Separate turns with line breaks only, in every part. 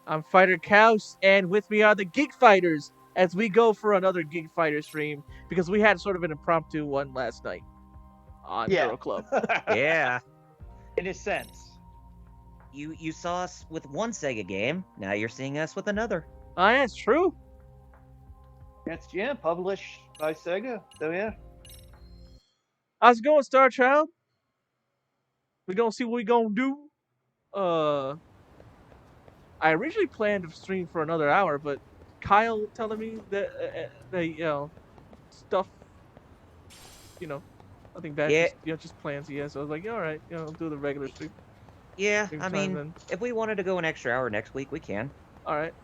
I'm Fighter Cows, and with me are the Geek Fighters as we go for another Geek Fighter stream because we had sort of an impromptu one last night on
Yeah.
Hero Club.
Yeah,
In a sense.
you saw us with one Sega game. Now you're seeing us with another.
Ah, yeah, it's true.
That's Jim, published by Sega. So yeah.
How's it going, Star Child? We gonna see what we gonna do. Uh, I originally planned to stream for another hour, but Kyle telling me that stuff, nothing bad,
Yeah,
just plans he has. So I was like, yeah, all right, I'll do the regular
yeah.
stream
I
time
mean,
then.
if we wanted to go an extra hour next week, we can.
All right,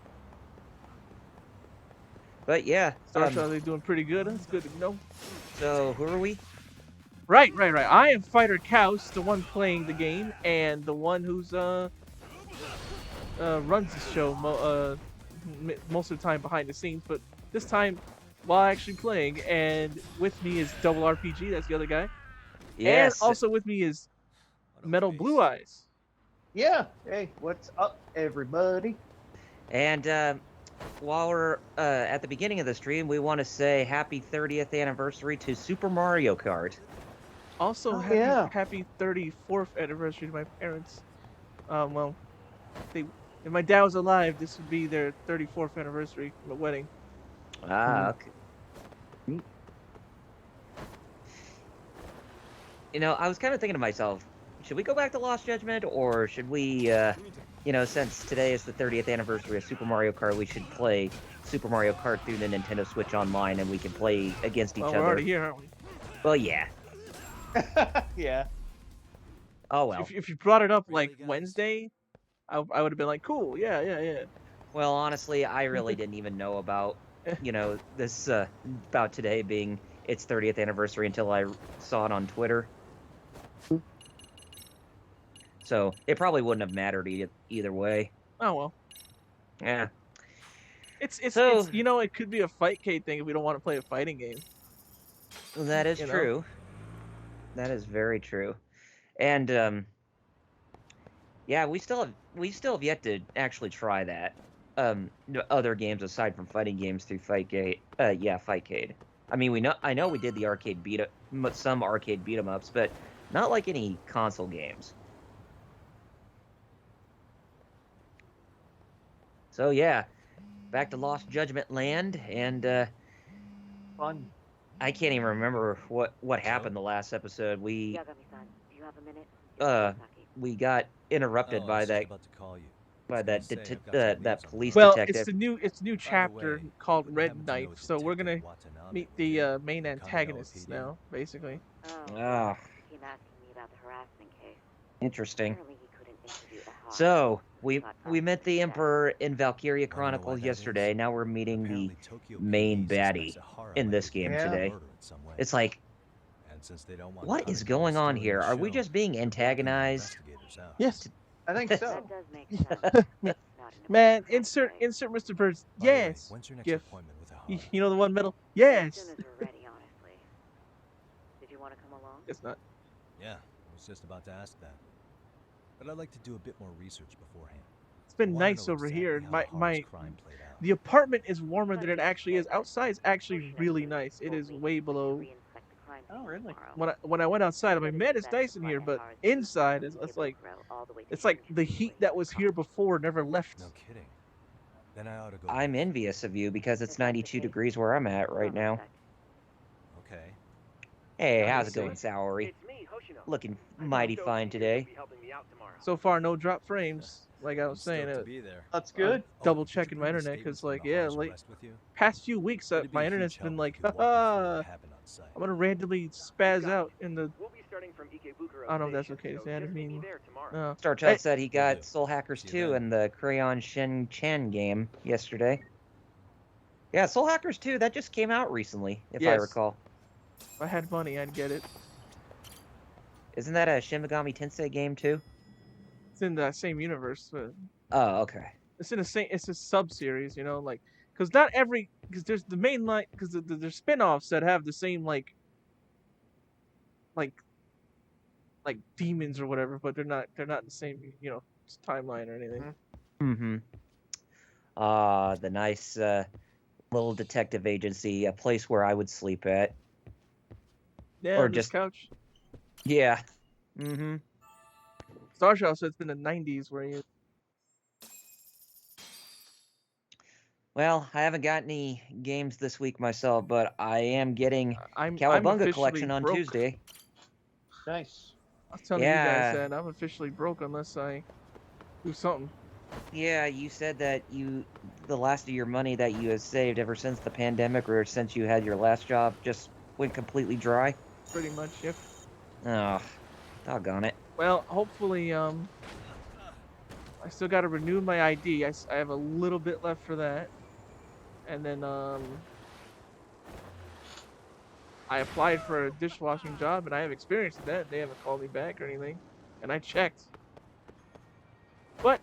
But yeah,
Star Child, they doing pretty good. That's good to know.
so who are we?
Right. I am Fighter Cows, the one playing the game, and the one who's runs the show most of the time behind the scenes, but this time while actually playing. And with me is Double RPG, that's the other guy, and
Yes,
also with me is Metal Blue Eyes.
Yeah. Hey, what's up, everybody?
and while we're at the beginning of the stream, we want to say happy 30th anniversary to Super Mario Kart.
Also,
Oh, yeah.
happy 34th anniversary to my parents. Well, if my dad was alive, this would be their 34th anniversary of the wedding.
Ah, okay. You know, I was kind of thinking to myself, should we go back to Lost Judgment, or should we, since today is the 30th anniversary of Super Mario Kart, we should play Super Mario Kart through the Nintendo Switch Online, and we can play against each
Well,
other.
we're already here, aren't we?
Well, yeah.
Yeah.
Oh well.
If you brought it up like Wednesday, I would have been like, cool, yeah.
Well, honestly, I really didn't even know about, this about today being its 30th anniversary until I saw it on Twitter. So it probably wouldn't have mattered either way.
Oh well.
Yeah.
It's
So-
it could be a Fightcade thing if we don't want to play a fighting game.
That is
You know?
true. That is very true. And yeah, we still have yet to actually try that. Other games aside from fighting games through Fightcade. Fightcade. I mean, I know we did the some arcade beat 'em ups, but not like any console games. So yeah, back to Lost Judgment Land, and
Fun.
I can't even remember what happened the last episode. We
Do you have a minute?
we got interrupted by that that police
Well,
detective.
it's the new chapter called Red Knife, so we're gonna meet the main antagonists now, basically.
Ah,
He came asking me about the harassment case.
interesting.
Apparently he couldn't interview the host.
So we met the Emperor in Valkyria Chronicles yesterday. Now we're meeting the main baddie in this game
Yeah.
today. It's like, what is going on here? Are we just being antagonized?
Yes,
I think so.
That does make sense. Not in a
man.
bad
Insert
way.
Mr. Bird's yes.
When's your next
GIF.
appointment with the
You know the one metal?
As
Yes.
soon as we're ready, honestly. Did you want to come along?
It's not.
Yeah, I was just about to ask that. But I'd like to do a bit more research beforehand.
It's been
I wanna
nice
know
over
exactly
here.
how
My
Hart's crime played out.
the apartment is warmer than it actually is. Outside is actually really nice. It is way below.
Oh, really?
When I went outside, I'm like, man, it's nice in here, but inside it's like the heat that was here before never left.
No kidding. Then I ought to go.
I'm envious of you because it's 92 degrees where I'm at right now.
Okay.
Hey, how's
I
it
see.
going, Saori? Looking mighty fine today.
So far, no drop frames. Like I was
I'm
saying,
stoked to be there.
That's good.
double
did you
checking my
bring the
internet, 'cause,
statements from
like,
the
yeah,
Hart's
like-
arrest with you?
past few weeks,
It'd be
my
a huge
internet's
help
been
if
like,
you could walk me through what
haha.
happened on site.
I'm gonna randomly spaz out in the.
We'll be starting from Ikebukuro
I don't know if that's
Station,
okay to
so
say. I
just
didn't
meet me
mean.
there tomorrow.
Starchild
Hey.
said he
Will
got
do.
Soul Hackers
See you
2
then.
and the Crayon Shin Chan game yesterday. Yeah, Soul Hackers 2, that just came out recently, if I
Yes.
recall.
If I had money, I'd get it.
Isn't that a Shin Megami Tensei game too?
It's in the same universe. But
Oh, okay.
it's in the same. It's a sub series, like, because not every, because there's the main line, because there's spin-offs that have the same like demons or whatever, but they're not the same timeline or anything.
Mhm.
Mm-hmm. The nice little detective agency, a place where I would sleep at.
Yeah,
Or
on this
just,
couch.
yeah. Mm-hmm.
Star Child said it's been the 90s where he.
Well, I haven't got any games this week myself, but I am getting
I'm
Cowabunga
officially
Collection on
broke.
Tuesday.
Nice.
I was telling you guys
Yeah,
that I'm officially broke unless I do something.
yeah, you said that the last of your money that you have saved ever since the pandemic or since you had your last job just went completely dry.
Pretty much, yep.
Oh, doggone it.
Well, hopefully, I still got to renew my ID. I have a little bit left for that, and then I applied for a dishwashing job, and I have experience in that. They haven't called me back or anything, and I checked. But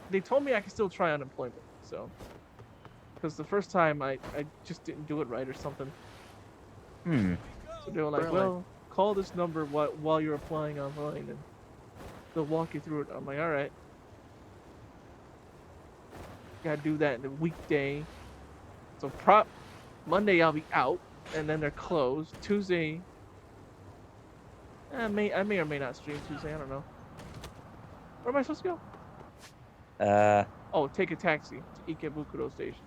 they told me I can still try unemployment, so because the first time I just didn't do it right or something.
Hmm.
So they were like,
Really?
well, call this number while you're applying online, and they'll walk you through it. I'm like, all right. Gotta do that in the weekday. So Monday I'll be out, and then they're closed. Tuesday, I may or may not stream Tuesday. I don't know. Where am I supposed to go? Oh, take a taxi to Ikebukuro Station.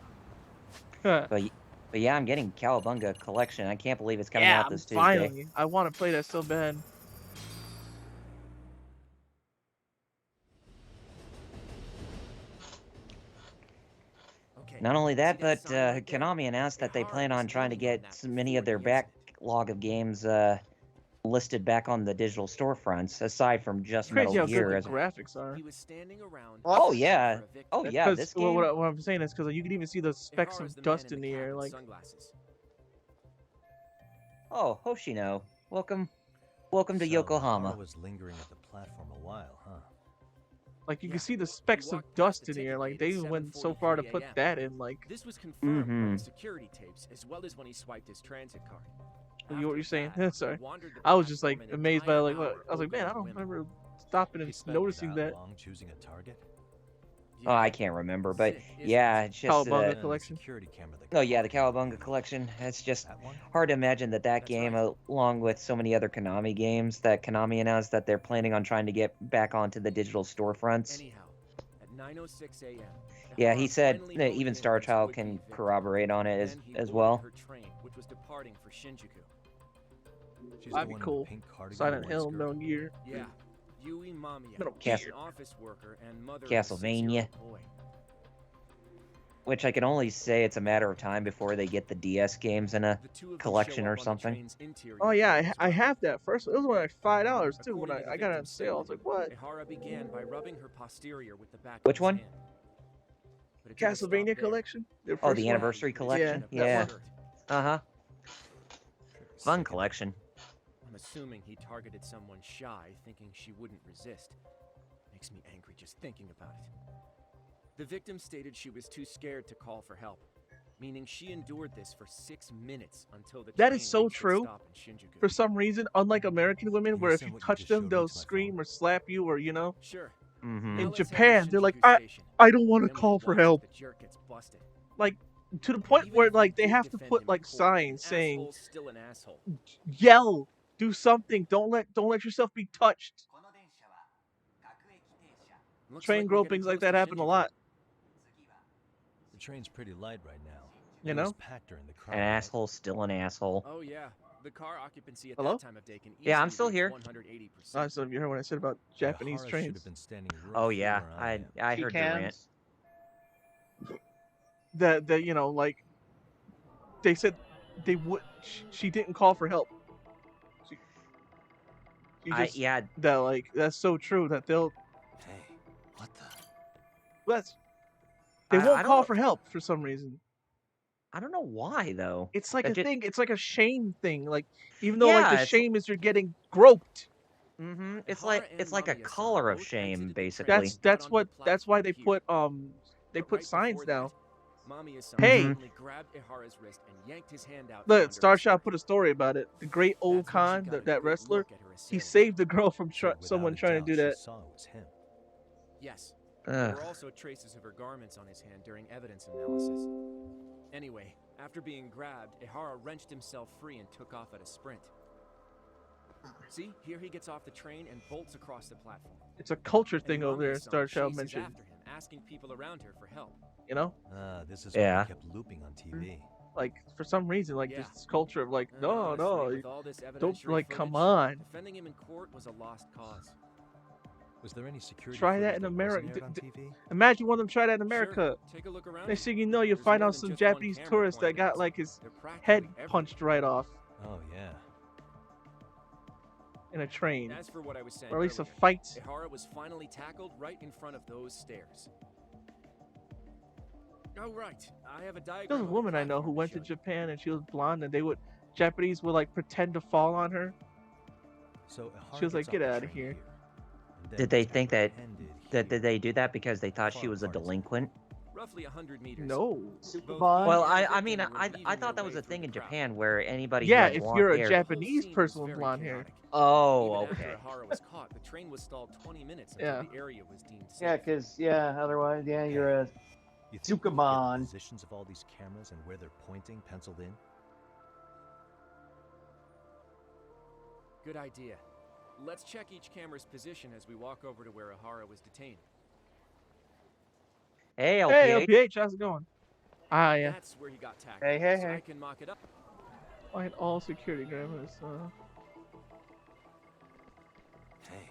But yeah, I'm getting Cowabunga Collection. I can't believe it's coming
Yeah,
out this Tuesday.
finally. I want to play that so bad.
Not only that, but Konami announced that they plan on trying to get many of their backlog of games listed back on the digital storefronts, aside from just
It's crazy
Metal
how good
Gear.
the
As
graphics are.
oh yeah, oh yeah,
Because
this game.
what I'm saying is because you can even see the specks of dust in the air. Like,
Oh, Hoshino, welcome to
So,
Yokohama.
Hara was lingering at the platform a while, huh?
you can see the specks of dust in the air. Like, they even went so far to put that in. Like,
This was confirmed by
Mhm.
the security tapes as well as when he swiped his transit card.
what you're
After
saying?
that,
Sorry,
he wandered the
I was just like
platform an
amazed by
entire
like what
hour
I was like, man, I don't
ogling
remember
women.
stopping
He
and
spent
noticing
that
that.
long choosing a target?
Oh, I can't remember, but
Sick, isn't
yeah,
it?
it's just
Cowabunga
And the
collection.
security camera that
oh yeah, the
caught
Cowabunga Collection. It's just
that one?
hard to imagine that
That's
game,
right.
along with so many other Konami games that Konami announced that they're planning on trying to get back onto the digital storefronts.
Anyhow, at 9:06 a.m.
Yeah, he
Ihara
said
finally
that
honed
even
in
Star
on his
Child
would-be
can
victim.
corroborate on it
Then
as
he
as
boarded
well.
her train, which was departing for Shinjuku.
She's
That'd
the
be
one in
cool.
the pink cardigan
Silent
and white
Hill,
skirt?
Metal Gear.
Yeah, Yui Mamiya,
Metal
Cas-
Gear.
an office worker and mother of a
Castlevania.
6-year-old boy.
Which I can only say it's a matter of time before they get the DS games in a
The two of them
collection
show
or
up on the
something.
train's interior
Oh yeah,
footage as
I
well.
have that first. It was only like $5 too when
According to the
I got it on
victim's
sale. I was like,
statement,
what?
Ihara began by rubbing her posterior with the back
Which
of his
one?
hand. But it didn't stop
Castlevania
there.
collection. The
Oh,
first
the
one.
anniversary collection?
Yeah, that one.
Shirt.
Uh-huh.
Pretty
Fun
sick.
collection.
I'm assuming he targeted someone shy, thinking she wouldn't resist. Makes me angry just thinking about it. The victim stated she was too scared to call for help, meaning she endured this for 6 minutes until the
That
train
is so
reached its
true.
stop in Shinjuku.
For some reason, unlike American women,
Can
where
you
if
send
you
what you
touch
just
them,
showed me
they'll
to my
scream
phone?
or slap you, or
Sure.
Mm-hmm.
In
Now let's head to
Japan, they're like,
Shinjuku Station.
I don't want to
Then we
call
can
for
watch as
help.
the jerk gets busted.
Like, to the point
Even
where
if he
like they
did
have to
defend
put
him in
like
court,
signs
an
saying,
asshole's still an asshole.
yell, do something. Don't let yourself be touched.
Looks
Train
like we're getting
gropings like
close to
that happen a
Shinjuku.
lot.
The train's pretty light right now.
You
It
know?
was packed during the crowd.
An asshole's still an asshole.
Oh yeah, the car occupancy at
Hello?
that time of day can easily
Yeah, I'm still
reach
here.
180%.
So you heard what I said about
Boy,
Japanese
Hara should
trains.
have been standing right
Oh
here
yeah,
where I am.
I heard your rant.
Pecans.
That you know, like they said they would. She didn't call for help. She just
Yeah,
that like that's so true that they'll
Hey, what the?
that's they
I
won't
don't
call
know.
for help for some reason.
I don't know why though.
It's like
That
a
just
thing. It's like a shame thing. Like even though like the
yeah, it's
shame is you're getting groped.
mm-hmm. It's
Ihara
like
and
it's like a
Mamiya-san
color of
both
shame,
exited the train
basically.
and got onto the
That's why
platform
they
here.
they
But
put
right
signs
before
now.
that, Mamiya-san
Hey!
suddenly grabbed Ihara's wrist and yanked his hand out from
Look,
under
Star
his
Shot
shirt.
put a story about it. The great old
That's when she
Khan,
got a
that
good
wrestler,
look at her
he
assailant.
saved the girl from
So
someone
without
trying
a
to do
doubt,
that.
she saw it was him.
Yes. There were also traces of her garments on his hand during evidence analysis. Anyway, after being grabbed, Ihara wrenched himself free and took off at a sprint. See, here he gets off the train and bolts across the platform.
It's a culture
And
thing over there.
Irami-san
Star Child
chases
mentioned.
after him, asking people around her for help.
You know,
This is
Yeah.
what they kept looping on TV.
like for some reason, like
Yeah.
this culture of like,
And
no,
honestly,
no,
with all this
don't
evidentiary
like, come
footage,
on.
Defending him in court was a lost cause.
Was there any security
Try that
footage
in
wasn't
America.
aired on TV?
Imagine one of them try that in America.
Sure, take a look around.
Next thing you know, you'll
There's
find
more
out
than
some
just one
Japanese
camera
tourist that
pointed
got
at us.
like his
They're
head
practically
punched right off
Oh yeah.
in a train,
As for what I was saying
or at least a
earlier,
fight.
Ihara was finally tackled right in front of those stairs. Oh right, I have a diagram.
There was a
of the
woman I know
platform
who went to
show you.
Japan and she was blonde, and Japanese would like pretend to fall on her.
So
She was like,
gets off
"Get
the
outta
train
here."
and then
Did they
gets
think that
apprehended
did they do that because they thought
Far
she was a
apart is it?
delinquent?
Roughly 100 meters.
No.
Both
Superbond?
Well,
the
I
victim
mean,
were
I
weaving
thought that
their
was
way
a thing
through
in
the crowd.
Japan where anybody
Yeah,
who had
if
blonde
you're a
hair.
The whole
Japanese
scene
person
was
with
very
blonde hair.
chaotic.
Oh,
Even
okay.
after Ihara was caught, the train was stalled 20 minutes until
Yeah.
the area was deemed safe.
Yeah, because, otherwise, you're a.
You think we could get the
Tsukuban.
positions of all these cameras and where they're pointing penciled in?
Good idea. Let's check each camera's position as we walk over to where Ihara was detained.
Hey, LPH.
Hey, LPH, how's it going? Ah, yeah.
That's where he got tackled.
Hey, hey,
so
hey.
I can mock it up.
Find all security cameras.
Hey.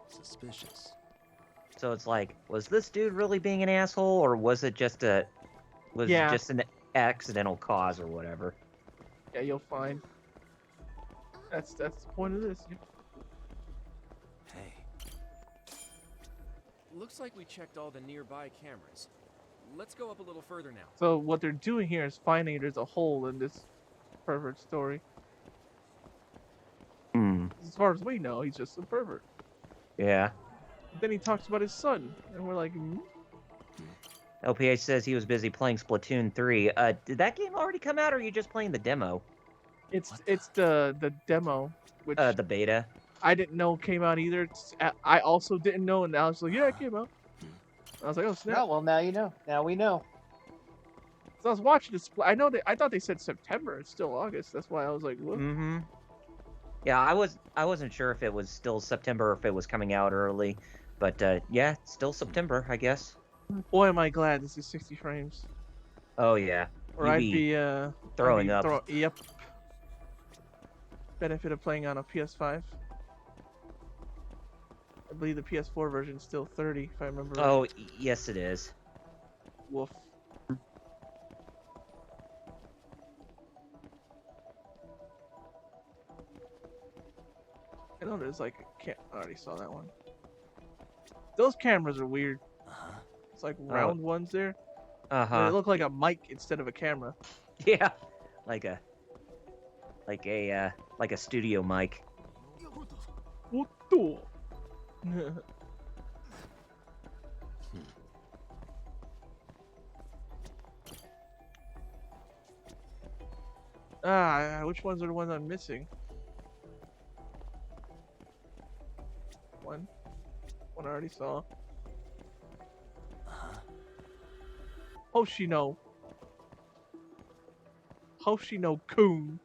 Suspicious.
So it's like, was this dude really being an asshole, or was it just it
Yeah.
just an accidental cause or whatever?
Yeah, you'll find. That's the point of this.
Hey.
Looks like we checked all the nearby cameras. Let's go up a little further now.
So what they're doing here is finding there's a hole in this pervert story.
Hmm.
As far as we know, he's just a pervert.
Yeah.
Then he talks about his son, and we're like,
LPH says he was busy playing Splatoon 3. Did that game already come out, or are you just playing the demo?
it's the demo, which
The beta.
I didn't know came out either. I also didn't know, and Alex was like, yeah, it came out. I was like, oh snap!
No, well, now you know. Now we know.
So I was watching this. I thought they said September. It's still August. That's why I was like, what?
Mm-hmm. Yeah, I wasn't sure if it was still September or if it was coming out early, but yeah, it's still September, I guess.
Boy, am I glad this is 60 frames.
Oh yeah.
Or
You'd
I'd
be
be
throwing up.
Yep. Benefit of playing on a PS5. I believe the PS4 version is still 30, if I remember. Right.
Oh yes, it is.
Woof. I know there's like I already saw that one. Those cameras are weird.
Uh-huh.
It's like round ones there.
Uh
They
huh.
look like a mic instead of a camera.
Yeah. Like a studio mic.
What the? Which ones are the ones I'm missing? One I already saw.
Uh-huh.
Hoshino. Hoshino-kun.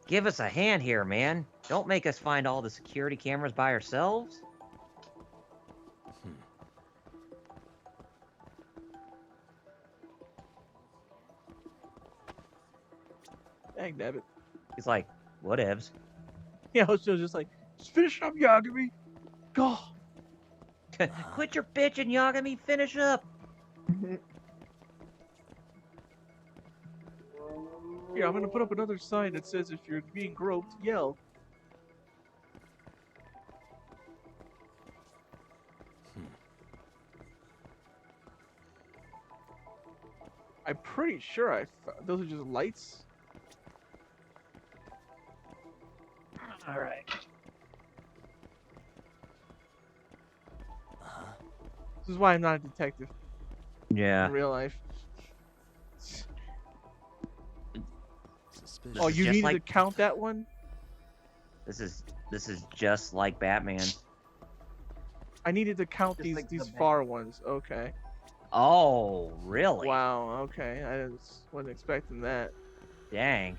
Give us a hand here, man. Don't make us find all the security cameras by ourselves.
Dang nabbit.
He's like, whatevs.
Yeah, Hoshino's just like, just finish up, Yagami. Go.
Quit your bitching, Yagami. Finish up.
Here, I'm gonna put up another sign that says if you're being groped, yell. I'm pretty sure those are just lights.
All right.
Uh-huh.
This is why I'm not a detective
Yeah.
in real life.
Suspicious.
Oh,
is
you
just
needed
like-
to count that one?
This is just like Batman.
I needed to count
Just
these
like the
far ones. Okay.
Oh, really?
Wow. Okay. I wasn't expecting that.
Dang.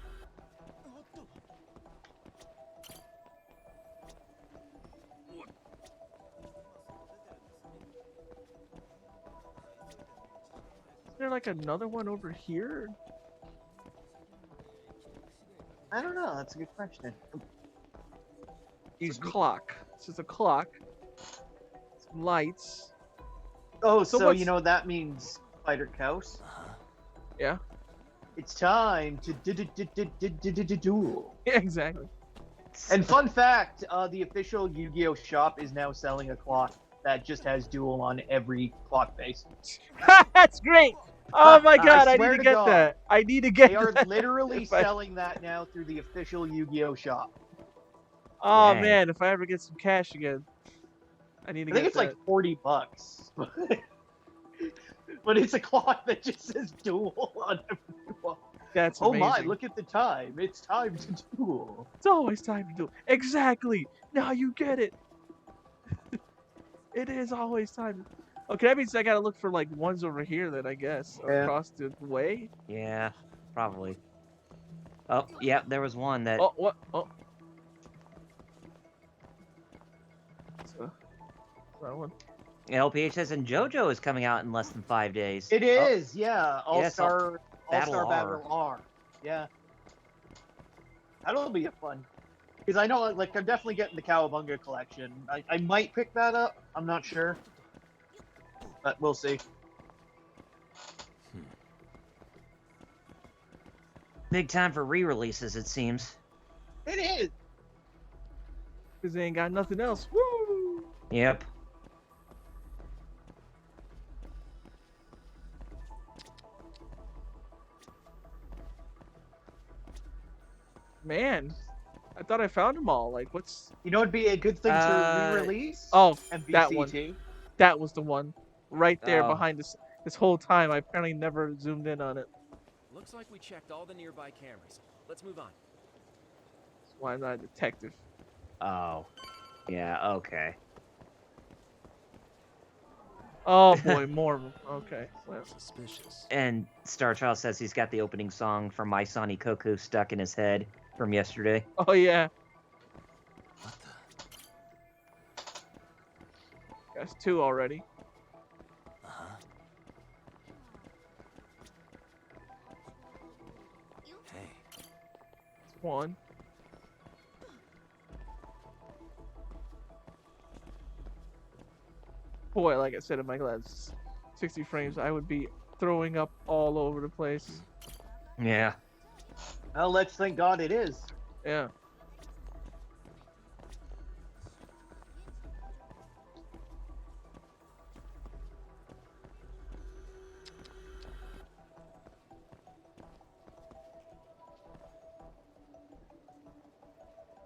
Is there like another one over here?
I don't know. That's a good question.
It's a clock. It's just a clock. Some lights.
Oh,
So
so
what's-
you know what that means, Spider Cows?
Yeah.
It's time to duel.
Yeah. Exactly.
And fun fact, the official Yu-Gi-Oh shop is now selling a clock that just has duel on every clock face.
That's great. Oh my
I
god, I need
swear
to
to
get
God.
that. I need to get
They are
that.
literally
If I-
selling that now through the official Yu-Gi-Oh shop.
Oh
Dang.
man, if I ever get some cash again, I need to
I think
get
it's
that.
like $40. But it's a clock that just says duel on every one.
That's
Oh
amazing.
my, look at the time. It's time to duel.
It's always time to do. Exactly. Now you get it. It is always time. Okay, that means I gotta look for like ones over here then, I guess,
Yeah.
across the way.
Yeah, probably. Oh, yeah, there was one that.
Oh, what? Oh. So, that one.
LPH and JoJo is coming out in less than 5 days.
It is, yeah.
Yes,
All-Star
Battle R.
Battle R. Yeah. That'll be fun. Because I know, like, I'm definitely getting the Cowabunga collection. I might pick that up. I'm not sure. But we'll see.
Big time for re-releases, it seems.
It is.
Cause they ain't got nothing else. Woo!
Yep.
Man, I thought I found them all. Like, what's?
You know, it'd be a good thing to
Uh,
re-release.
Oh,
MVC
that one.
2.
That was the one, right there
Oh.
behind this. This whole time, I apparently never zoomed in on it.
Looks like we checked all the nearby cameras. Let's move on.
That's why I'm not a detective.
Oh. Yeah, okay.
Oh boy, more. of 'em. Okay. Well,
Suspicious.
And Star Child says he's got the opening song from My Sonny Koku stuck in his head from yesterday.
oh yeah.
What the?
That's two already.
Uh-huh. Hey.
That's one. Boy, like I said in my last 60 frames, I would be throwing up all over the place.
Yeah.
Well, let's thank God it is.
Yeah.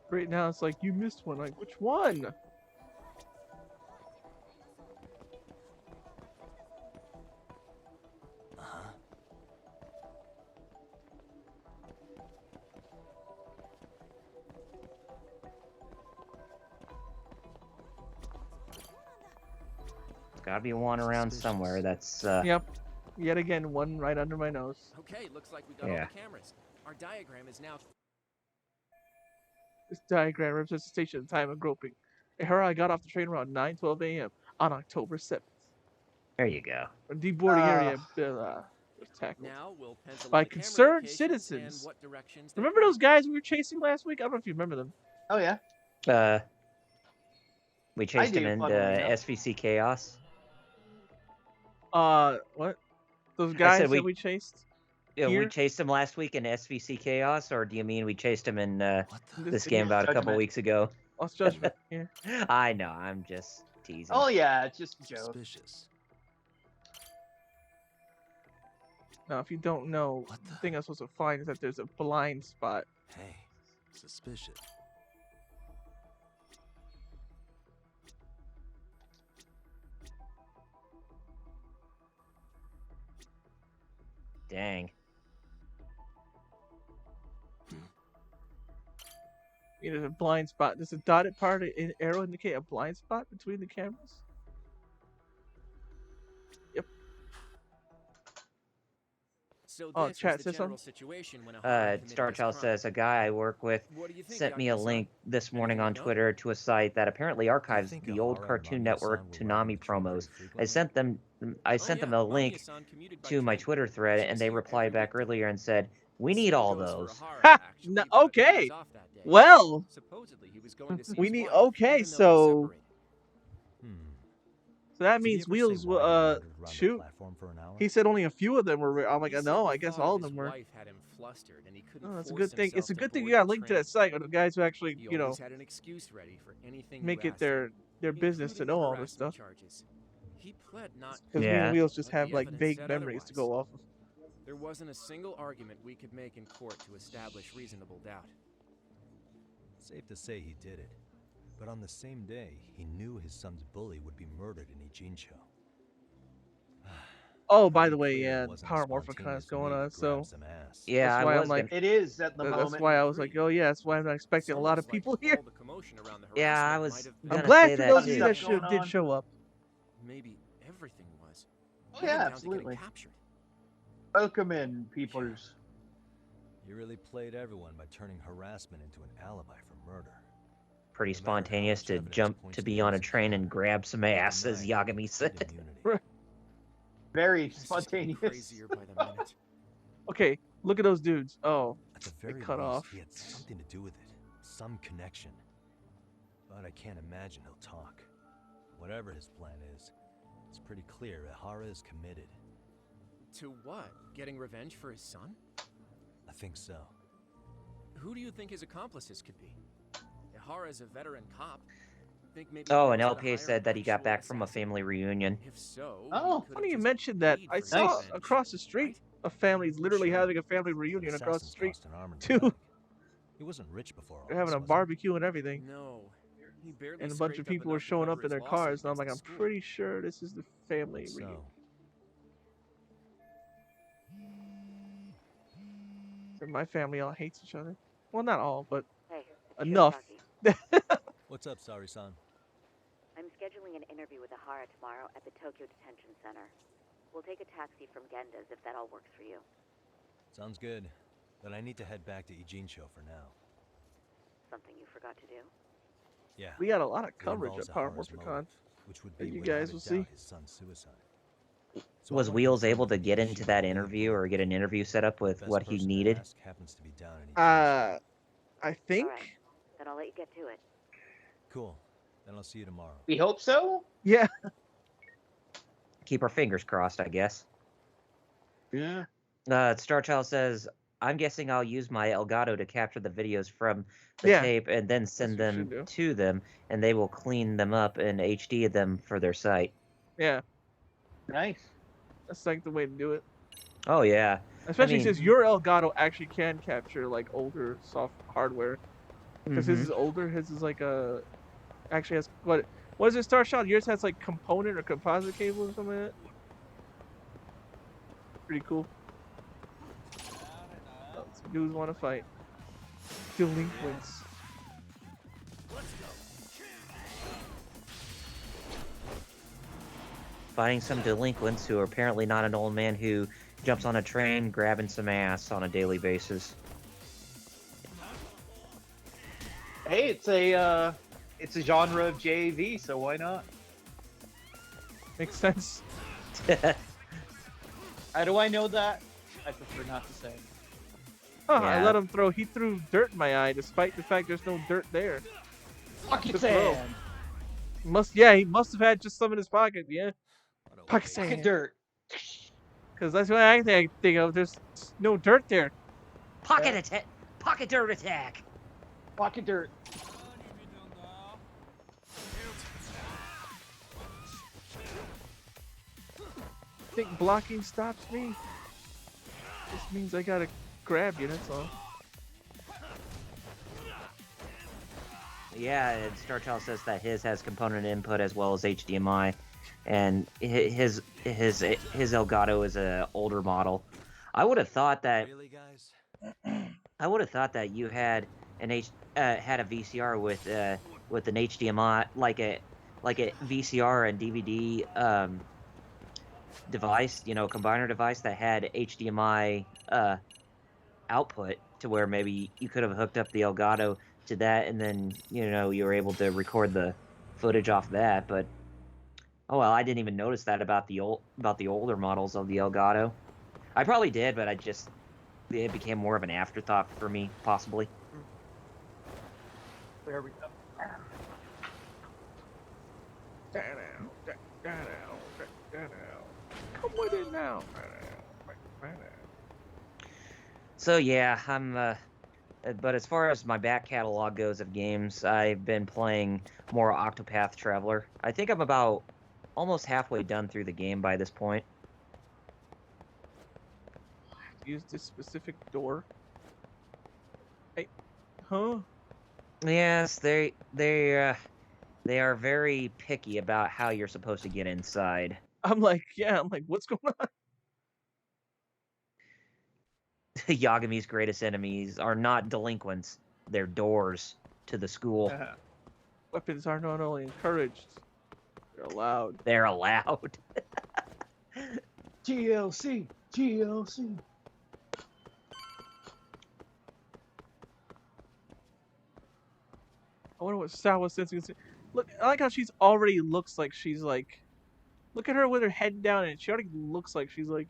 Right now, it's like, you missed one. Like, which one?
Uh-huh.
There's gotta be one around
Suspicious.
somewhere that's,
Yep. Yet again, one right under my nose.
Okay, looks like we got
Yeah.
all the cameras. Our diagram is now.
This diagram represents the station at the time of groping. I got off the train around 9:12 a.m. on October 7th.
there you go.
A deboarding area was tackled.
Now we'll pencil
By
in the camera
concerned
locations
citizens.
and what directions they
Remember
point.
those guys we were chasing last week? I don't know if you remember them.
Oh, yeah.
We chased him
do,
into
funnily enough.
SVC Chaos.
What? Those guys
we-
that we chased?
Yeah, we
Here?
chased him last week in SVC Chaos, or do you mean we chased him in
What the?
This-
this game about a couple
Judgment.
weeks ago?
Lost Judgment. Yeah.
I know, I'm just teasing.
Oh, yeah. It's just a joke.
Suspicious.
Now, if you don't know,
What
the
the?
thing I'm supposed to find is that there's a blind spot.
Hey. Suspicious.
Dang.
You know, a blind spot. Does a dotted part in arrow indicate a blind spot between the cameras? Yep.
So
Oh,
this was
chat
the
says
general
something.
situation when Ahara committed
Star
his
Child
crime.
says a guy I work with
What do you think,
sent me a
Yagami-san?
link this morning
Anything
on
you know?
Twitter to a site that apparently archives
think
the old
Ahara and
Cartoon
Mamiya-san
Network
were riding
Toonami
the train very
promos.
frequently?
I
Oh,
sent
yeah,
them a link
Mamiya-san commuted by
to my
train.
Twitter thread,
She
and
was
they
here
replied
every
back
weekday.
earlier and said, "We need
Same
all
goes for
those."
Ahara,
Ha!
actually,
No,
but he
okay.
was off that day.
Well,
Supposedly he was going to see
we
his
need.
wife,
Okay,
even though they
so
separated.
that
Did he
means
ever say
Wheels.
why he wandered around the
Shoot.
platform for an hour?
He said only a few of them were. I'm like,
He said
no,
the
I guess
thought
all
of
of them
his
were.
wife had him flustered, and he couldn't
Oh, that's a
force
good thing. It's a
himself
good
to
thing you
board
got
the
linked to
train.
that site, or the guys who actually,
He
you know,
always had an excuse ready for anything
make
you
it
asked him,
their business to
including
know all this
harassment
stuff.
charges. He pled not
Because me and
Yeah.
Wheels just
but
have
the
like
evidence
vague
said
memories to
otherwise.
go off of.
There wasn't a single argument we could make in court to establish reasonable doubt.
Safe to say he did it. But on the same day, he knew his son's bully would be murdered in Ijincho.
Oh, by the
Pretty
way,
clear it
yeah,
wasn't a
Power Morphin Con is
spontaneous
going
need to
on,
grab
so
some ass.
Yeah,
that's
I
why I'm
was
like,
gonna.
It is at the
that's
moment.
why I was like, oh yeah, that's why I'm not expecting a lot of
Sounds like
people here.
all the commotion around the
Yeah, I
harassment
was
might have been
I'm
gonna
glad
say
for
that
those
Other
of you
too.
that
stuff going
did
on.
show up.
maybe everything was.
Oh
Even
yeah,
down to
absolutely.
getting captured.
Welcome in, peoplers.
You really played everyone by turning harassment into an alibi for murder.
Pretty
No matter how
spontaneous
much
to
evidence
jump
points
to
in
be
the
on a
innocent
train
killer,
and grab some ass, as
tonight,
Yagami
he'd
said.
immunity.
Very
It's just getting
spontaneous.
crazier by the minute.
Okay, look at those dudes. Oh,
At the
they
very
cut
least,
off.
he had something to do with it. Some connection. But I can't imagine he'll talk. Whatever his plan is, it's pretty clear Ihara is committed.
To what? Getting revenge for his son?
I think so.
Who do you think his accomplices could be? Ihara's a veteran cop. Think maybe
Oh,
he
and
knows how to
LP
hire
said
an
that he got
actual
back from a
assassin?
family reunion.
If so, he
Oh,
could
Funny
have
you
just
mentioned that.
paid
I
for his
saw
Nice.
revenge,
across the street
right?
a family's literally
Sure.
having a family reunion across the
Assassins
street.
cost an arm and a
Two.
leg. He wasn't rich before all
They're having
this,
a
was he?
barbecue and everything,
No. He barely
and a bunch of
scraped up
people were
enough to
showing
cover
up in
his
their
lawsuit
cars. And I'm
against
like,
the
I'm
school.
pretty sure this is the family
So,
reunion. So my family all hates each other. Well, not all, but
Hey, it's
enough.
Shiozaki.
what's up, Sari-san?
I'm scheduling an interview with Ahara tomorrow at the Tokyo Detention Center. We'll take a taxi from Genda's if that all works for you.
Sounds good. But I need to head back to Ijincho for now.
Something you forgot to do?
Yeah.
We got a lot of
it
coverage
involves
at Power
Ahara's
Morphin
motive,
Con.
which would
that
be
you
without
guys
a
will
doubt
see.
his son's suicide. So I
Was
wanna
Wheels
confirm
able
with
to
you
get
that
into
she
that
really
interview or
bullied
get an
him.
interview set up with
Best
what he
person to
needed?
ask happens to be down in Ijincho.
I think.
Alright, then I'll let you get to it.
Cool. Then I'll see you tomorrow.
We hope so.
Yeah.
Keep our fingers crossed, I guess.
Yeah.
Starchild says, I'm guessing I'll use my Elgato to capture the videos from the
Yeah.
tape and then send
what you
them
should do.
to them, and they will clean them up and HD them for their site.
Yeah.
Nice.
That's like the way to do it.
Oh, yeah.
Especially
mean-
since your Elgato actually can capture like older soft hardware. Because his
Mhm.
is older. His is like a actually has what is it, Starshot? Yours has like component or composite cables or something like that. Pretty cool. Oh, some dudes want to fight. Delinquents.
Fighting some delinquents who are apparently not an old man who jumps on a train grabbing some ass on a daily basis.
Hey, it's a genre of JAV, so why not?
Makes sense.
How do I know that? I prefer not to say.
Huh, I
Yeah.
let him throw. He threw dirt in my eye, despite the fact there's no dirt there.
Pocket
Just throw.
sand.
He must have had just some in his pocket. Yeah,
What a
pocket
waste.
sand.
Pocket dirt.
Because that's what I think of. There's no dirt there.
Pocket attack! Pocket dirt attack!
Pocket dirt.
I think blocking stops me. This means I gotta grab you. That's all.
Yeah, and Starchild says that his has component input as well as HDMI, and his Elgato is a older model. I would have thought that
Really, guys?
I would have thought that you had had a VCR with an HDMI, like a VCR and DVD device, combiner device that had HDMI output, to where maybe you could have hooked up the Elgato to that, and then you were able to record the footage off that. But oh well, I didn't even notice that about the older models of the Elgato. I probably did, but it became more of an afterthought for me, possibly.
There we go.
Come with it now.
So yeah, but as far as my back catalog goes of games, I've been playing more Octopath Traveler. I think I'm about almost halfway done through the game by this point.
Use this specific door. Hey, huh?
Yes, they are very picky about how you're supposed to get inside.
I'm like, what's going on?
Yagami's greatest enemies are not delinquents; they're doors to the school.
Weapons are not only encouraged, they're allowed.
They're allowed.
GLC.
I wonder what Sal was sensing. Look, I like how she's already looks like she's like. Look at her with her head down, and she already looks like she's like.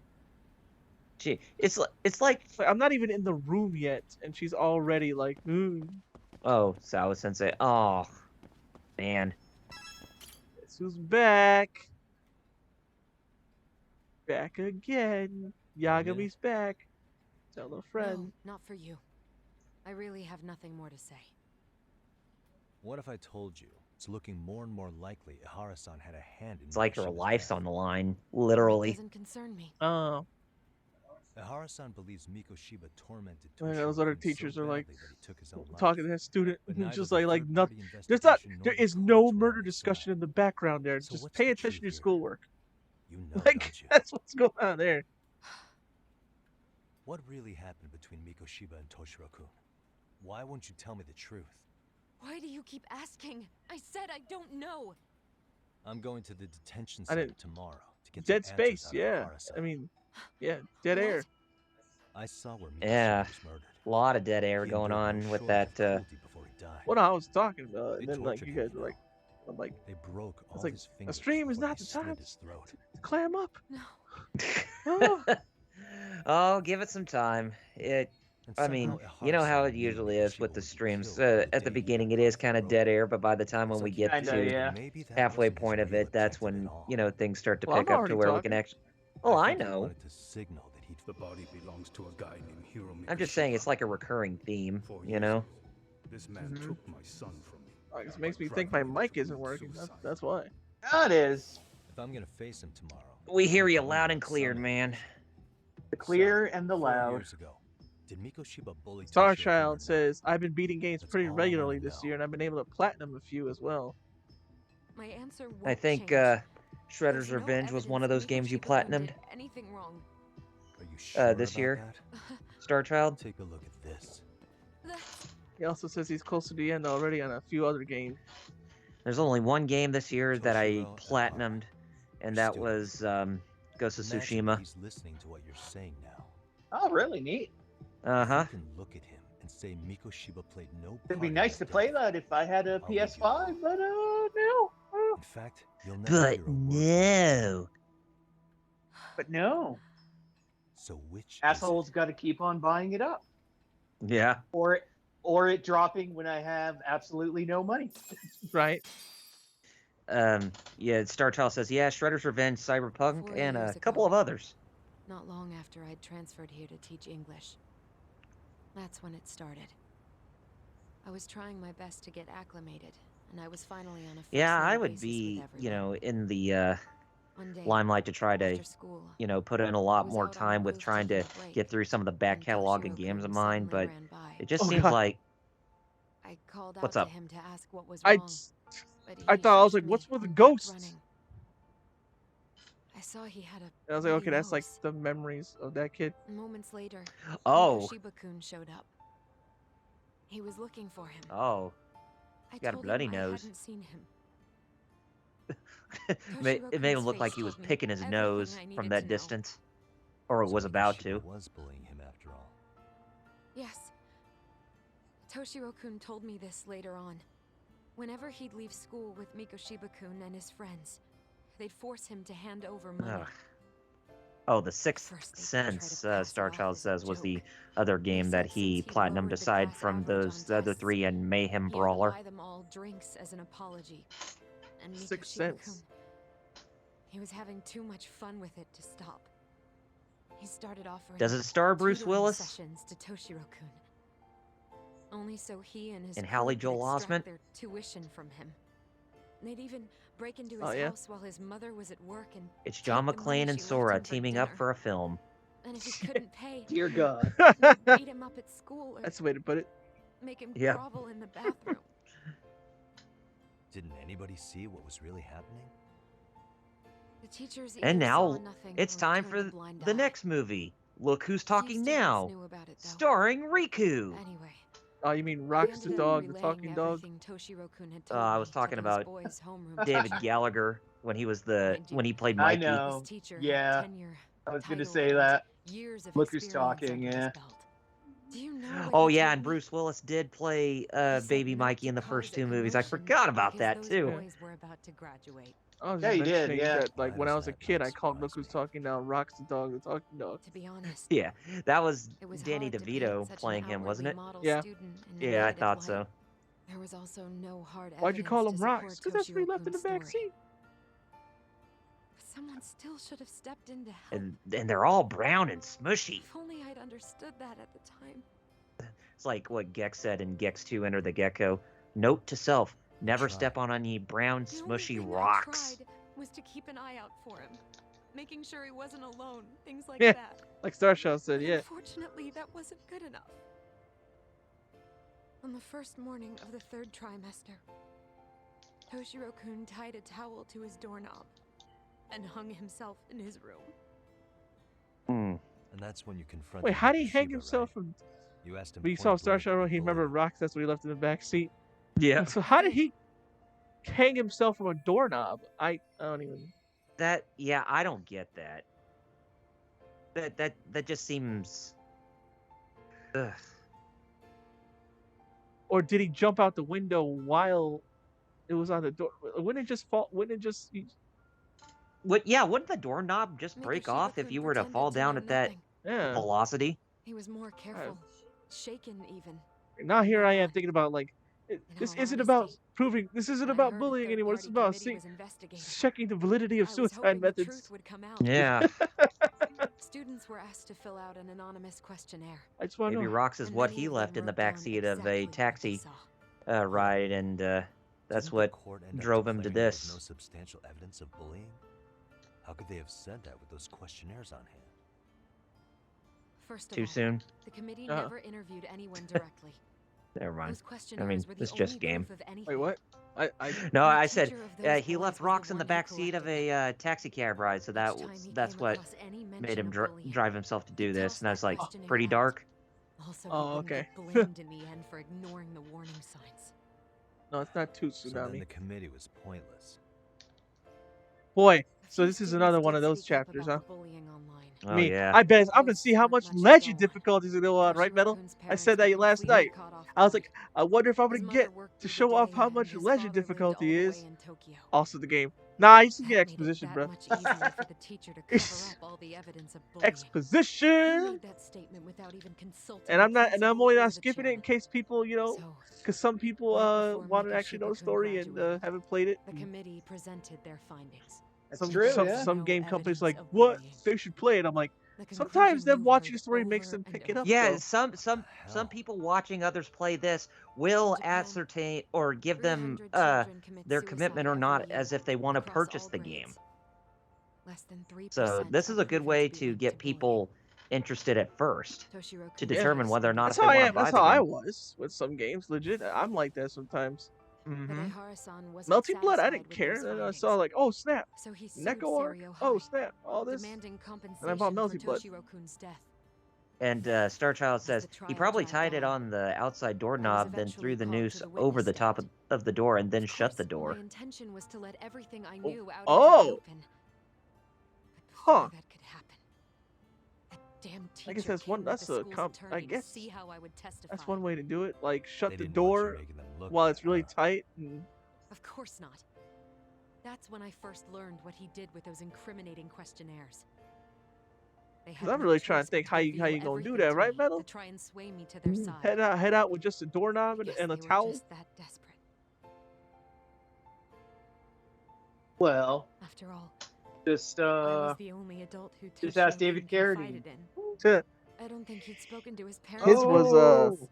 It's like
I'm not even in the room yet, and she's already like.
Oh, Sawa Sensei. Oh, man.
Guess who's back? Back again. Yagami's back. Tell a friend.
No, not for you. I really have nothing more to say.
What if I told you it's looking more and more likely Ihara-san had a hand in
It's like her
Mikoshiba's
life's
death?
on the line,
It
literally.
doesn't concern me.
Oh.
Ihara-san believes Mikoshiba tormented
Those other
Toshiro-kun
teachers
so
are like
badly that he took his own life.
talking to that student,
But
and
neither
just
the
like
third-party
nothing. There is
investigation
no
nor the courts were on
murder
his
discussion
side.
in the background there.
So
Just
what's
pay
the
attention to your
truth here?
schoolwork.
You know,
Like
don't you?
that's what's going on there.
What really happened between Mikoshiba and Toshiro-kun? Why won't you tell me the truth?
Why do you keep asking? I said I don't know.
I'm going to the detention
I
center
didn't-
tomorrow to get
Dead
some answers
space,
out
yeah.
of Ihara-san.
I mean, yeah, dead air.
I saw where Mikoshiba
Yeah,
was murdered.
a lot of dead air
He
going
endured
on
no
with
shortage of
that.
cruelty before he died.
What I was talking about,
They
and then like
tortured
you
him,
guys were like, I'm like,
They broke all
like,
his
a
fingers
stream is
before
not
they
the time
slit his throat.
to clam up.
No.
Oh.
Oh, give it some time. I mean, you know how it usually is with the streams. At the beginning, it is kind of dead air, but by the time when we get
Kinda,
to
yeah.
halfway point of it, that's when things start to
Well, I'm
pick up to
already
where we can
talking.
actually. Oh, I
think he
know.
wanted to signal that he'd
The body belongs to a guy named Hiro
I'm just saying
Mikoshiba.
it's like a recurring theme,
4
you
years
know.
ago, This man
Mhm.
took my son from me.
It makes me
by
think my
driving him
mic
to
isn't working.
suicide.
That's why.
That is
If I'm gonna face him tomorrow,
We hear
I'm
you
going
loud
to
and clear,
summon
man.
him.
the clear
So,
and the
4
loud.
years ago, did Mikoshiba bully
Star
Toshiro-kun or
Child
not?
says, I've been beating games
That's
pretty
all I wanna
regularly this
know.
year, and I've been able to platinum a few as well.
My answer won't
I think
change.
Shredder's
There's no
Revenge was one of
evidence
those games you
Mikoshiba-kun
platinumed
did anything wrong.
Are you sure
this
about
year,
that?
Star Child.
Take a look at this.
He also says he's close to the end already on a few other games.
There's only one game this year that I
Toshiro
platinumed, and that was Ghost of
Imagine
Tsushima.
he's listening to what you're saying now.
Oh, really neat.
Uh-huh.
You can look at him and say Mikoshiba played no part
It'd be
in
nice
his
to play
death.
that if I had a
I'll leave you
PS5,
alone.
but no.
In fact, you'll never
But
hear a word.
no.
But no.
So which
Assholes got to keep on buying it up,
Yeah.
or it dropping when I have absolutely no money.
Right?
Yeah, Star Child says, yeah, Shredder's Revenge, Cyberpunk,
4
and a
years ago.
couple of others.
Not long after I'd transferred here to teach English. That's when it started. I was trying my best to get acclimated, and I was finally on a
Yeah,
first-name
I would
basis
be,
with everyone.
in the
One day,
limelight to try to,
after school,
put in a
I
lot
was
more
out on
time
the
with
roof
trying to
taking a break,
get through some of the back
when
catalog and
Toshiro-kun
games of mine,
suddenly
but
ran by.
it just
Oh,
seems
God.
like,
I called out
What's
to
up?
him to ask what was
I
wrong, but
I
he
thought I was
shushed
like,
me
what's with the
and kept
ghosts?
running. I saw he had a
And I was like,
bloody
okay, that's like
nose.
the memories of that kid.
Moments later,
oh,
Mikoshiba-kun showed up. He was looking for him.
Oh,
I
got a
told
bloody
him I
nose.
hadn't seen him.
It made him look like he was picking his nose from that distance, or it was about to.
Was bullying him after all.
Yes. Toshiro-kun told me this later on. Whenever he'd leave school with Mikoshiba-kun and his friends, they'd force him to hand over money.
Ugh. Oh, the Sixth
First, they
Sense,
try to pass it
Star
off
Child
as a
says, was the
joke.
other game
They
that
said
he
since he'd
platinumed
lowered the
aside
class
from
average
those
on
other
tests,
three and Mayhem
he had to
Brawler.
buy them all drinks as an apology. And
Sixth
Mikoshiba-kun,
Sense.
he was having too much fun with it to stop. He started offering
Does it star Bruce
tutoring
Willis
sessions to Toshiro-kun. Only so he and his
and
crew
Hallie
could
Joel
extract
Osment?
their tuition from him. They'd even break into his
Oh, yeah?
house while his mother was at work and
It's
take
John
the money
McClane and
she left
Sora
him for
teaming up
dinner.
for a film.
And if he couldn't pay,
Dear God.
they'd beat him up at school or
That's the way to put it.
make him
Yeah.
grovel in the bathroom.
Didn't anybody see what was really happening?
The teachers
And
either saw
now
nothing
it's
or
time
turned
for
a blind
the
eye.
next movie. Look Who's
Few
Talking
students
Now,
knew about it, though.
starring Riku.
Anyway,
Oh, you mean
I
Rox the
ended up
dog, the
relaying
talking dog?
everything Toshiro-kun had told
I
me
was
to
talking
those
about
boys' homeroom
David
teacher.
Gallagher when he was
Mind you,
when he played
I
Mikey.
know.
This teacher
Yeah.
had tenure,
I was gonna
title,
say
and
that.
years of
Look Who's
experience
Talking,
under his
yeah.
belt. Do you know what
Oh
he
yeah,
told
and
me?
Bruce Willis did play
He said
Baby
not
Mikey
to
in the
cause
first
a
two movies. I
commotion
forgot about
because
that
those
too.
boys were about to graduate.
I was
Yeah,
just
he did,
mentioning
yeah.
that, like,
Why
when I
does
was a
that
kid,
not
I called Look
surprise
Who's
me?
Talking Now Rox the dog, the talking dog.
To be honest,
Yeah, that was
it was
Danny
hard to paint
DeVito
such
playing
an
him, wasn't
outwardly
it?
model
Yeah.
student in a
Yeah, I
negative
thought
light.
so.
There was also no hard
Why'd you call him
evidence to
Rox?
support
Because that's what he left in the
Toshiro-kun's
back
story.
seat.
But someone still should have stepped in to help.
And they're all brown and smushy.
If only I'd understood that at the time.
It's like what Gex said in Gex 2 Enter the Gecko. Note to self, never
Try.
step on any brown
The only
smushy
thing
rocks.
I tried was to keep an eye out for him, making sure he wasn't alone, things like
Yeah.
that.
Like Starshell said,
But
yeah.
unfortunately, that wasn't good enough. On the first morning of the third trimester, Toshiro-kun tied a towel to his doorknob and hung himself in his room.
Hmm.
And that's when you confront.
Wait, how did he hang himself from...
You asked him.
When you saw
point blank
Starshell,
if
he remembered
bullied.
Rox, that's what he left in the back seat.
Yeah.
So how did he hang himself from a doorknob? I don't even...
Yeah, I don't get that. That just seems. Ugh.
Or did he jump out the window while it was on the door? Wouldn't it just fall? Wouldn't it just...
Wouldn't the doorknob just break
Mikoshiba
off if
kun
you were to
pretended
fall
to
down
know
at that
nothing.
Yeah.
velocity?
He was more careful, shaken even.
Now here I am thinking about, like,
In
this
all
isn't about
honesty,
proving... This isn't
when I
about
heard a
bullying anymore. This is about
third-party committee was investigating,
checking the validity of
I was
suicide
hoping the
methods.
truth would come out.
Yeah.
Students were asked to fill out an anonymous questionnaire.
I just want to
Maybe
know.
Rox is
and
what
many
he
of
left
them
in the
wrote down
backseat of
exactly
a
what they
taxi
saw.
ride, and that's
Didn't the
what
court end up
drove him to
declaring there was
this.
No substantial evidence of bullying. How could they have said that with those questionnaires on hand?
First of
Too
all,
soon?
the committee
Uh-huh.
never interviewed anyone directly.
Never mind.
Those questionnaires were the
it's just
only
game.
proof of anything.
Wait, what? I
No,
And the
I said
teacher of those
he
boys
left
was the
Rox in the
one who
back seat of
collected
a taxi cab ride, so
Each
that's
time he
that's
came
what
across any
made
mention
him
of bullying,
drive himself to do
he'd
this.
toss
And I was
that
like,
questionnaire
pretty
out.
dark.
Also,
Oh,
he wouldn't
okay.
get blamed in the end for ignoring the warning signs.
No, it's not too
So then
tsunami.
the committee was pointless.
Boy,
A
so
few
this is
students
another one
did
of those
speak up
chapters,
about
huh?
the bullying online.
Oh
Me,
yeah.
I bet I'm gonna
Most
see how
weren't
much
much at
legend
all.
difficulties are gonna go on, right, Metal?
Toshiro-kun's
I
parents
said
were
that last
completely
night.
caught off
I was
guard.
like, I wonder if I'm
His
gonna
mother
get
worked
to
through
show
the
off
day,
how
and
much
his
legend
father lived
difficulty
all the
is.
way in Tokyo.
Also, the game. Nah, I used to
That
get
made it
exposition,
that
bro.
much easier for the teacher to cover up all the evidence of bullying. He
Exposition.
made that statement without even consulting
And
the
I'm
principal
only
or
not
the
skipping it in
chairman.
case people,
So,
because some people
right before
want to actually know the
Mikoshiba-kun
story and
graduated,
haven't played it.
the committee presented their findings.
That's
Some
true,
some,
yeah.
some
No
game companies
evidence
like,
of
what?
bullying.
They should play it. I'm like,
The
sometimes
conclusion
them
you
watching
heard
the story makes
over
them
and
pick it up.
over.
Yeah,
though.
some
hell?
people watching others play this will
In Japan,
ascertain or give them
300 children commit
their
suicide
commitment or
every
not
year
as if they want to
across
purchase
all
the
grades.
game.
Less than 3%
So this is
are
a good
proven
way
be
to
linked
get
bullying.
people interested at first
Toshiro-kun
to
Yeah.
determine whether or not
That's
if
how
they
I
want to
am.
buy
That's
the
how I
game.
was with some games. Legit, I'm like that sometimes.
But
Mm-hmm.
Ihara-san wasn't
Melting Blood, I
satisfied
didn't
with
care.
those
Then I
findings.
saw like, oh snap,
So he sued
Neko Arc.
Serio
Oh
High,
snap, all this.
demanding
And I
compensation
bought
for
Melting Blood.
Toshiro-kun's death.
And Starchild
As
says
the
he
trial
probably
dragged
tied it
on,
on the outside doorknob, then
eventually
threw the
called to
noose
the
over
witness
the top
stand.
of the door and then
Of
shut the
course,
door.
My intention was to let everything I
Oh.
knew out into
Oh!
the open. But before
Huh.
that could happen, that damn teacher
I guess that's
came
one.
with
That's
the
a
school's
comp. I
attorney to
guess
see how I would testify.
that's one way to do it. Like shut
They
the
didn't want you
door
making them look
while it's
bad,
really
huh?
tight. And
Of course not. That's when I first learned what he did with those incriminating questionnaires. They had
I'm
no
really trying to
choice
think
but
how you
reveal
gonna do
everything
that,
to
right,
me
Metal?
to try and sway me to their side.
Head out with just a doorknob
I guess
and a
they were
towel.
just that desperate.
Well,
After all,
just
I was the only adult who
just ask
Toshio
David
Kun
Carradine.
confided in.
To-
I don't think he'd spoken to his parents.
His
about
was
it.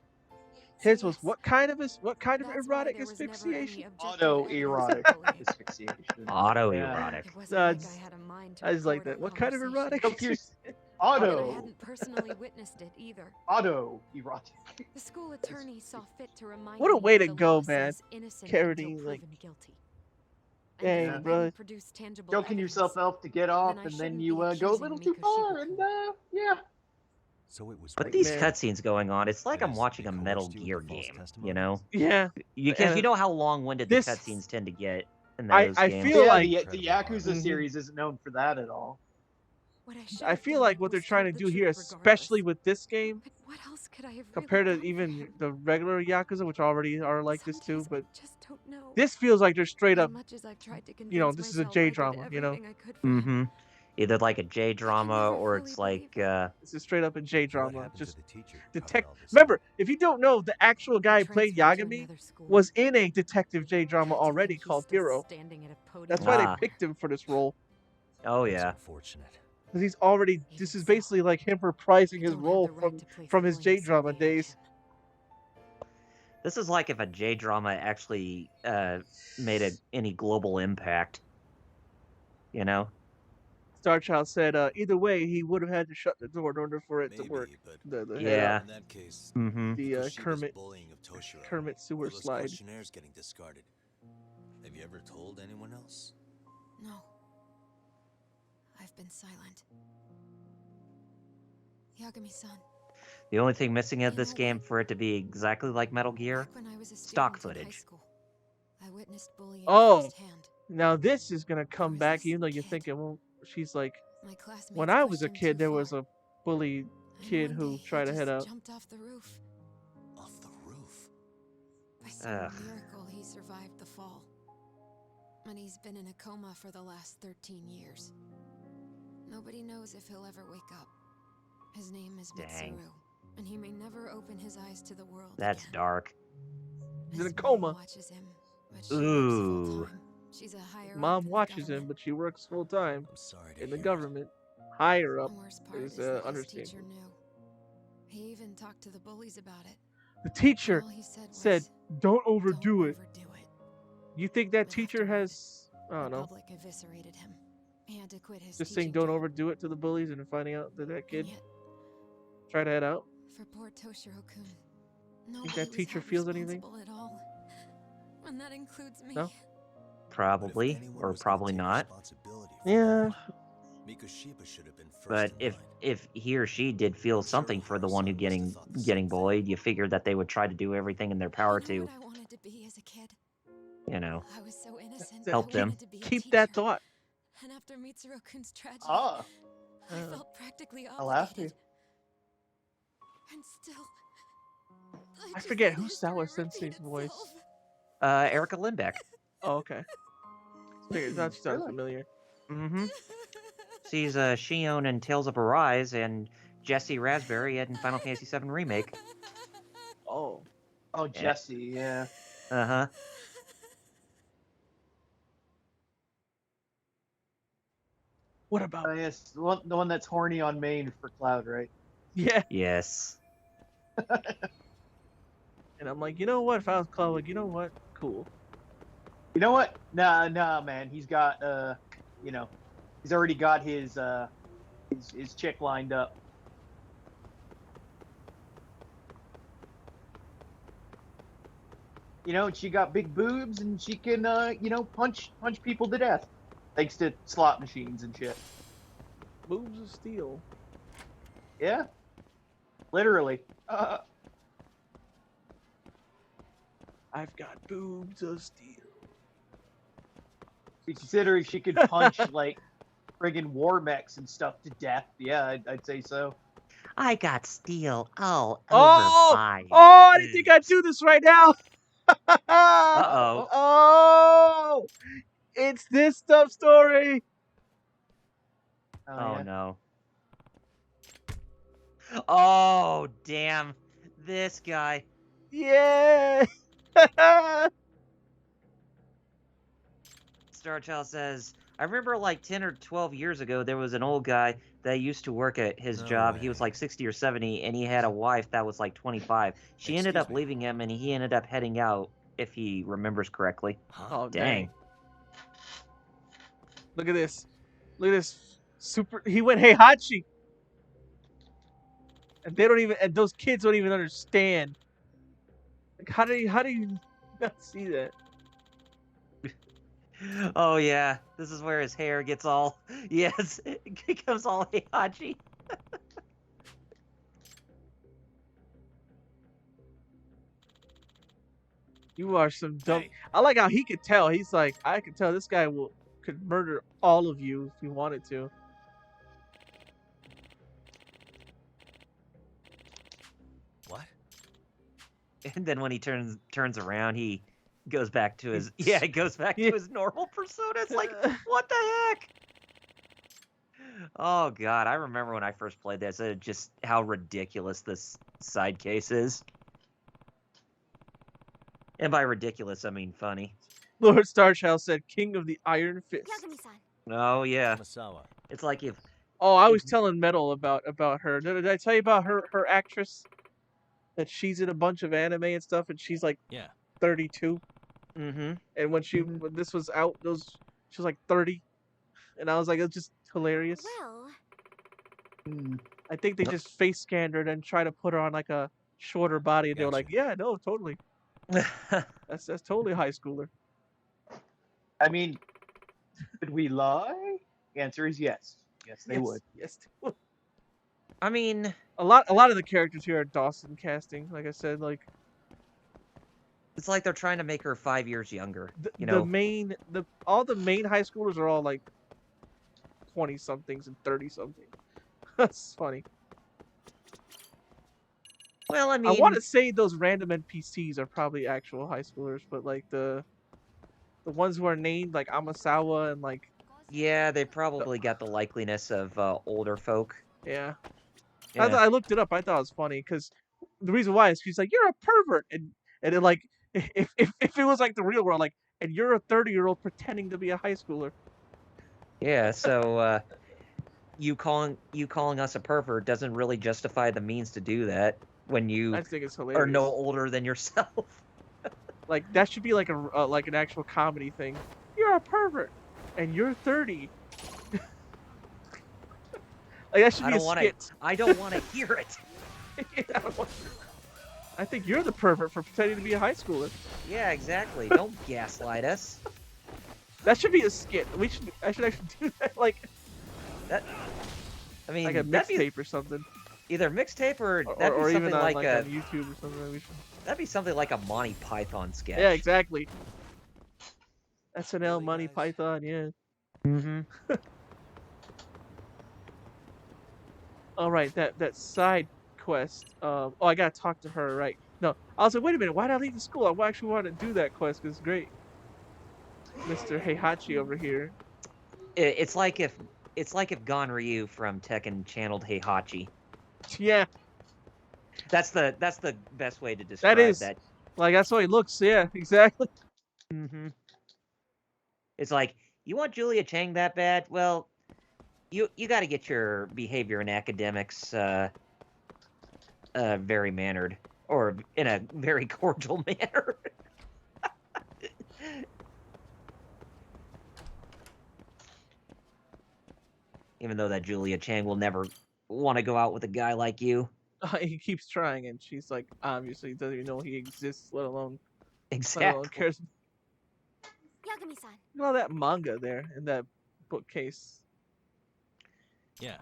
his
So
was
yes,
what kind of
that's why
erotic
there was never
asphyxiation?
any objective
autoerotic
evidence of bullying.
asphyxiation.
Autoerotic.
It wasn't like I
That's-
had a mind to
I just like
record
that.
our
What kind of
conversation.
erotic?
No, Pierce.
And I
Auto
hadn't personally witnessed it either.
autoerotic.
The school attorney saw fit to remind
What a
me
way
that
to
the
go,
law
man.
says innocent
Carradine,
until
like,
proven guilty.
dang,
And if I
bro.
couldn't produce tangible
Joking
evidence,
yourself up to get off,
I
and then
shouldn't
you
be
go a
accusing
little too
Miko
far,
Shiba-kun.
and yeah.
So it was
With
Like,
these
man.
cutscenes going on, it's like
That
I'm
is,
watching
they
a Metal
coerced you with
Gear
the false
game,
testimony?
you know?
Yeah,
Because
and
you know how long-winded the
this-
cutscenes tend to get in
I
those
I
games.
feel
Yeah,
like
the
Incredibly
Yakuza
hard.
series isn't known for that at all.
What I should
I
have
feel
done
like what they're
was
trying to
told
do
the
here,
truth
especially
regardless.
with this game,
But what else could I have
compared
really
to
done for
even
him?
the regular Yakuza, which already are like
Some
this too,
days
but
I just don't know.
this feels like they're straight
As
up.
much as I've tried to
You know,
convince
this is a
myself I
J
did
drama. You know,
everything I could for him.
Mm-hmm. Either like a J
I can
drama
never
or
fully
it's like
believe
this is straight up a J
What
drama.
happened
Just
to the teacher?
detect.
Covered all this
Remember,
up.
if you don't know, the actual guy who played
transferred to
Yagami
another school.
was in a detective J drama
To
already
think he's
called
still
Hero.
standing at a podium
That's why they
Ah.
picked him for this role.
oh
That's
yeah.
unfortunate.
Because he's already. This
Even
is
so,
basically like him reprising
I
his
don't have
role
the right to place
from
the
his
blame
J drama
solely on
days.
him.
This is like if a J drama actually made any global impact. You know?
Starchild said, either way, he would have had to shut the door in order for it to work.
Maybe, but
The head
Yeah.
out.
in that case,
Mm-hmm.
The
Mikoshiba's
Kermit
bullying of Toshiro,
Kermit sewer
or those
slide.
questionnaires getting discarded. Have you ever told anyone else?
No. I've been silent. Yagami-san.
The only thing missing in
You
this
know
game
what?
for it to be exactly like Metal Gear,
Back when I was a
stock
student in high
footage.
school, I witnessed bullying
Oh.
firsthand.
Now this is gonna come
was
back,
this
even though you're
kid.
thinking, well, she's like,
My classmates
when I was a
pushed him
kid,
too
there
far,
was a bully
and
kid
one
who
day he
tried to head
just
out.
jumped off the roof.
Off the roof?
By some
Ugh.
miracle, he survived the fall. And he's been in a coma for the last 13 years. Nobody knows if he'll ever wake up. His name is
Dang.
Mitsuru, and he may never open his eyes to the world
That's
again.
dark.
He's in a
His
coma.
mom watches him, but she
Ooh.
works full-time. She's a higher up
Mom
in the
watches him,
government.
but she works full time
I'm sorry to
in the
hear
government. Higher up
The worst part
is
is that his teacher
understandable.
knew. He even talked to the bullies about it.
The
And
teacher
all he said
said,
was,
"Don't
"Don't
overdo it."
overdo it."
You think that
But
teacher
afterward,
has? I don't
The
know.
public eviscerated him. He had to quit his
Just saying,
teaching
don't
job.
overdo it to the bullies, and finding out that that
And
kid
yet,
tried to head out.
for poor Toshiro-kun, nobody
Think that
was
teacher
held
feels anything?
responsible at all. And that includes me.
No?
Probably,
But if anyone
or
was gonna
probably
take
not.
responsibility for
Yeah.
that, Mikoshiba should have been first
But
in
if
line.
if he or she did feel
I'm sure
something for the one who
Harusan must have thought the
getting
same thing.
bullied, you figured that they would try to do everything in their power
You know
to,
what I wanted to be as a kid?
you know,
I was so innocent.
Help
I
them.
wanted to be a
Keep
teacher.
that thought.
And after Mitsuru-kun's tragedy,
Ah,
I
Uh,
felt practically
I'll have to.
obligated. And still,
I
just
forget
let
who's
history
Sawa
repeat
Sensei's voice.
itself.
Erica Lindbeck.
Oh, okay. Figured that sounds
Really?
familiar.
Mm-hmm. She's Shion in Tales of Arise and Jessie Raspberry in Final Fantasy VII Remake.
Oh.
Oh, Jesse, yeah.
Uh-huh.
What about?
Oh, yes, the one that's horny on Maine for Cloud, right?
Yeah.
Yes.
And I'm like, you know what? If I was Cloud, like, you know what? Cool.
You know what? Nah, man. He's got, you know, he's already got his chick lined up. You know, she got big boobs and she can, you know, punch people to death, thanks to slot machines and shit.
Moves of steel.
Yeah. Literally.
I've got boobs of steel.
Considering she could punch like friggin' war mechs and stuff to death, yeah, I'd say so.
I got steel all over
Oh!
my
Oh, I didn't think I'd do this right now.
Uh-oh.
Oh! It's this stuff story.
Oh
Yeah.
no. Oh, damn. This guy.
Yeah.
Starchild says, I remember like 10 or 12 years ago, there was an old guy that used to work at his
No
job. He was
way.
like 60 or 70, and he had a wife that was like 25. She ended
Excuse
up
me.
leaving him, and he ended up heading out, if he remembers correctly.
Huh?
Oh,
Dang.
Look at this. Look at this. Super. He went Heihachi. And they don't even. And those kids don't even understand. Like, how do you not see that?
Oh, yeah. This is where his hair gets all... Yes, it becomes all Heihachi.
You are some dumb.
Hey.
I like how he could tell. He's like, I could tell this guy could murder all of you if he wanted to.
What?
And then when he turns around, he goes back to his... Yeah, he goes back to his normal persona. It's like, what the heck? Oh, God. I remember when I first played this, just how ridiculous this side case is. And by ridiculous, I mean funny.
Lord Starchild said, "King of the Iron Fist."
Oh, yeah.
Masawa.
It's like if...
Oh, I was telling Metal about her. Did I tell you about her actress? That she's in a bunch of anime and stuff, and she's like
Yeah.
32.
Mm-hmm.
And when this was out, she was like 30, and I was like, it's just hilarious.
Well,
I think they just face scanned her and tried to put her on like a shorter body, and they were like,
Gotcha.
yeah, no, totally. That's totally a high schooler.
I mean, could we lie? The answer is yes. Yes, they would.
Yes, they would.
I mean...
A lot of the characters here are Dawson casting. Like I said, like
It's like they're trying to make her 5 years younger. You know?
all the main high schoolers are all like 20 somethings and 30 something. That's funny.
Well, I mean...
I want to say those random NPCs are probably actual high schoolers, but like the ones who are named like Amasawa and like...
Yeah, they probably got the likeliness of older folk.
Yeah.
Yeah.
I looked it up. I thought it was funny because the reason why is she's like, you're a pervert, and it like if it was like the real world, like, and you're a 30-year-old pretending to be a high schooler.
Yeah, so you calling us a pervert doesn't really justify the means to do that when you
I think it's hilarious.
are no older than yourself.
Like that should be like like an actual comedy thing. You're a pervert, and you're 30. Like that should be a skit.
I don't want to hear it.
Yeah, I think you're the pervert for pretending to be a high schooler.
Yeah, exactly. Don't gaslight us.
That should be a skit. I should actually do that, like
that. I mean,
like a mixtape or something.
Either mixtape or
even on,
like a
on YouTube or something.
That'd be something like a Monty Python sketch.
Yeah, exactly. SNL, Monty Python, yeah.
Mm-hmm.
All right, that side quest. Oh, I gotta talk to her, right? No, I was like, wait a minute, why did I leave the school? I actually wanted to do that quest because it's great. Mr. Heihachi over here.
It's like if Gon Ryu from Tekken channeled Heihachi.
Yeah.
That's the best way to describe that.
Like that's how he looks. Yeah, exactly.
Mm-hmm. It's like, you want Julia Chang that bad? Well, you got to get your behavior in academics very mannered, or in a very cordial manner. Even though that Julia Chang will never want to go out with a guy like you.
He keeps trying, and she's like, obviously doesn't even know he exists, let alone cares.
Yagami-san.
Look at all that manga there in that bookcase.
Yeah.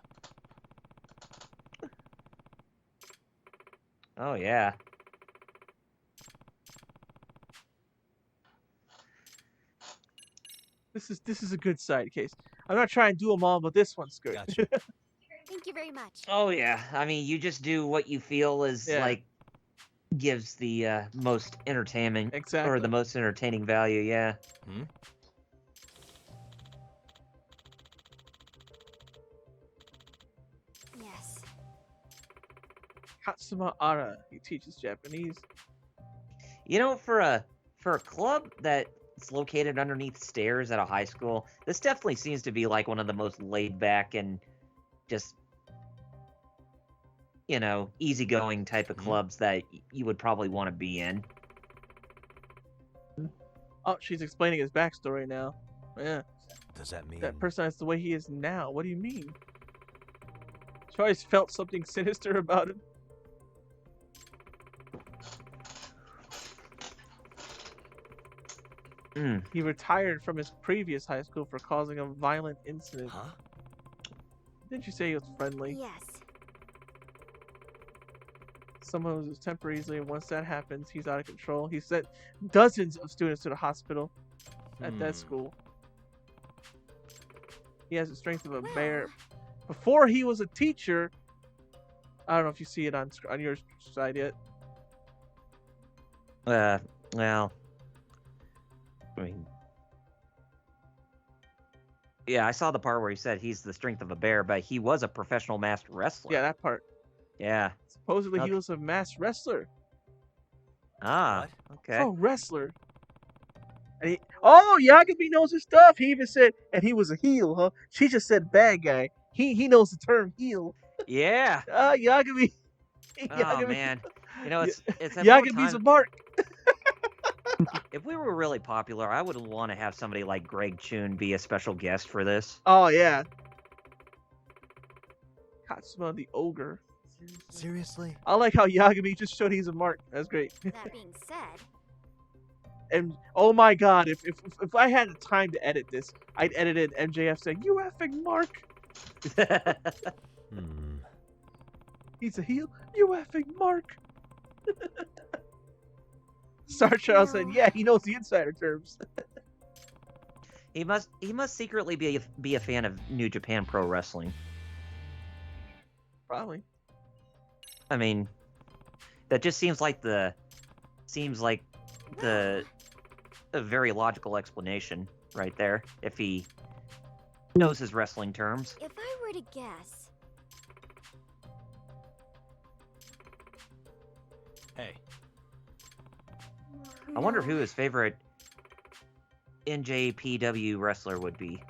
Oh yeah.
This is a good side case. I'm not trying to do them all, but this one's good.
Gotcha.
Thank you very much.
Oh yeah. I mean, you just do what you feel is
Yeah.
like gives the most entertainment or
Exactly.
the most entertaining value. Yeah.
Hmm?
Yes.
Katsuma Ara. He teaches Japanese.
You know, for a club that's located underneath stairs at a high school, this definitely seems to be like one of the most laid back and just easygoing type of
Mhm.
clubs that you would probably want to be in.
Oh, she's explaining his backstory now. Yeah.
Does that mean
That person is the way he is now. What do you mean? She always felt something sinister about him.
Mm.
He retired from his previous high school for causing a violent incident.
Huh?
Didn't you say he was friendly?
Yes.
Someone who's temporarily, and once that happens, he's out of control. He sent dozens of students to the hospital at that school. He has the strength of a bear. Before he was a teacher, I don't know if you see it on your side yet.
Well, I mean, yeah, I saw the part where he said he's the strength of a bear, but he was a professional masked wrestler.
Yeah, that part.
Yeah.
Supposedly he
Okay.
was a masked wrestler.
Ah.
What?
Okay.
Oh, wrestler. And Yagami knows his stuff. He even said, and he was a heel, huh? She just said bad guy. He knows the term heel.
Yeah.
Yagami.
Oh man. You know, it's at more
Yagami's a
time.
mark.
If we were really popular, I would want to have somebody like Greg Chun be a special guest for this.
Oh yeah. Katsuma the ogre.
Seriously?
I like how Yagami just showed he's a mark. That's great.
That being said,
And oh my god, if I had the time to edit this, I'd edit it MJF saying, "You effing mark."
Hmm.
He's a heel. You effing mark. Star Child said, "Yeah, he knows the insider terms."
He must secretly be a fan of New Japan Pro Wrestling.
Probably.
I mean, that just seems like a very logical explanation right there. If he knows his wrestling terms.
if I were to guess,
Hey.
I wonder who his favorite NJPW wrestler would be.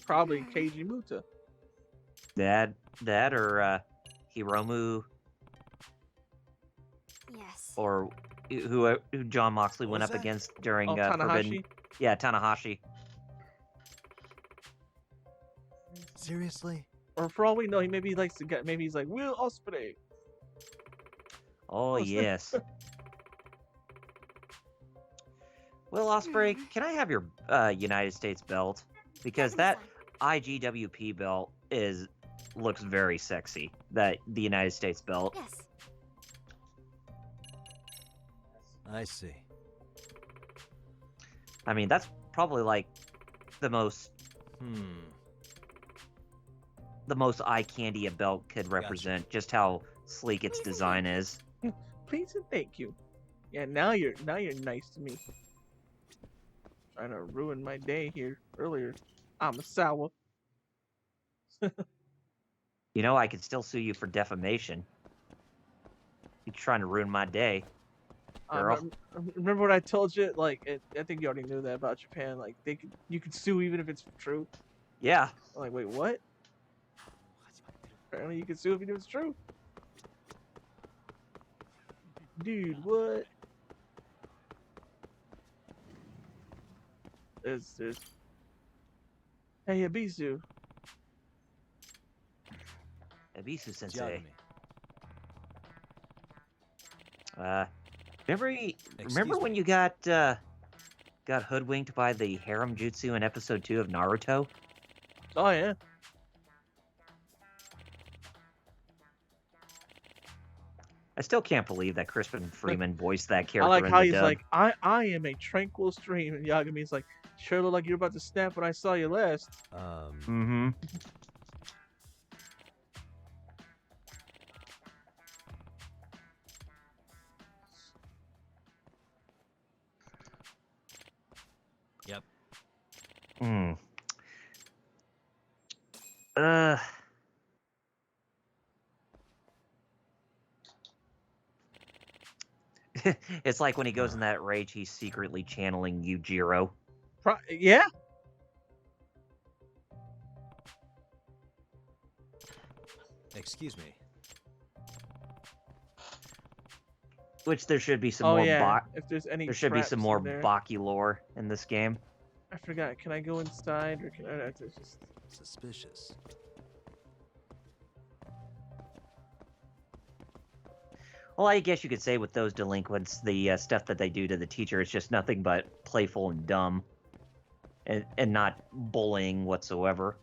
Probably Keiji Muta.
That or Hiromu,
yes.
or who John Moxley
What
went
was
up
that?
against during Forbidden.
Tanahashi.
Yeah, Tanahashi.
Seriously?
Or for all we know, he maybe likes to get. Maybe he's like Will Ospreay.
Oh yes. Will Ospreay, can I have your United States belt? Because that IGWP belt looks very sexy. The United States belt.
Yes.
I see.
I mean, that's probably like the most eye candy a belt could represent. Just how sleek its design is.
Please and thank you. Yeah, now you're nice to me. Trying to ruin my day here earlier. I'm a sour.
You know, I could still sue you for defamation. You're trying to ruin my day, girl.
Remember what I told you? Like, I think you already knew that about Japan. Like, you could sue even if it's true.
Yeah.
I'm like, wait, what? Apparently, you can sue even if it's true. Dude, what? There's. Hey, Abisu.
Abisu Sensei. Remember when you got hoodwinked by the harem jutsu in episode 2 of Naruto?
Oh yeah.
I still can't believe that Crispin Freeman voiced that
I
character
like
in
how
the
he's
dub.
like, I am a tranquil stream, and Yagami's like, sure look like you're about to snap when I saw you last.
Mm-hmm.
Yep.
Hmm. Uh. It's like when he goes in that rage, he's secretly channeling Yujiro.
Yeah.
Excuse me.
Which there should be some
Oh
more
yeah. If there's any
there should be some
traps
more
in there.
Baki lore in this game.
I forgot. Can I go inside or can I have to just?
Suspicious.
Well, I guess you could say with those delinquents, the stuff that they do to the teacher is just nothing but playful and dumb, and not bullying whatsoever.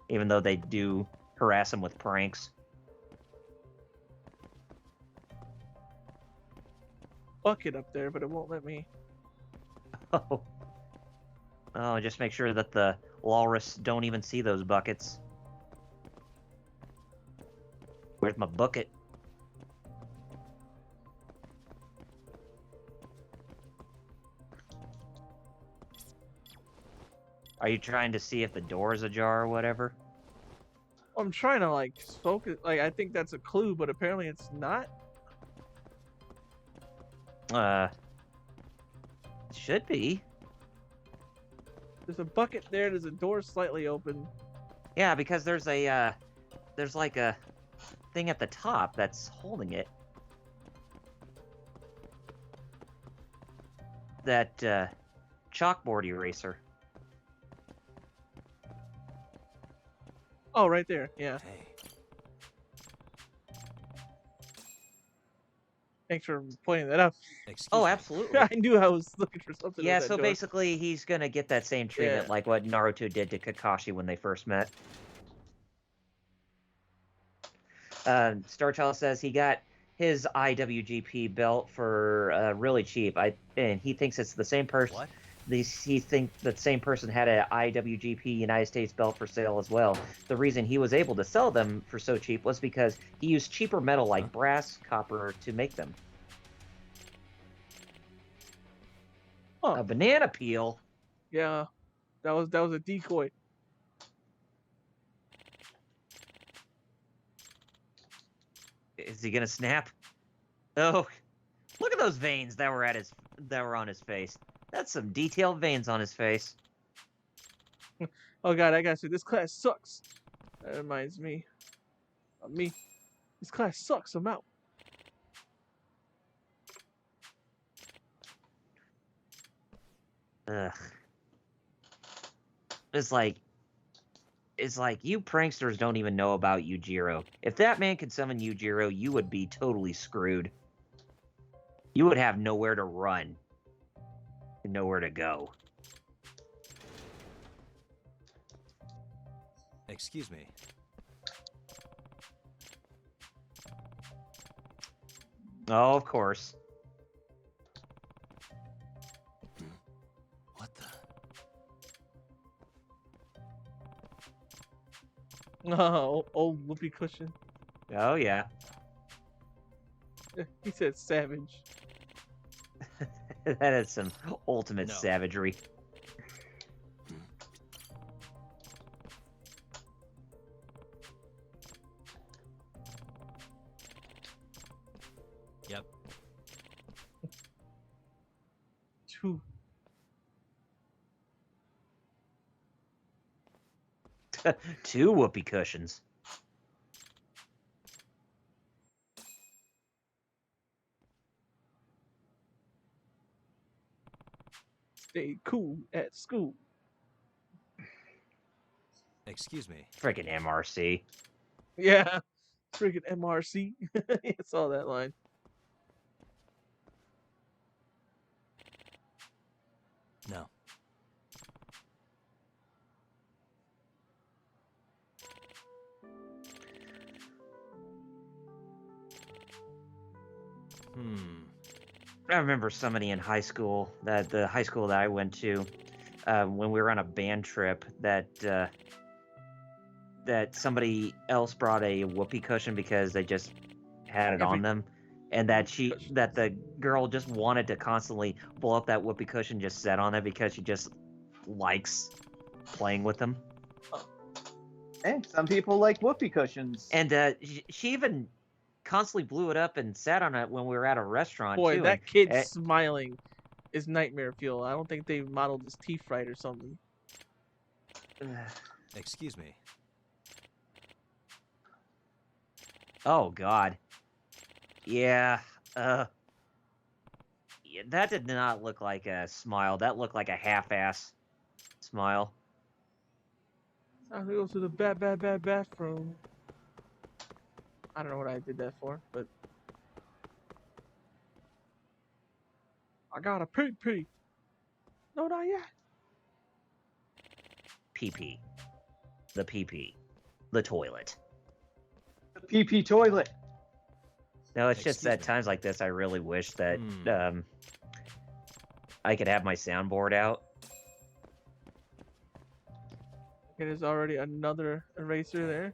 Even though they do harass him with pranks.
Bucket up there, but it won't let me.
Oh, just make sure that the walrus don't even see those buckets. Where's my bucket? Are you trying to see if the door is ajar or whatever?
I'm trying to like focus. Like I think that's a clue, but apparently it's not.
Should be.
There's a bucket there. There's a door slightly open.
Yeah, because there's a there's like a thing at the top that's holding it. That chalkboard eraser.
Oh, right there. Yeah.
Hey.
Thanks for pointing that out.
Excuse
Oh,
me.
absolutely.
I knew I was looking for something.
Yeah,
with that
so
door.
basically he's gonna get that same treatment
Yeah.
like what Naruto did to Kakashi when they first met. Starchild says he got his IWGP belt for really cheap. And he thinks it's the same person.
What?
He thinks that same person had an IWGP United States belt for sale as well. The reason he was able to sell them for so cheap was because he used cheaper metal like brass, copper to make them.
Huh.
A banana peel.
Yeah. That was a decoy.
Is he gonna snap? Oh, look at those veins that were on his face. That's some detailed veins on his face.
Oh god, I gotta say, this class sucks. That reminds me of me. This class sucks. I'm out.
Ugh. It's like you pranksters don't even know about Yujiro. If that man could summon Yujiro, you would be totally screwed. You would have nowhere to run. And nowhere to go.
Excuse me.
Oh, of course.
What the?
Oh, old whoopee cushion.
Oh, yeah.
He said savage.
That is some ultimate
No.
savagery.
Yep.
Two.
Two whoopee cushions.
Stay cool at school.
Excuse me.
Freaking MRC.
Yeah. Freaking MRC. I saw that line.
No.
I remember somebody in high school, that the high school that I went to, when we were on a band trip, that somebody else brought a whoopee cushion because they just had it on
Every
them, and that
cushion.
the girl just wanted to constantly blow up that whoopee cushion, just sat on it because she just likes playing with them.
Hey, some people like whoopee cushions.
And she even constantly blew it up and sat on it when we were at a restaurant
Boy,
too. And
that kid smiling is nightmare fuel. I don't think they modeled his teeth right or something.
Excuse me.
Oh God. Yeah. Yeah, that did not look like a smile. That looked like a half-ass smile.
I have to go to the bathroom. I don't know what I did that for, but I got a pee. No, not yet.
PP. The PP. The toilet.
The PP toilet.
No, it's just
Excuse
at
me.
times like this I really wish that I could have my soundboard out.
Okay, there's already another eraser there.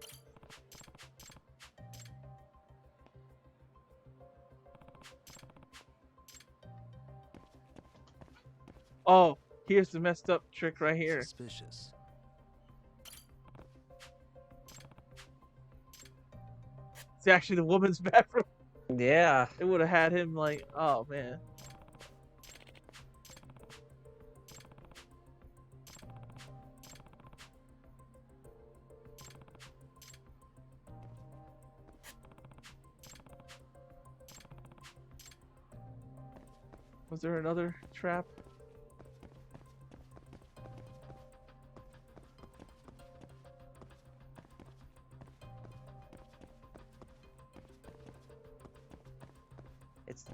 Oh, here's the messed up trick right here.
Suspicious.
It's actually the woman's bathroom.
Yeah.
It would have had him like, oh man. Was there another trap?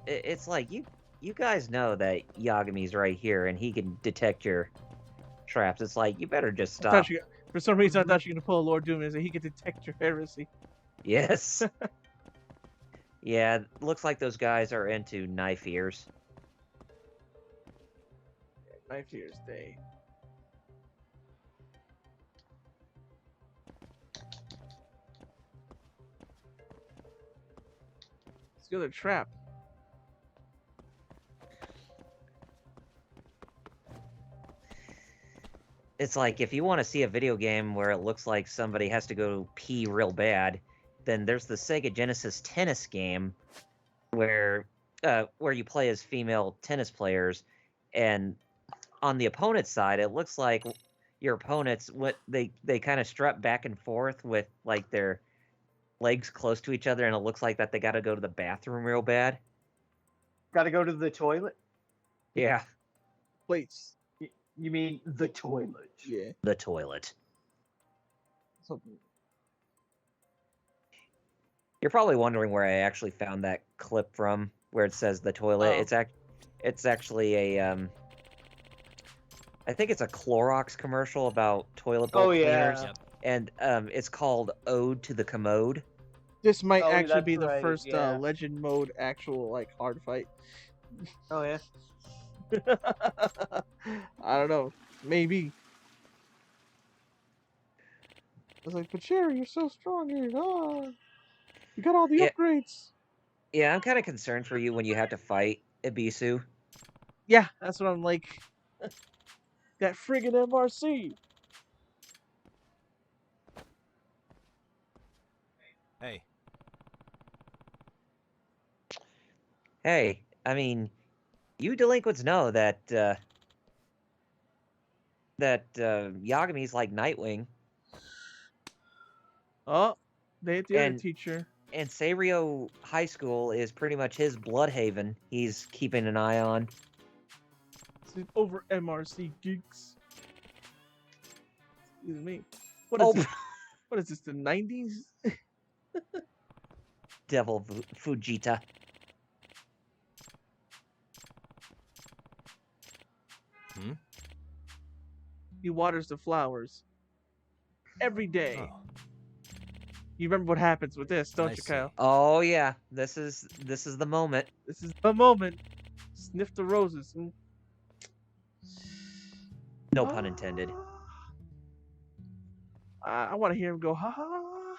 It's like you guys know that Yagami's right here and he can detect your traps. It's like you better just
I thought
stop.
for some reason I thought you were gonna pull a Lord Doom and say he can detect your heresy.
Yes. Yeah, looks like those guys are into knife ears.
Knife ears day. It's the other trap.
It's like if you want to see a video game where it looks like somebody has to go pee real bad, then there's the Sega Genesis tennis game where you play as female tennis players, and on the opponent's side, it looks like your opponents they kind of strut back and forth with like their legs close to each other, and it looks like that they got to go to the bathroom real bad.
Got to go to the toilet?
Yeah.
Plates.
You mean the toilet?
Yeah.
The toilet.
Something.
You're probably wondering where I actually found that clip from, where it says the toilet.
Oh.
It's actually a I think it's a Clorox commercial about toilet bowl cleaners, and it's called "Ode to the Commode."
This might
Oh,
actually be
that's
the
right,
first
yeah.
legend mode actual like hard fight.
Oh yeah.
I don't know. Maybe. I was like, but Cherry, you're so strong here. Oh, you got all the upgrades.
Yeah, I'm kind of concerned for you when you have to fight Ibisu.
Yeah, that's what I'm like. That friggin' MRC.
Hey.
Hey, I mean, you delinquents know that Yagami's like Nightwing.
Oh, they hit the other teacher.
And Seirio High School is pretty much his blood haven. He's keeping an eye on.
This is over MRC geeks. Excuse me. What is this? What is this? The 90s?
Devil Fujita.
He waters the flowers every day.
Oh.
You remember what happens with this, don't
I
you,
see.
Kyle?
Oh yeah, this is the moment.
This is the moment. Sniff the roses.
No pun intended.
I want to hear him go, ha ha.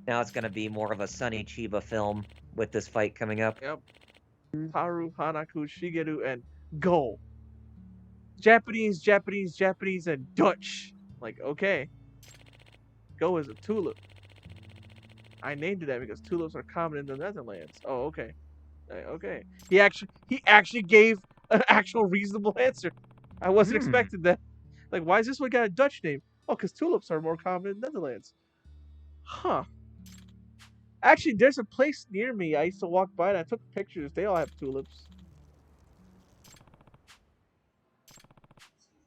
Now it's gonna be more of a Sunny Chiba film with this fight coming up.
Yep. Haru, Hanaku, Shigeru, and go. Japanese, Japanese, Japanese, and Dutch. Like, okay. Go is a tulip. I named it that because tulips are common in the Netherlands. Oh, okay. Okay. He actually gave an actual reasonable answer. I wasn't expecting that. Like, why is this one got a Dutch name? Oh, because tulips are more common in the Netherlands. Huh. Actually, there's a place near me. I used to walk by and I took pictures. They all have tulips.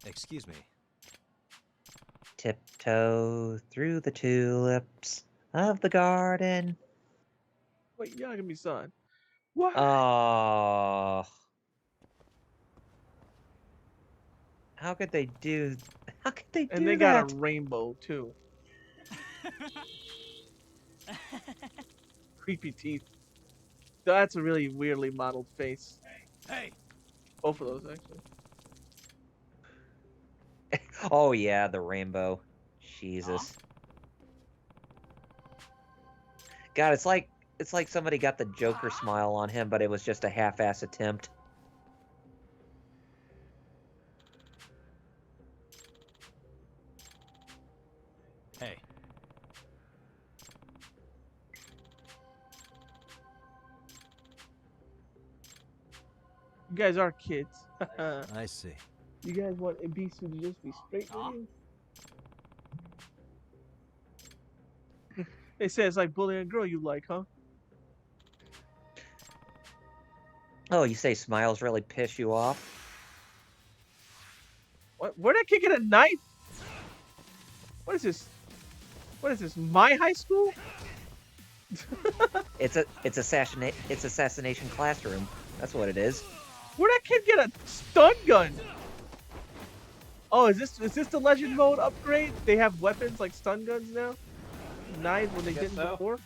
Excuse me.
Tiptoe through the tulips of the garden.
Wait, Yagami-san. What?
Oh. How could they do? How could they do that?
And they got a rainbow too. Creepy teeth. That's a really weirdly modeled face.
Hey.
Both of those actually.
Oh yeah, the rainbow. Jesus. God, it's like somebody got the Joker smile on him, but it was just a half-ass attempt.
Hey.
You guys are kids.
I see.
You guys want Ibisu to just be straight with you? They say it's like bullying a girl you like, huh?
Oh, you say smiles really piss you off?
What? Where'd that kid get a knife? What is this? What is this? My high school?
It's assassination classroom. That's what it is.
Where'd that kid get a stun gun? Oh, is this the legend mode upgrade? They have weapons like stun guns now? Knives when they didn't before?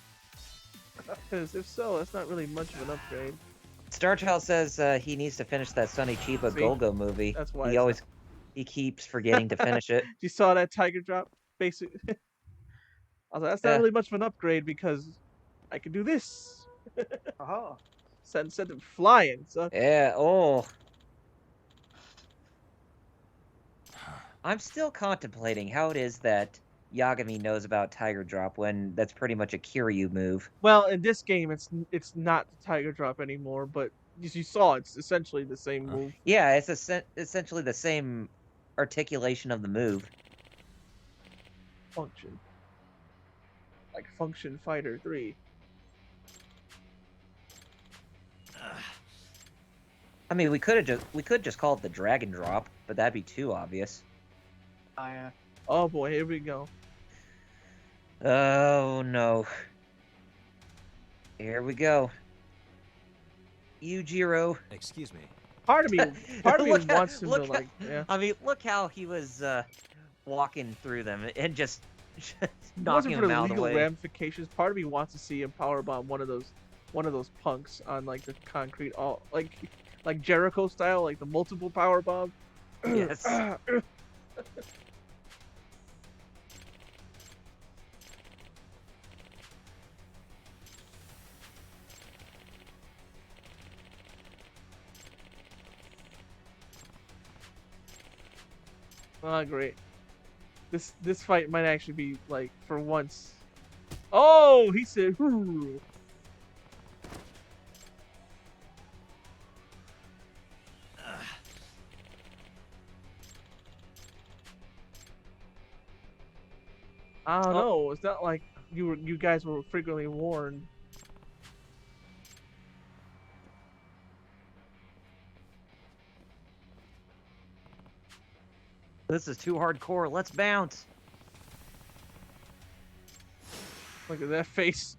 Because if so, that's not really much of an upgrade.
Starchild says he needs to finish that Sonny Chiba
See?
Golgo movie.
That's why
He keeps forgetting to finish it.
You saw that tiger drop? Basically. I was like, that's not really much of an upgrade because I can do this. Send them flying. So.
Yeah, oh. I'm still contemplating how it is that Yagami knows about Tiger Drop when that's pretty much a Kiryu move.
Well, in this game, it's not the Tiger Drop anymore, but as you saw, it's essentially the same move.
Yeah, it's essentially the same articulation of the move.
Function. Like Function Fighter 3.
I mean, we could just call it the Dragon Drop, but that'd be too obvious.
Oh yeah.
Oh boy, here we go.
Oh no. Here we go. Yujiro.
Excuse me.
Part of me wants him to
look
like, yeah.
I mean, look how he was walking through them and just
It
knocking
wasn't for
them
the
out of the
legal
way.
ramifications. Part of me wants to see him powerbomb one of those punks on like the concrete, all like Jericho style, like the multiple powerbomb.
Yes.
Oh, great. This fight might actually be like for once. Oh, he said, "Hoo." I don't know. It's not like you guys were frequently warned.
This is too hardcore. Let's bounce.
Look at that face.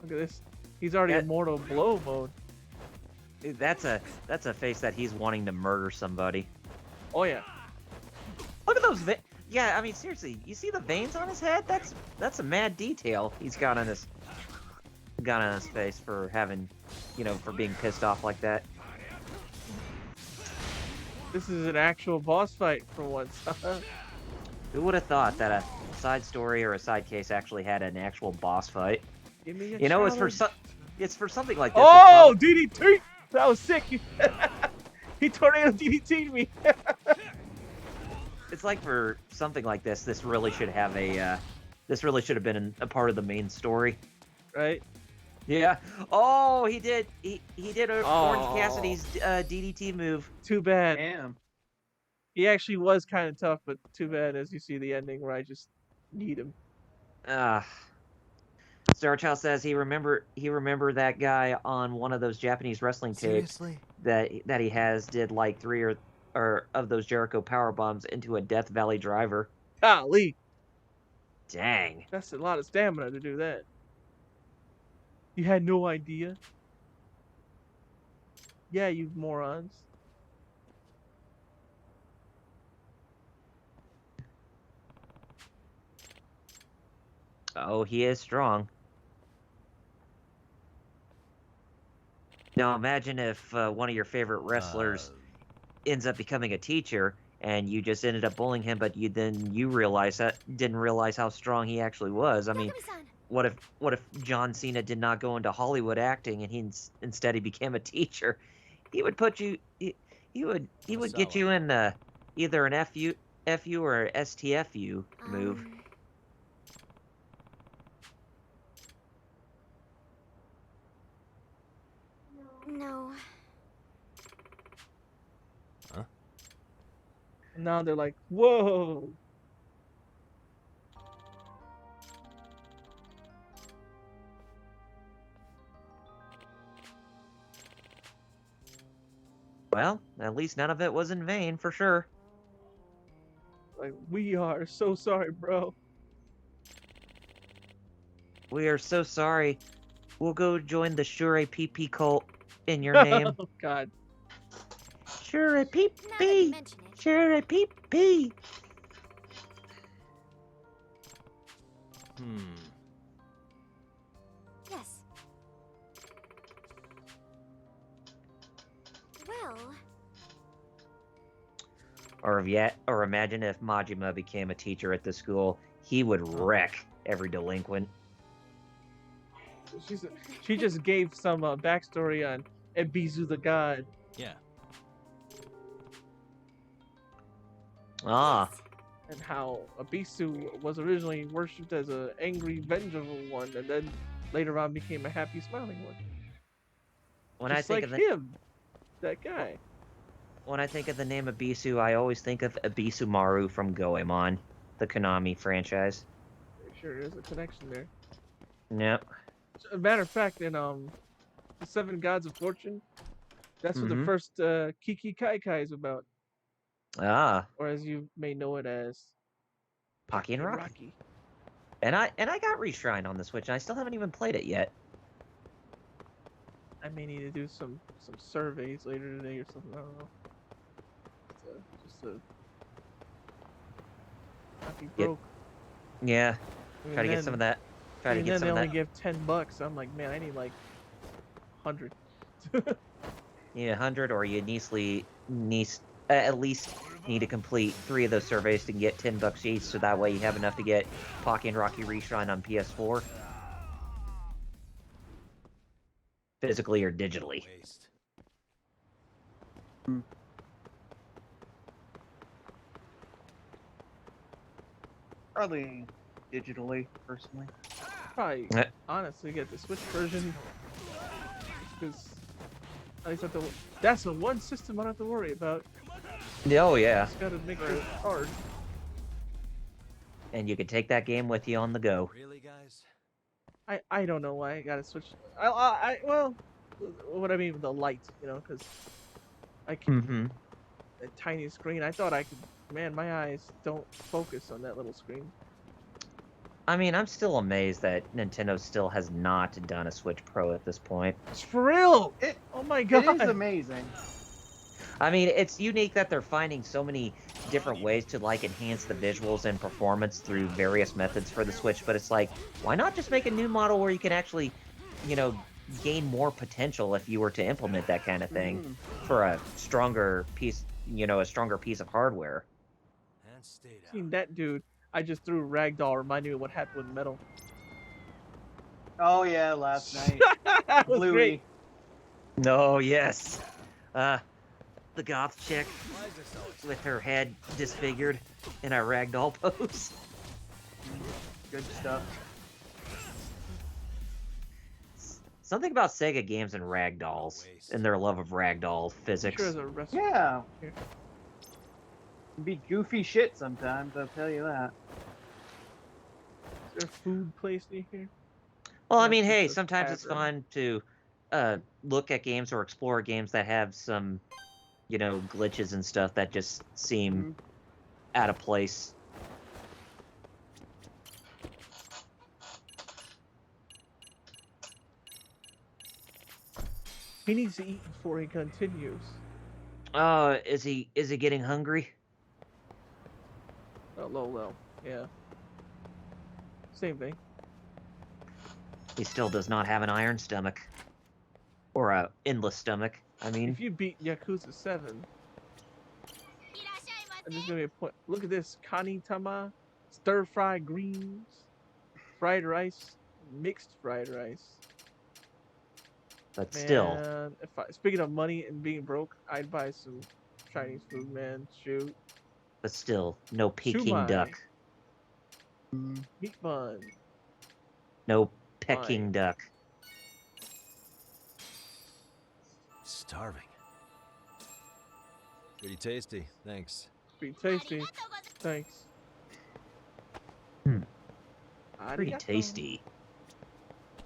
Look at this. He's already in mortal blow mode.
That's a face that he's wanting to murder somebody.
Oh yeah.
Look at those yeah, I mean seriously, you see the veins on his head? That's a mad detail he's got on his face for having, for being pissed off like that.
This is an actual boss fight for once.
Who would have thought that a side story or a side case actually had an actual boss fight?
Give me a
It's for something like this.
Oh, DDT! That was sick. He tornado DDT'd me.
It's like for something like this, this really should have this really should have been a part of the main story.
Right?
Yeah. Oh, he did Orange Cassidy's DDT move.
Too bad.
Damn.
He actually was kind of tough, but too bad as you see the ending where I just need him.
Starchild says he remember that guy on one of those Japanese wrestling tapes that he did like 3 or of those Jericho power bombs into a Death Valley driver.
Golly.
Dang.
That's a lot of stamina to do that. You had no idea? Yeah, you morons.
Oh, he is strong. Now imagine if one of your favorite wrestlers ends up becoming a teacher, and you just ended up bullying him, but you didn't realize how strong he actually was. I mean, what if John Cena did not go into Hollywood acting and instead he became a teacher? He would put you. He would get you in either an FU or an STFU move.
No.
Huh?
Now they're like, whoa.
Well, at least none of it was in vain, for sure.
Like, we are so sorry, bro.
We are so sorry. We'll go join the Shure PP cult in your name.
Oh, God.
Shure PP! Shure PP!
Yes. Well.
Or imagine if Majima became a teacher at the school. He would wreck every delinquent.
She just gave some backstory on Ebisu the god.
Yeah.
Ah.
And how Ebisu was originally worshipped as an angry, vengeful one, and then later on became a happy, smiling one.
When
Just
I think
like
of
him, that guy.
When I think of the name Ebisu, I always think of Ebisumaru from Goemon, the Konami franchise.
Sure, there's a connection there.
Yep.
As a matter of fact, in the Seven Gods of Fortune, that's what the first Kiki Kai Kai is about.
Ah.
Or as you may know it as
Pocky and Rocky. And I got Reshrined on the Switch, and I still haven't even played it yet.
I may need to do some surveys later today or something. I don't know. Just to not be broke.
Yeah. Try to get some of that. Try to get some of that.
They only give $10. I'm like, man, I need like 100.
Yeah, 100, or you at least need to complete 3 of those surveys to get $10 each, so that way you have enough to get Pocky and Rocky Reshrine on PS4. Physically or digitally.
Probably digitally, personally.
Probably, honestly, get the Switch version. Because at least that's the one system I don't have to worry about.
Oh, yeah.
Just gotta make it hard.
And you can take that game with you on the go.
Really, guys?
I don't know why I gotta switch. Well, what I mean with the light, because I can a tiny screen. I thought I could. Man, my eyes don't focus on that little screen.
I mean, I'm still amazed that Nintendo still has not done a Switch Pro at this point.
It's for real. Oh my
It
god.
is amazing.
I mean, it's unique that they're finding so many different ways to like enhance the visuals and performance through various methods for the Switch, but it's like, why not just make a new model where you can actually, you know, gain more potential if you were to implement that kind of thing for a stronger piece, a stronger piece of hardware.
And stay down.
Seen that dude. I just threw Ragdoll. Reminded me of what happened with Metal.
Oh yeah, last night.
That was great.
Bluey.
No, yes. The goth chick with her head disfigured in a ragdoll pose.
Good stuff.
Something about Sega games and ragdolls and their love of ragdoll
I'm
physics.
sure there's a restaurant.
Yeah.
Here.
Be goofy shit sometimes, I'll tell you that.
Is there a food place near here?
Well, I
That's
mean,
just
hey,
a
sometimes it's
tavern.
fun to look at games or explore games that have some, glitches and stuff that just seem out of place.
He needs to eat before he continues.
Is he getting hungry?
Oh, low. Yeah. Same thing.
He still does not have an iron stomach. Or a endless stomach, I mean.
If you beat Yakuza 7, I'm just gonna be a point. Look at this. Kanitama, stir-fried greens, fried rice, mixed fried rice.
But
Man,
still.
Speaking of money and being broke, I'd buy some Chinese food, man. Shoot.
But still, no Peking
Shumai.
duck.
Meat bun.
No Peking
Fine.
duck.
Starving. Pretty tasty, thanks.
Pretty tasty. Thanks.
Pretty
Arigato.
tasty.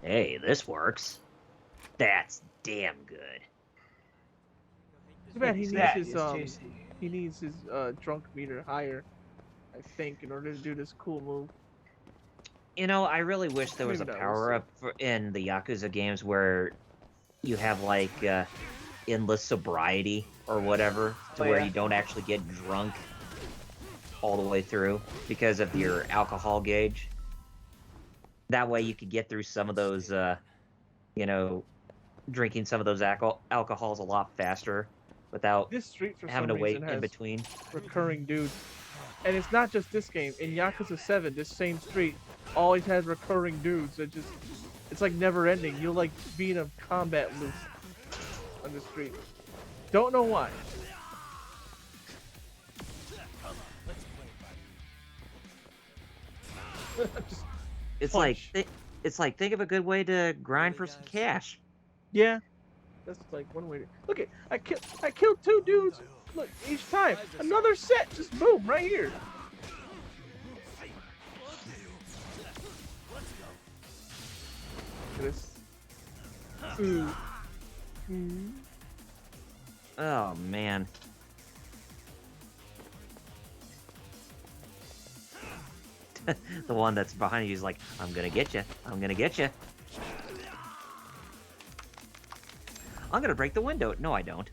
Hey, this works. That's damn good.
Too bad he needs
That
his
is tasty.
he needs his drunk meter higher, I think, in order to do this cool move.
I really wish there was
Maybe
a
not, we'll
power up in the Yakuza games where you have like endless sobriety or whatever, to where
yeah.
you don't actually get drunk all the way through because of your alcohol gauge. That way you could get through some of those, drinking some of those alcohols a lot faster without
This street for
having
some
to wait
reason
in
has
between.
recurring dudes. And it's not just this game. In Yakuza 7, this same street always has recurring dudes that just, it's like never ending. You'll like be in a combat loop on the street. Don't know why. Just
It's
punch.
like think of a good way to grind for some cash.
Yeah, that's like one way to look at. I killed 2 dudes. Look, each time another set, just boom right here. Look at this. Ooh.
Oh man. The one that's behind you is like, I'm gonna get you. I'm gonna get you. I'm gonna break the window. No, I don't.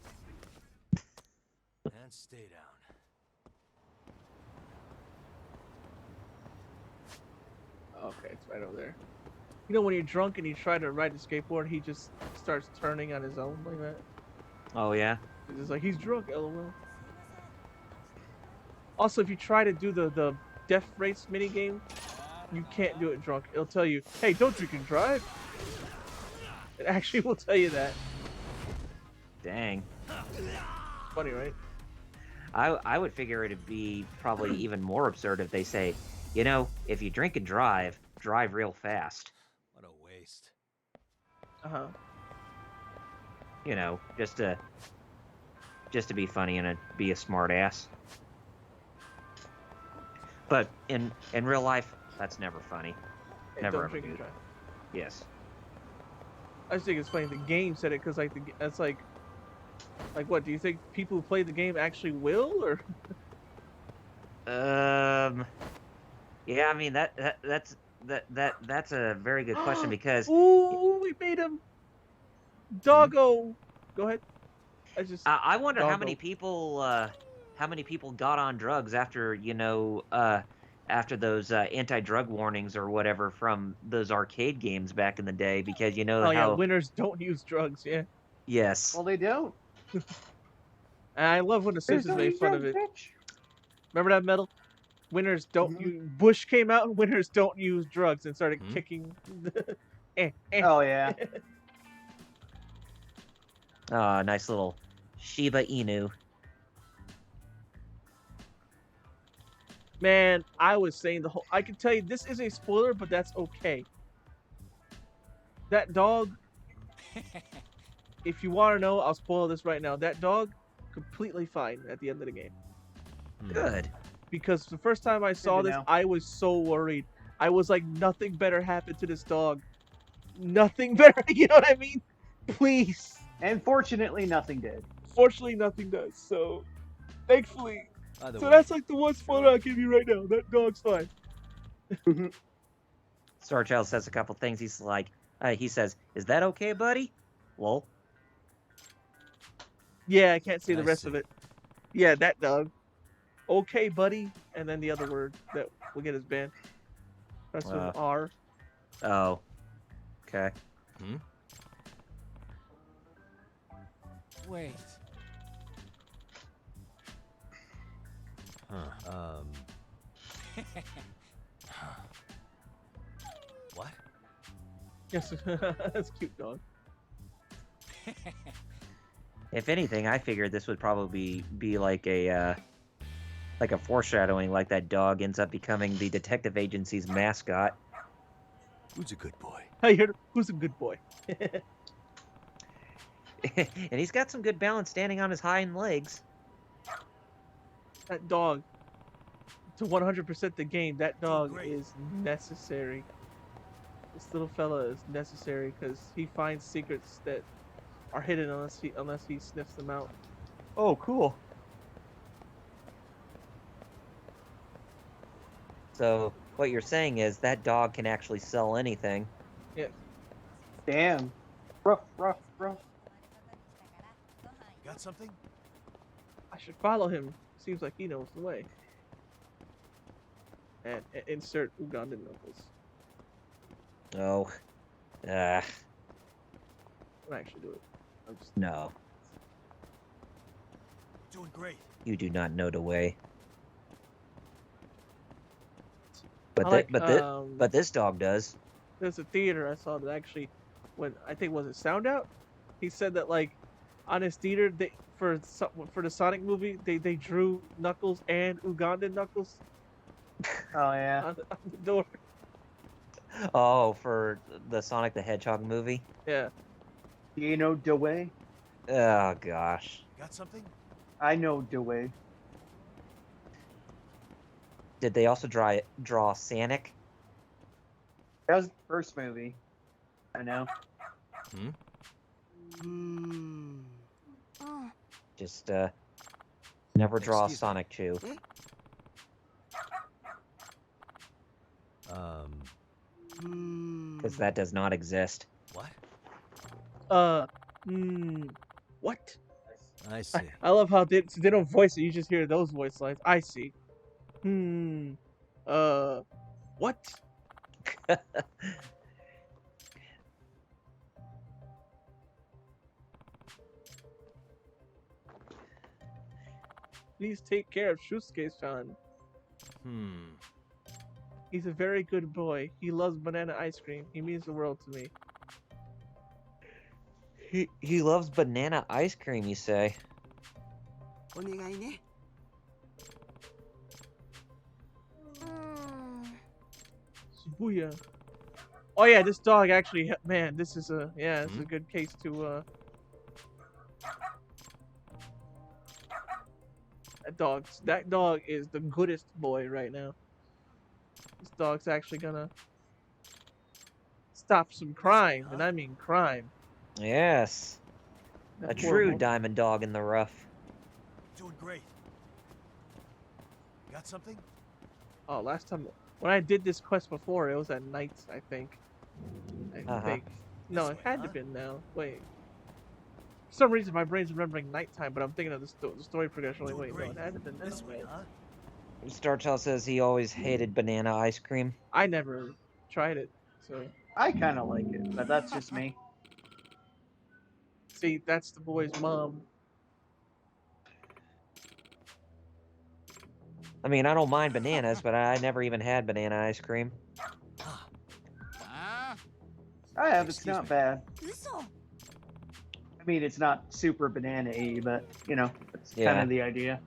And stay down.
Okay, it's right over there. You know when you're drunk and you try to ride the skateboard, he just starts turning on his own like that.
Oh yeah.
It's just like he's drunk, lol. Also, if you try to do the death race minigame, you can't do it drunk. It'll tell you, hey, don't drink and drive. It actually will tell you that.
Dang.
Funny, right?
I would figure it'd be probably even more absurd if they say, if you drink and drive real fast.
What a waste.
Uh-huh.
Just to be funny and be a smart ass. But in real life, that's never funny.
Hey,
Never
don't
ever
drink and
good.
drive.
Yes.
I just think it's funny the game said it because that's like what? Do you think people who play the game actually will or?
Yeah, I mean that's a very good question because
Ooh, we made him. Doggo. Go ahead. I just
I wonder how many
doggo.
people got on drugs after after those anti-drug warnings or whatever from those arcade games back in the day, because you know
Oh yeah,
how
winners don't use drugs. Yeah,
yes.
Well, they don't.
and I love when the
There's
Simpsons
no
made
use
fun of
drugs,
it.
bitch.
Remember that metal? Winners don't
Mhm.
use. Bush came out and winners don't use drugs and started kicking. Eh.
Oh yeah.
Nice little Shiba Inu.
Man, I was saying the whole. I can tell you this is a spoiler, but that's okay. That dog. If you want to know, I'll spoil this right now. That dog, completely fine at the end of the game.
Good.
Because the first time I saw
to
this,
know.
I was so worried. I was like, nothing better happened to this dog. Nothing better. You know what I mean? Please.
And fortunately, nothing did.
Fortunately, nothing does. So, thankfully.
Either
So
way,
that's like the one spoiler I'll give you right now. That dog's fine.
Starchild says a couple things. He's like, he says, "Is that okay, buddy?" Lol.
Yeah, I can't say the
I
rest
see.
of it. Yeah, that dog. Okay, buddy. And then the other word that will get us banned. That's with an R.
Oh. Okay.
Wait.
Huh. What?
Yes, that's cute, dog.
If anything, I figured this would probably be like a foreshadowing, like that dog ends up becoming the detective agency's mascot.
Who's a good boy?
I heard who's a good boy.
And he's got some good balance standing on his hind legs.
That dog. To 100% the game, that dog
great.
is necessary. This little fella is necessary because he finds secrets that are hidden unless he sniffs them out. Oh, cool.
So what you're saying is that dog can actually sell anything.
Yeah.
Damn. Rough.
Got something?
I should follow him. Seems like he knows the way. And insert Ugandan knuckles.
Oh.
I'm actually do it. I'm just
No.
Doing great.
You do not know the way. But
I like,
but this dog does.
there's a theater I saw that actually, when I think was it Sound Out, he said that like on his theater for the Sonic movie they drew Knuckles and Ugandan Knuckles
Oh yeah.
on the door.
Oh, for the Sonic the Hedgehog movie?
Yeah.
You know the way.
Oh gosh.
Got something?
I know the way.
Did they also draw Sonic?
That was the first movie. I know.
Just never draw
Excuse me.
Sonic 2. Because that does not exist.
What?
What?
I see.
I love how they don't voice it. You just hear those voice lines. I see. What? Please take care of Shusuke-san. He's a very good boy. He loves banana ice cream. He means the world to me.
He loves banana ice cream, you say?
Shibuya. Oh yeah, this dog actually, man, this is a good case to that dog is the goodest boy right now. This dog's actually gonna stop some crime, and I mean crime.
Yes.
That
A
poor
true
woman.
diamond dog in the rough.
Doing great. Got something?
Oh, last time when I did this quest before, it was at night, I think. I think. No,
This
it
way,
had to
huh?
been now. Wait. For some reason, my brain's remembering nighttime, but I'm thinking of the story progression. Like, wait, no,
Great.
it had to been
This way, huh?
Starchild says he always hated banana ice cream.
I never tried it, so
I kind of like it, but that's just me.
see, that's the boy's mom.
I mean, I don't mind bananas, but I never even had banana ice cream.
I have. It's
Excuse
not
me.
bad. I mean, it's not super banana-y, but you know, it's kind
Yeah.
of the idea.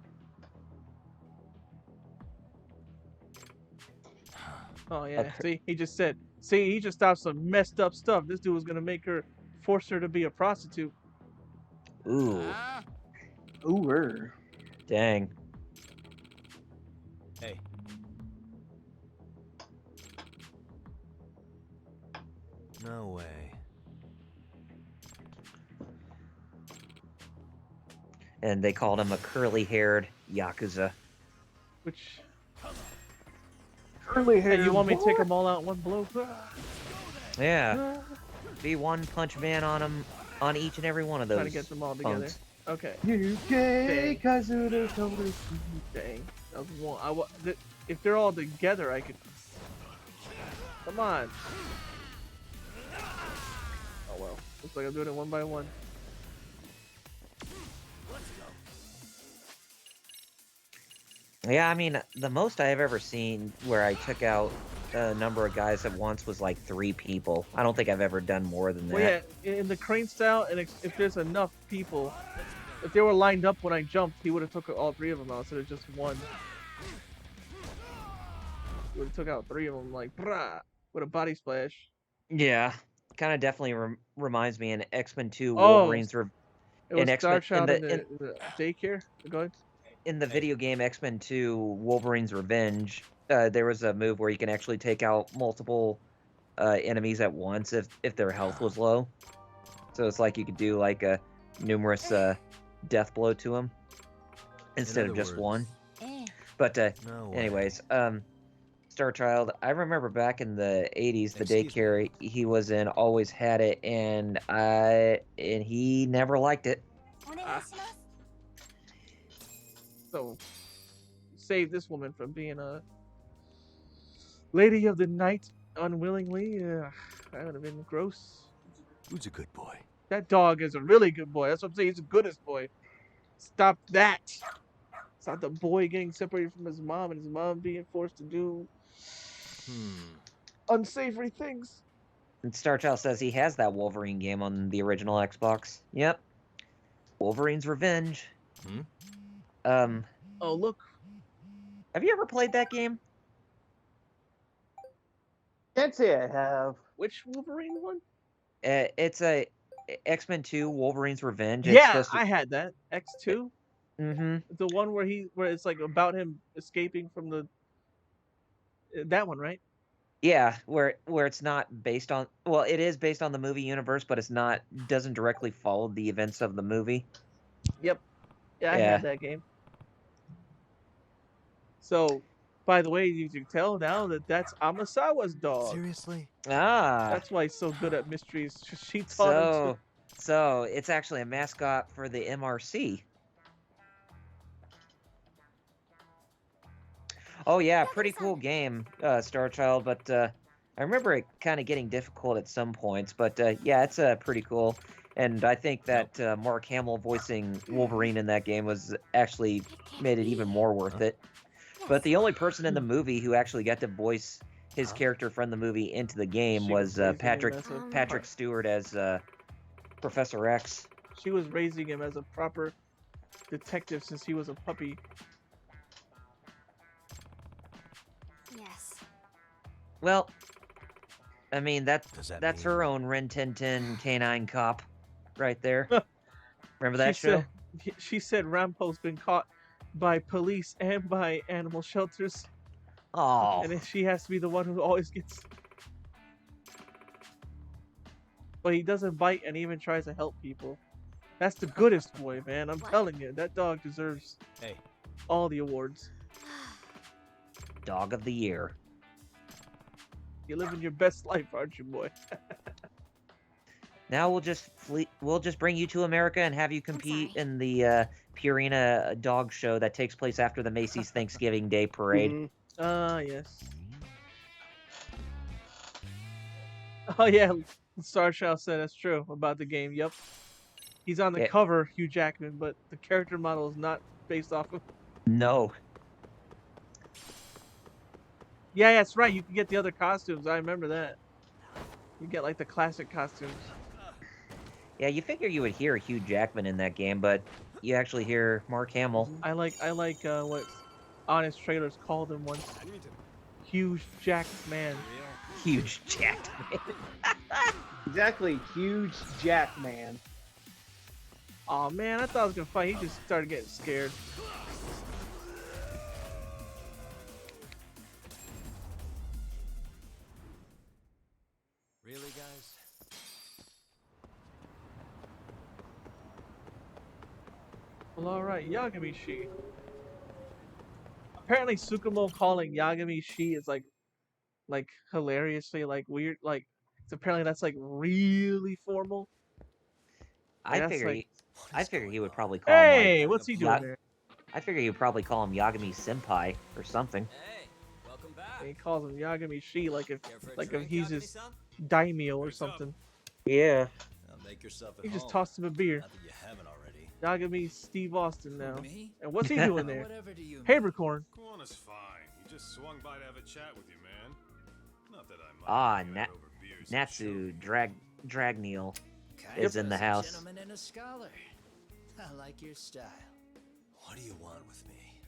Oh yeah, see, he just said, see, he just stopped some messed up stuff. This dude was gonna force her to be a prostitute.
Ooh,
Ooh.
dang.
Hey. No way.
And they called him a curly-haired Yakuza.
Which,
Curly hair.
hey, you want me to take them all out in one blow?
Yeah. Be one punch man on him, on each and every one of those.
Trying to get them all together.
punks.
Okay.
Yuke Kazura Toru.
Dang, that was one. If they're all together, I could. Come on. Oh well. Looks like I'm doing it one by one.
Yeah, I mean, the most I've ever seen where I took out a number of guys at once was like 3 people. I don't think I've ever done more than that.
Well, yeah, in the crane style, and if there's enough people, if they were lined up when I jumped, he would have took all 3 of them out instead of just one. He would have took out 3 of them like brah with a body splash.
Yeah, kind of definitely reminds me in X-Men 2
Oh,
Wolverine's
it was
X-Men
Starchild in the daycare. Go ahead.
in the video game X-Men 2 Wolverine's Revenge, there was a move where you can actually take out multiple enemies at once if their health was low. So it's like you could do like a numerous death blow to them instead of just one. But
No way.
anyways, Starchild, I remember back in the 80s, the
Excuse me.
daycare he was in always had it, and he never liked it.
So, save this woman from being a lady of the night unwillingly. That would have been gross.
Who's a good boy?
That dog is a really good boy. That's what I'm saying. He's the goodest boy. Stop that. Stop the boy getting separated from his mom and his mom being forced to do unsavory things.
And Starchild says he has that Wolverine game on the original Xbox. Yep. Wolverine's Revenge.
Oh, look.
Have you ever played that game?
Can't say I have.
Which Wolverine one?
It's a X-Men 2 Wolverine's Revenge.
Yeah, I had that. X2.
Mm-hmm.
The one where it's like about him escaping from the that one, right?
Yeah, where it's not based on, well, it is based on the movie universe, but doesn't directly follow the events of the movie.
Yep. Yeah, I had that game. So, by the way, you can tell now that that's Amasawa's dog.
Seriously?
Ah.
That's why he's so good at mysteries. She taught him to.
So it's actually a mascot for the MRC. Oh yeah, pretty cool game, Starchild, but I remember it kind of getting difficult at some points, but yeah, it's pretty cool. And I think that Mark Hamill voicing Wolverine in that game was actually made it even more worth it. But the only person in the movie who actually got to voice his character from the movie into the game was Patrick Stewart as Professor X.
She was raising him as a proper detective since he was a puppy.
Yes.
Well, I mean that's
mean...
her own Ren 1010 canine cop, right there. Remember that show?
She said Rampo's been caught by police and by animal shelters.
Oh.
And she has to be the one who always gets. But he doesn't bite and even tries to help people. That's the goodest boy, man. I'm telling you, that dog deserves all the awards.
Dog of the Year.
You're living your best life, aren't you, boy?
Now we'll just bring you to America and have you compete
sorry.
in the Purina dog show that takes place after the Macy's Thanksgiving Day parade.
Mhm.
Yes. Oh yeah, Star Child said that's true about the game. Yep. He's on the
Yeah,
cover, Hugh Jackman, but the character model is not based off of.
no.
Yeah, that's right. You can get the other costumes. I remember that. You get like the classic costumes.
Yeah, you figure you would hear Hugh Jackman in that game, but you actually hear Mark Hamill.
I like what Honest Trailers called him once. Huge jacked man.
Huge jacked man.
Exactly, huge Jack man.
Oh man, I thought I was gonna fight. He just started getting scared.
Really, guys?
Well, all right, Yagami-shi. Apparently, Tsukumo calling Yagami-shi is like hilariously like weird. Like, it's apparently that's like really formal. Like,
I
that's
figure
like,
he,
What
I
is
figure
going
he would
on?
probably call him like
hey, what's he doing there?
I figure he would probably call him Yagami Senpai or something.
Hey, welcome back.
And he calls him Yagami-shi like
Care for a
if
drink,
he's
Yagami
his
san?
daimyo or
Here's up.
something.
Yeah.
Now make yourself at
He just
home.
tossed him a beer.
Not that you haven't already.
Yagami Steve Austin now.
Me?
And what's he doing there?
Whatever do you
Habercorn.
Corn is fine. He just swung by to have a chat with you, man. Not that I mind.
Ah,
hanging out
Na-
over beers and
Natsu
sugar.
Dragneel
Kind
is
of
in the
as a
house.
gentleman and a scholar. I like your style.
What do you want with me?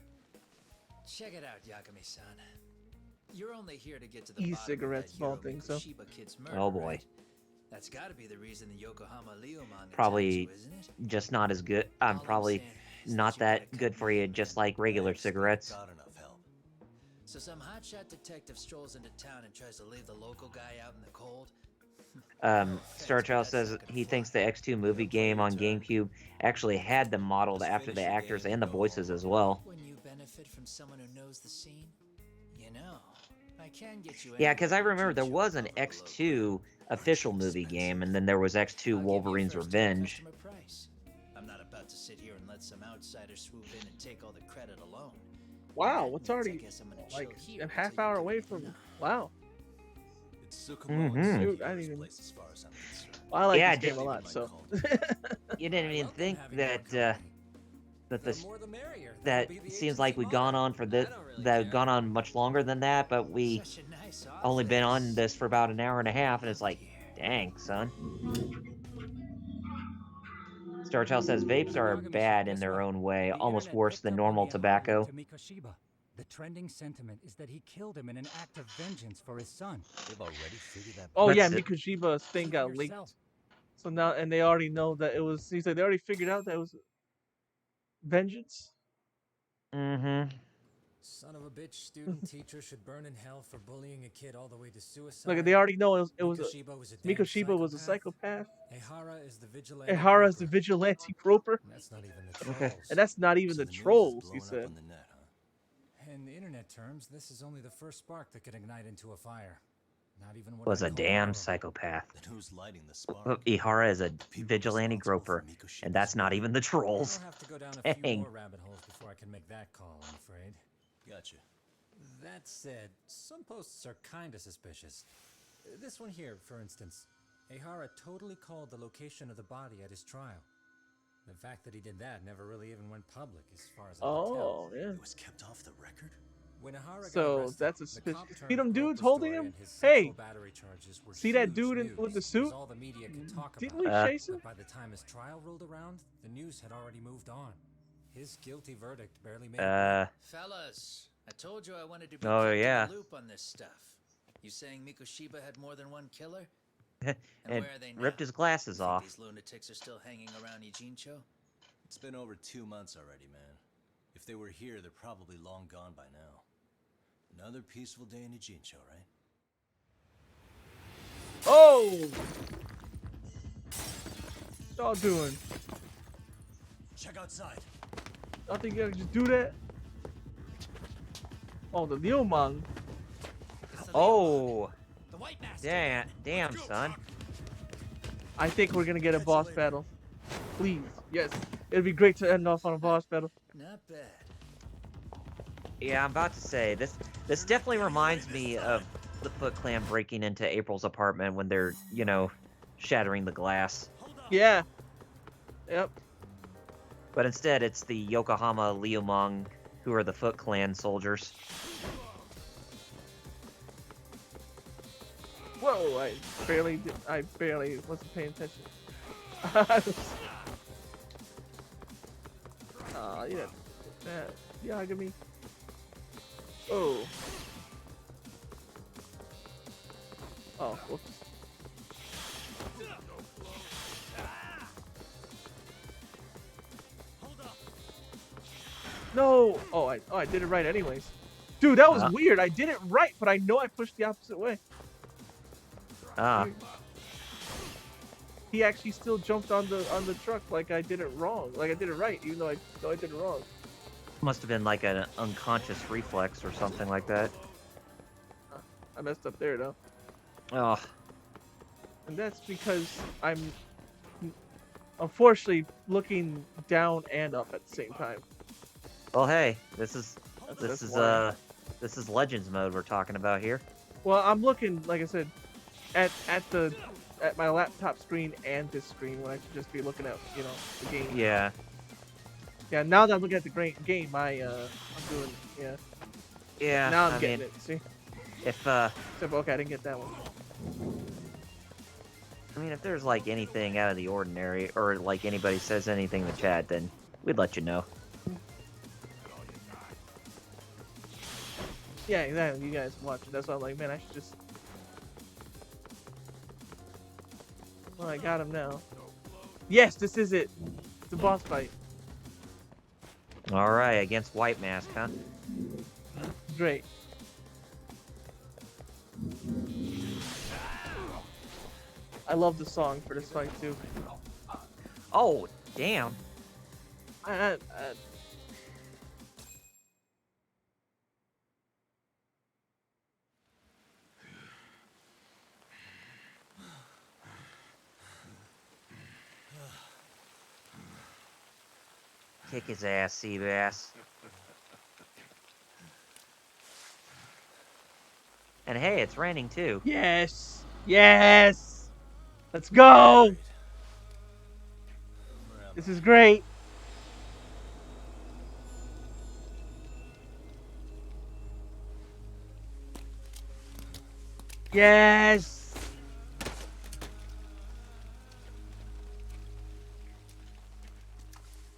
Check it out, Yagami-san. You're only here to get to the
E-cigarettes,
bottom of
small
that
thing,
Hiro
so.
Mikoshiba kid's murder,
Oh boy.
right? That's got to be the reason the Yokohama Leo manga
Probably
tags you, isn't it?
just not as good.
All
I'm
I'm
probably
saying is
not
you gotta
that
cut
good
me
for you,
off.
just like regular
Thanks,
cigarettes.
Got enough help.
So some hotshot detective strolls into town and tries to leave the local guy out in the cold.
Star Child says he thinks the X2 movie game on GameCube actually had them modeled
Just
after
finish
the
your
actors
game
and the
and go
voices
home
as well.
When you benefit from someone who knows the scene, you know, I can get you.
Yeah, because I
anywhere in
remember there
Jincho
was an
over below
X2
grade.
official movie game, and then there was X2
I'll give you
Wolverine's
first tier
Revenge.
customer price. I'm not about to sit here and let some outsider swoop in and take all the credit alone.
Wow,
That
what's
means I
already
guess I'm gonna
like
chill here
a
until
half
you
hour
come
away
in.
from. Wow.
It's Tsukumo
Mhm.
and
Shoot, I didn't
Sekio's
even-
place as far as I'm concerned.
Well, I like
Yeah,
this game a
just-
lot, so.
You didn't even think that that
The
this
more the merrier.
that
That'll be the
seems like
agency
we've gone
motto.
on for
I
this
don't really
that
care.
gone on much longer than that, but we
Such a nice
only been on
office.
this for about an hour and a half, and it's like,
Here.
dang, son. Star Child says vapes are bad in their own way, almost worse than normal tobacco.
To Mikoshiba. The trending sentiment is that he killed him in an act of vengeance for his son.
They've already figured that.
Oh yeah,
That's it.
Mikoshiba's thing
See for
got leaked.
yourself.
So now, and they already know that it was. He said they already figured out that it was vengeance.
Mm-hmm.
Son of a bitch, student teacher should burn in hell for bullying a kid all the way to suicide.
Like they already know it was
Mikoshiba was a damn
Mikoshiba was a psychopath.
Ehara is the vigilante.
Ehara is the
groper.
vigilante groper,
And that's not even the
Okay.
trolls.
and that's not even
So
the
news is
trolls. He
blowing up
said.
on the net, huh?
In internet terms, this is only the first spark that could ignite into a fire. Not even what
Was
I
a
call
damn
viral.
psychopath.
Then who's lighting the spark?
Ihara is a
People
vigilante
responsible for
groper,
Mikoshiba's
and that's not
murder?
even the
I'll
trolls.
have to go down a few
Dang.
more rabbit holes before I can make that call, I'm afraid.
Gotcha.
That said, some posts are kinda suspicious. This one here, for instance. Ehara totally called the location of the body at his trial. The fact that he did that never really even went public, as far as I can tell.
Oh yeah.
It was kept off the record?
When Ehara got
So
arrested,
that's a
the
suspicious.
cop
See
turned
them dudes
groper
holding
story
him?
and his
Hey,
sexual battery charges were
see that
huge
dude
news.
with the
It was
suit?
all the media could talk
Didn't
about.
we chase him?
But by the time his trial rolled around, the news had already moved on. His guilty verdict barely made it.
Fellas, I told you I wanted to be
Oh,
kept
yeah.
in the loop on this stuff. You saying Mikoshiba had more than one killer?
And
where are they
ripped
now?
his glasses
You think
off.
These lunatics are still hanging around Ijincho?
It's been over 2 months already, man. If they were here, they're probably long gone by now. Another peaceful day in Ijincho, right?
Oh! What y'all doing?
Check outside.
Y'all think y'all can just do that? Oh, the Liumang.
Oh,
The white mask.
damn, son.
I think we're gonna get a boss battle. Please, yes. It'd be great to end off on a boss battle.
Not bad.
Yeah, I'm about to say this definitely reminds me of the Foot Clan breaking into April's apartment when they're, you know, shattering the glass.
Yeah. Yep.
But instead, it's the Yokohama Liumang who are the Foot Clan soldiers.
Whoa! I barely wasn't paying attention. Yeah. Yagami. Oh. Oh, whoops. No! Oh, I did it right anyways. Dude, that was weird. I did it right, but I know I pushed the opposite way. He actually still jumped on the truck like I did it wrong. Like I did it right, even though I know I did it wrong.
Must have been like an unconscious reflex or something like that.
I messed up there though.
Oh.
And that's because I'm unfortunately looking down and up at the same time.
Well, hey, this is
why.
this is Legends mode we're talking about here.
Well, I'm looking, like I said, at my laptop screen and this screen when I should just be looking at, you know, the game.
Yeah.
Yeah, now that I'm looking at the game, I'm doing, yeah.
Yeah.
Now I'm
I
getting
mean,
it, see?
If
Except, okay, I didn't get that one.
I mean, if there's like anything out of the ordinary, or like anybody says anything in the chat, then we'd let you know.
Yeah, exactly. You guys watch it. That's why I'm like, man, I should just. Well, I got him now. Yes, this is it. It's a boss fight.
All right, against White Mask, huh?
Great. I love the song for this fight too.
Oh, damn. Kick his ass, Seabass. And hey, it's raining too.
Yes! Yes! Let's go! This is great. Yes!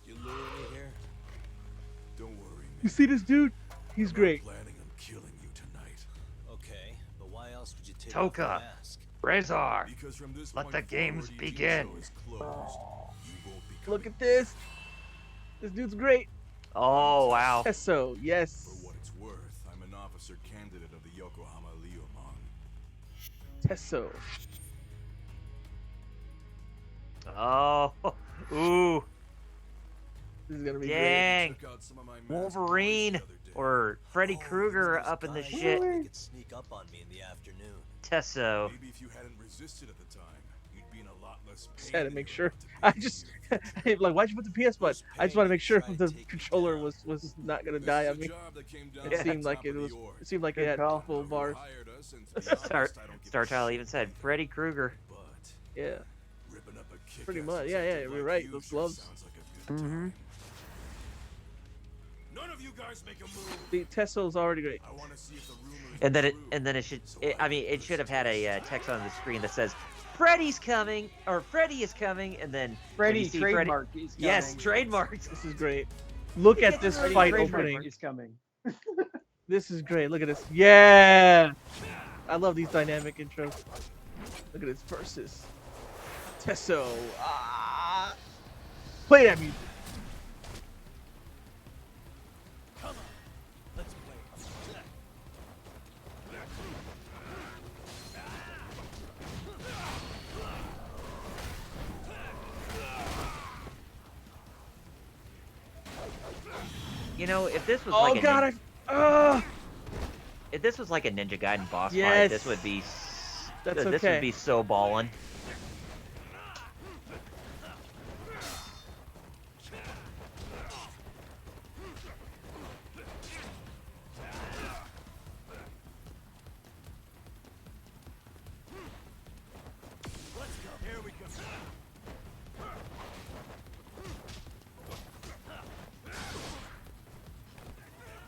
You luring me here? Don't worry, man.
You see this dude? He's great.
Planning on killing you tonight.
Okay, but why else would you take
Toka.
off the mask?
Razor,
Because from this
let
point
the games
forward, your
begin.
show is closed. You won't be
Look
coming
at this. This dude's great.
Oh, wow.
Tesso, yes.
For what it's worth, I'm an officer candidate of the Yokohama Liumang.
Tesso.
Oh, ooh.
This is gonna be
Dang.
Took out some of my masked
Wolverine
boys the other day.
or Freddy
Oh,
Krueger
those
up in the
guys
shit.
They could sneak up on me in the afternoon.
Tesso.
Maybe if you hadn't resisted at the time, you'd be in a lot less
Just
pain
had to
than
make
you're
sure.
about
I
to be.
just like, why'd you put the PS button? I just want to make sure
Try and
the
take me
controller
down.
was not gonna
This
die
is
on
a
me.
job that came down
It
to the
seemed like
top
it
of the
was.
org.
It seemed like
Good
it had
call.
full
Whoever
bars.
hired us, and to be honest,
Star
I don't give a
Child
shit.
even said Freddy Krueger.
But
Yeah,
ripping up a kick-ass
pretty much. Yeah,
detective
you're
like
right.
you
Those
sure
gloves.
sounds like a good
Mm-hmm.
time. None of you guys make a move.
The Tesso's already great.
I want to see if the rumor is
And then
true.
it should. I mean, it should have had a text on the screen that says Freddy's coming or Freddy is coming, and then when you
Freddy
see
trademark is coming.
Yes, trademarked.
This is great. Look at this
Freddy
fight
trademark
opening.
is coming.
This is great. Look at this. Yeah. I love these dynamic intros. Look at this versus Tesso. Ah. Play that music.
You know, if this was
Oh
like a
god,
if this was like a Ninja Gaiden boss fight,
Yes.
this would be
That's
this
okay.
would be so ballin'.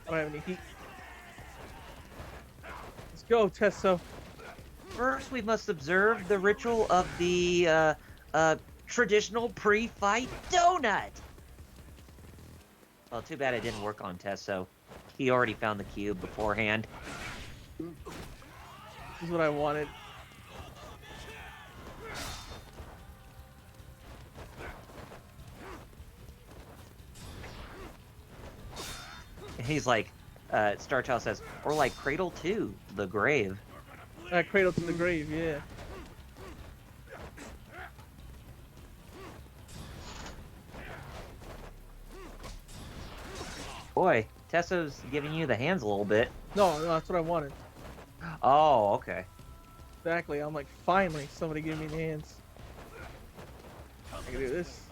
I don't have any heat. Let's go, Tesso.
First, we must observe the ritual of the traditional pre-fight donut. Well, too bad it didn't work on Tesso. He already found the cube beforehand.
This is what I wanted.
He's like, Star Child says, or like Cradle 2, the grave.
Cradle to the grave, yeah.
Boy, Tesso's giving you the hands a little bit.
No, that's what I wanted.
Oh, okay.
Exactly. I'm like, finally, somebody give me the hands. I can do this.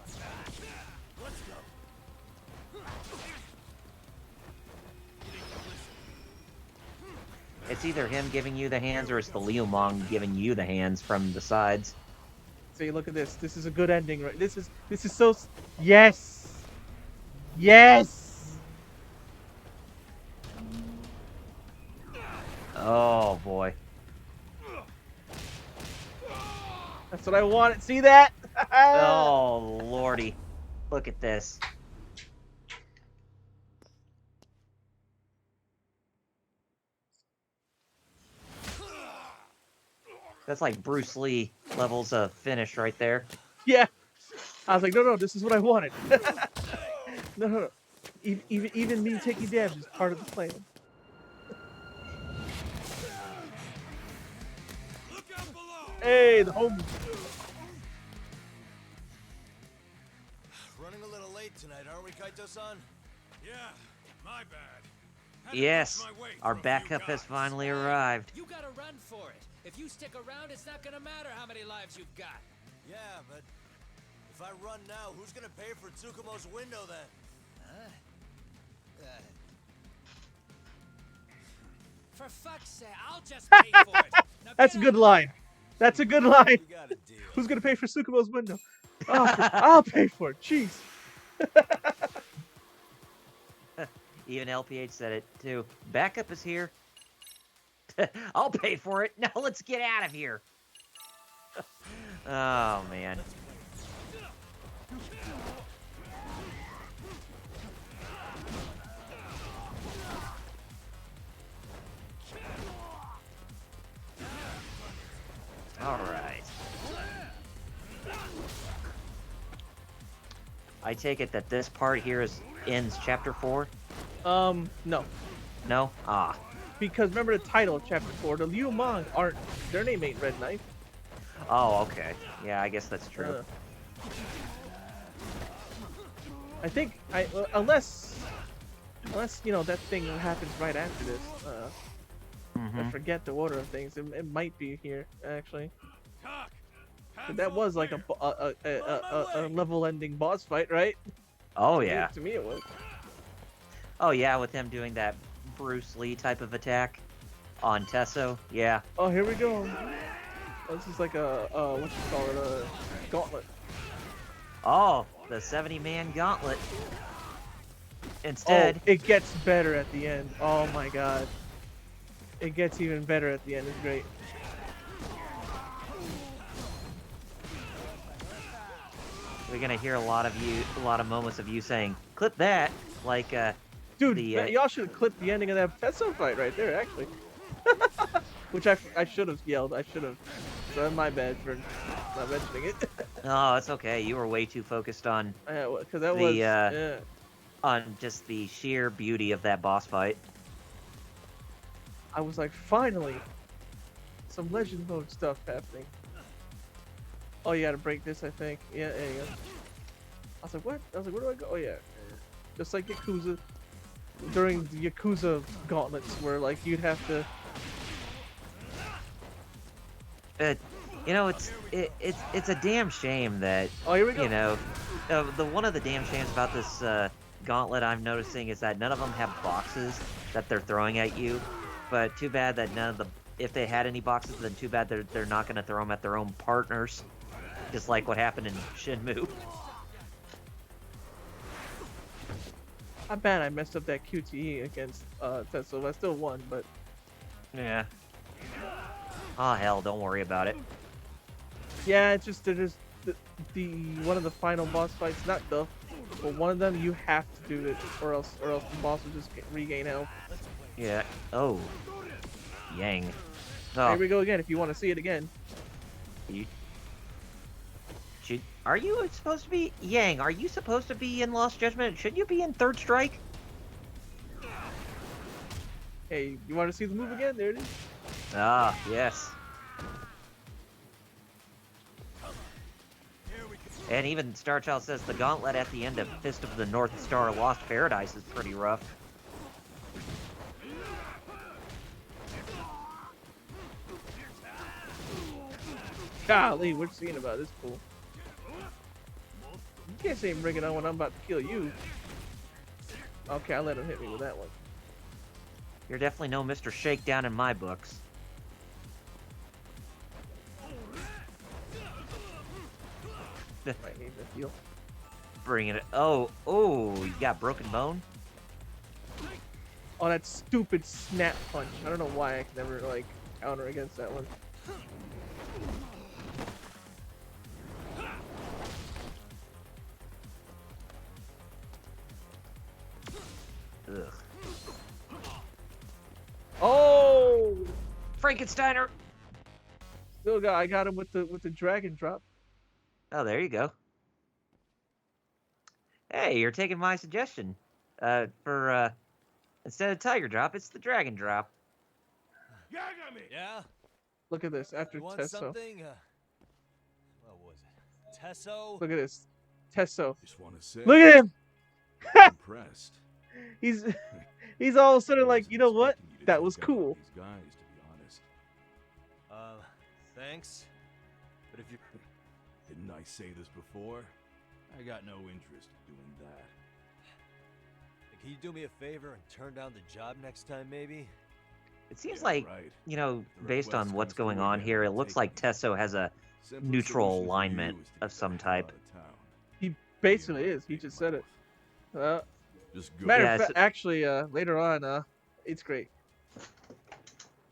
It's either him giving you the hands or it's the Liu Mong giving you the hands from the sides.
See, look at this. This is a good ending, right? This is so. Yes. Yes.
Oh boy.
That's what I wanted. See that?
Oh lordy. Look at this. That's like Bruce Lee levels of finish right there.
Yeah. I was like, no, this is what I wanted. No. Even me taking damage is part of the plan. Hey, the home.
Running a little late tonight, aren't we, Kaito-san?
Yeah, my bad.
Yes, our backup has finally arrived.
You gotta run for it. If you stick around, it's not gonna matter how many lives you've got.
Yeah, but if I run now, who's gonna pay for Tsukumo's window then?
Huh? For fuck's sake, I'll just pay for it. Now
That's a
get
good
out.
line. That's a good line.
We got a deal.
Who's gonna pay for Sukumo's window? I'll pay for it. Jeez.
Even LPH said it too. Backup is here. I'll pay for it. Now let's get out of here. Oh man. All right. I take it that this part here ends chapter 4?
No.
No? Ah.
Because remember the title of chapter 4, the Liu Mong aren't, their name ain't Red Knife.
Oh, okay. Yeah, I guess that's true.
I think, unless, you know, that thing happens right after this. I forget the order of things. It might be here, actually. But that was like a level-ending boss fight, right?
Oh, yeah.
To me it was.
Oh, yeah, with him doing that Bruce Lee type of attack on Tesso. Yeah.
Oh, here we go. This is like a, what you call it, a gauntlet.
Oh, the 70-man gauntlet. Instead...
Oh, it gets better at the end. Oh my god. It gets even better at the end. It's great.
We're gonna hear a lot of moments of you saying, clip that, like,
dude,
the,
y'all should have clipped the ending of that Tesso fight right there, actually. Which I should have yelled. I should have. So my bad for not mentioning it.
Oh, it's okay. You were way too focused on
because that was yeah.
On just the sheer beauty of that boss fight.
I was like, finally, some legend mode stuff happening. Oh, you gotta break this, I think. Yeah, there you go. I was like, what? I was like, where do I go? Oh yeah, just like Yakuza. During the Yakuza gauntlets, where like you'd have to.
You know, it's a damn shame that
oh, here we go.
You know, the one of the damn shames about this gauntlet I'm noticing is that none of them have boxes that they're throwing at you. But too bad that none of the, if they had any boxes, then too bad they're not going to throw them at their own partners, just like what happened in Shenmue.
I bet I messed up that QTE against Tesla. I still won, but
Yeah. Oh hell, don't worry about it.
yeah, it's just there's the one of the final boss fights, not the, but one of them you have to do it, or else the boss will just regain health.
Yeah. Oh. Yang.
Here
Oh.
we go again. If you want to see it again.
Are you supposed to be Yang? Are you supposed to be in Lost Judgment? Should you be in Third Strike?
Hey, you want to see the move again? There it is.
Ah, yes. And even Starchild says the gauntlet at the end of Fist of the North Star Lost Paradise is pretty rough.
Golly, what you seeing about this fool? You can't say bring it on when I'm about to kill you. Okay, I'll let him hit me with that one.
You're definitely no Mr. Shakedown in my books.
Might need to heal.
Bringing it. Oh, you got broken bone?
Oh, that stupid snap punch. I don't know why I can never, like, counter against that one.
Ugh.
Oh!
Frankensteiner!
Still I got him with the dragon drop.
Oh, there you go. Hey, you're taking my suggestion. For instead of Tiger Drop, it's the Dragon Drop.
Yeah?
Look at this after
You want
Tesso.
something? What was it? Tesso?
Look at this. Tesso.
Just want to say.
Look at him!
Impressed.
He's all of a sudden like, you know what? That was cool.
These guys, to be honest.
Thanks. But if you
Didn't I say this before? I got no interest in doing that.
can you do me a favor and turn down the job next time, maybe?
It seems
Yeah,
like,
right.
you know,
The
based on
request
what's
comes
going
through
on
again,
here, it
I'll
looks
take
like
it.
Tesso has a
Simplest
neutral
solution for
alignment
you is to
of
get
some
the hell
type.
out of town.
He basically is. He just said it.
Just go.
Matter
Yeah,
of fact, actually, later on, it's great.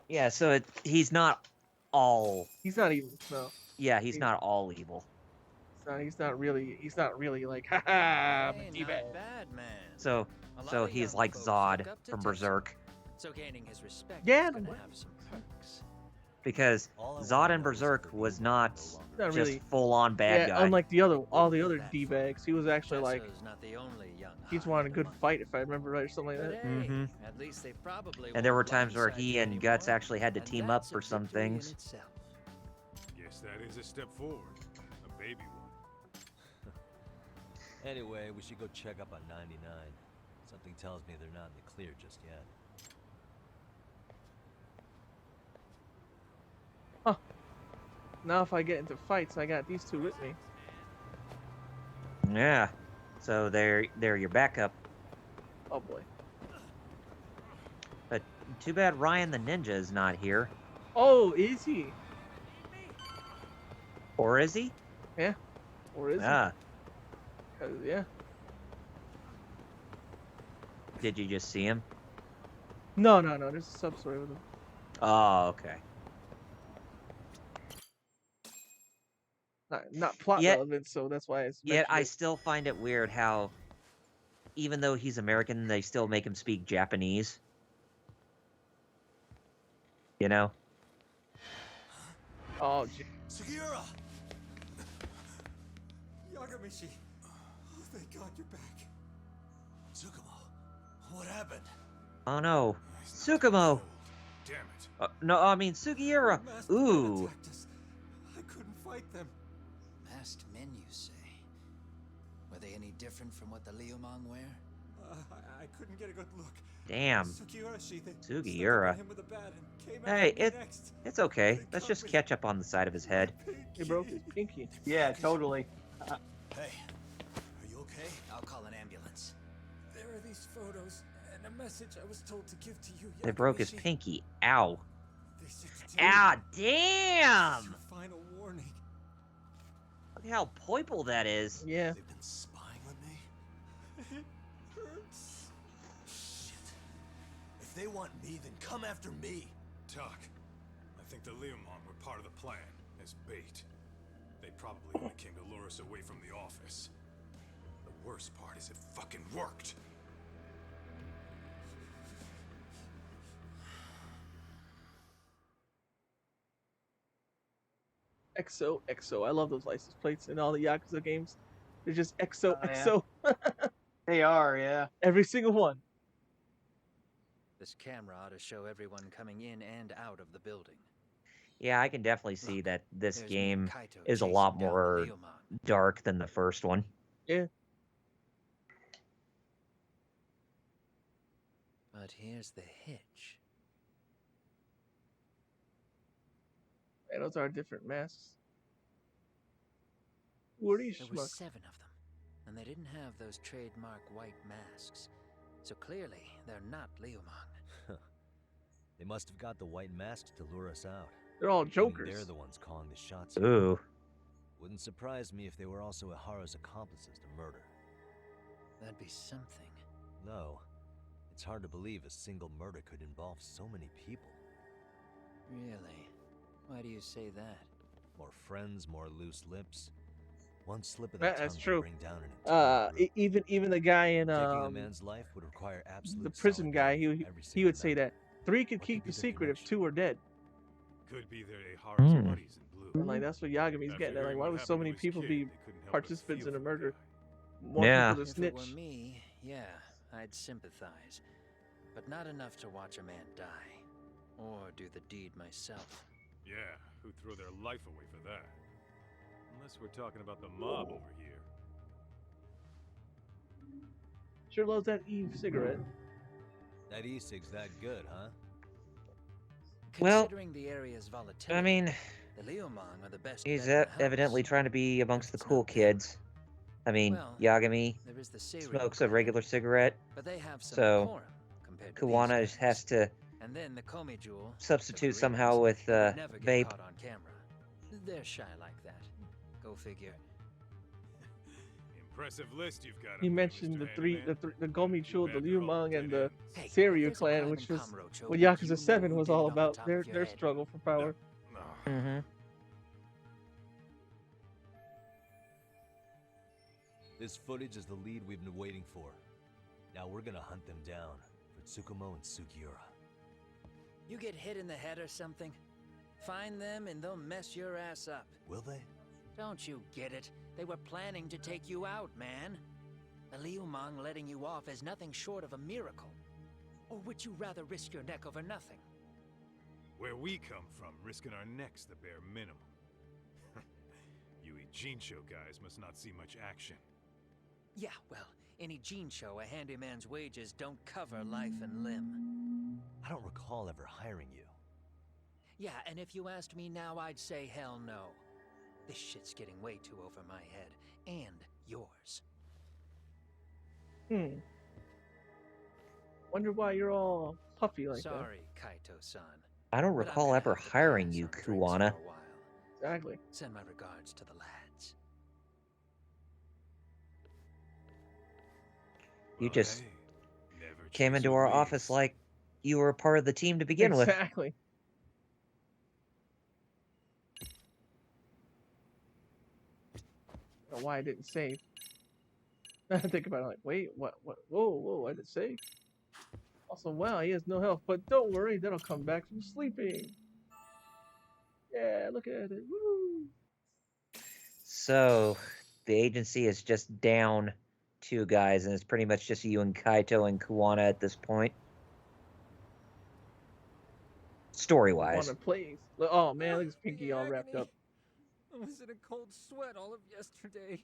Yeah, so he's not all...
He's not evil. No.
Yeah, he's not all evil.
He's not really like, haha, I'm a
Hey,
D-bag.
not bad, man.
So
A lot
so
of
he's
young
like
folks
Zod
look up to
from
Tesso.
Berserk.
So gaining his respect
Yeah,
is
no,
gonna
what?
have some perks.
Because
All I
Zod
wanna
and
know is if
Berserk
they're
was
gonna
not
no longer
Not
just
really.
full-on bad
Yeah,
guy.
unlike all the other D-bags, he was actually like,
Tesso's not the only young
he's
heart
wanting a
in the
good
bunch.
fight, if I remember right, or something like
But
that.
hey,
Mhm.
at least they probably
And there were
won't
times where
blindside
he
you
and Guts
anymore,
actually had to
and
team up
that's
for
a
some
victory in
things.
itself.
Guess that is a step forward. A baby one.
Anyway, we should go check up on 99. Something tells me they're not in the clear just yet.
Now if I get into fights, I got these two with me.
Yeah. So they're your backup.
Oh boy.
But too bad Ryan the Ninja is not here.
Oh, is he?
Or is he?
Yeah. Or is
Ah.
he? 'Cause, yeah.
Did you just see him?
No. There's a sub-story with him.
Oh, okay.
Not plot
Yet-
relevant, so that's why it's
Yet I
mentioned
still find it weird how, even though he's American, they still make him speak Japanese. You know?
Oh, gee.
Sugiura!
Yagamishi! Oh, thank God you're back.
Tsukumo, what happened?
Oh no. Tsukumo!
Damn it.
No, I mean Sugiura!
Masked men
Ooh.
attacked us. I couldn't fight them.
Masked men, you say? Were they any different from what the Liumang wear?
I couldn't get a good look.
Damn.
Sugiura, they
Sugiura.
him with a bat and came
Hey,
after me next.
it's okay. Let's just catch up on the side of his head.
He broke his pinky.
Yeah, totally.
Hey, are you okay?
I'll call an ambulance.
There are these photos and a message I was told to give to you.
They broke his
Yagamishi.
pinky. Ow.
They said to tell
Ah,
you it's
damn!
your final warning.
Look how poiple that is.
Yeah.
They've been spying on me?
It hurts.
If they want me, then come after me.
Tuck, I think the Leomon were part of the plan, as bait. They probably only came to lure us away from the office. The worst part is it fucking worked.
XO, XO. I love those license plates in all the Yakuza games. They're just XO,
Oh, yeah.
XO.
They are, yeah.
Every single one.
This camera ought to show everyone coming in and out of the building.
Yeah, I can definitely see
Look,
that this
there's me and
game
Kaito
is a
chasing
lot
down the
more
Leomon.
dark than the first one.
Yeah.
But here's the hitch.
And those are different masks. Who are these
There were
schmucks?
7 of them, and they didn't have those trademark white masks. So clearly, they're not Leomon.
They must have got the white masks to lure us out.
They're all
Meaning
jokers.
They're the ones calling the shots.
Ooh.
Wouldn't surprise me if they were also Ihara's accomplices to murder.
That'd be something.
No. It's hard to believe a single murder could involve so many people.
Really? Why do you say that?
More friends, more loose lips. One slip of the
That's
tongue can
true.
bring down an entire group.
Even the guy in
Taking a man's life would require
the
absolute
prison guy,
solidarity
he
from every
he
single
would say
member.
that 3 could
What
keep
could
a
be their
secret if
connection?
2 are dead.
Could be they're Ihara's
Hmm.
buddies in blue.
And like that's what Yagami's
After
getting at. Like,
hearing
why
what
would so
happened to
many
his
people
kid,
be
they couldn't help but
participants
feel
in a
for the
murder?
guy.
More
Yeah.
people to
If it were
snitch.
me, yeah, I'd sympathize. But not enough to watch a man die. Or do the deed myself.
Yeah, who threw their life away for that? Unless we're talking about the mob over here.
Sure loves that Eve cigarette.
That e-cig's that good, huh?
Well,
Considering the area's volatility,
I mean,
the Leomon are the best
he's
bet in the house.
evidently trying to be amongst the
It's
cool
not them.
kids. I mean,
Well,
Yagami
there is the cereal
smokes a
clan,
regular cigarette,
but they have some
so
decorum compared to these
Kuwana
guys.
has to
And then the Komi Jewel, the
substitute
Koreans,
somehow with
would never get
vape.
caught on camera. They're shy like that. Go figure.
Impressive list you've got.
He
up there,
mentioned
Mr.
the Gomi Chul, the
Too bad they're all
Liumang, and the
dead
Hey,
Seiryu
there's a
clan,
crime
which
in
was
Kamurocho
what
that you
Yakuza
know
7
who
was
did it
all
off the
about.
top
Their
of your head.
struggle for power.
ends.
Mm-hmm.
This footage is the lead we've been waiting for. Now we're gonna hunt them down for Tsukumo and Sugiura.
You get hit in the head or something? Find them and they'll mess your ass up.
Will they?
Don't you get it? They were planning to take you out, man. The Liumang letting you off is nothing short of a miracle. Or would you rather risk your neck over nothing?
Where we come from, risking our necks the bare minimum. You Ijincho guys must not see much action.
Yeah, well, in a gene show, a handyman's wages don't cover life and limb.
I don't recall ever hiring you.
Yeah, and if you asked me now, I'd say hell no. This shit's getting way too over my head. And yours.
Wonder why you're all puffy like
Sorry, Kaito-san.
I don't
but I'm
recall
gonna
ever
have to
hiring
pass
you,
on drinks
Kuwana.
for a while.
that. Exactly.
Send my regards to the lads.
You
Well,
just
hey, never
came
choose
into
who
our
leaves.
office like you were a part of the team to begin with.
Exactly. I don't know why I didn't save. I think about it like, wait, what, whoa, I didn't save. Also, wow, he has no health, but don't worry, that'll come back from sleeping. Yeah, look at it. Woo!
So, the agency is just down 2 guys, and it's pretty much just you and Kaito and Kuwana at this point. Story-wise.
Wanna play? Oh man, look at his pinky all wrapped
agony.
up.
I was in a cold sweat all of yesterday.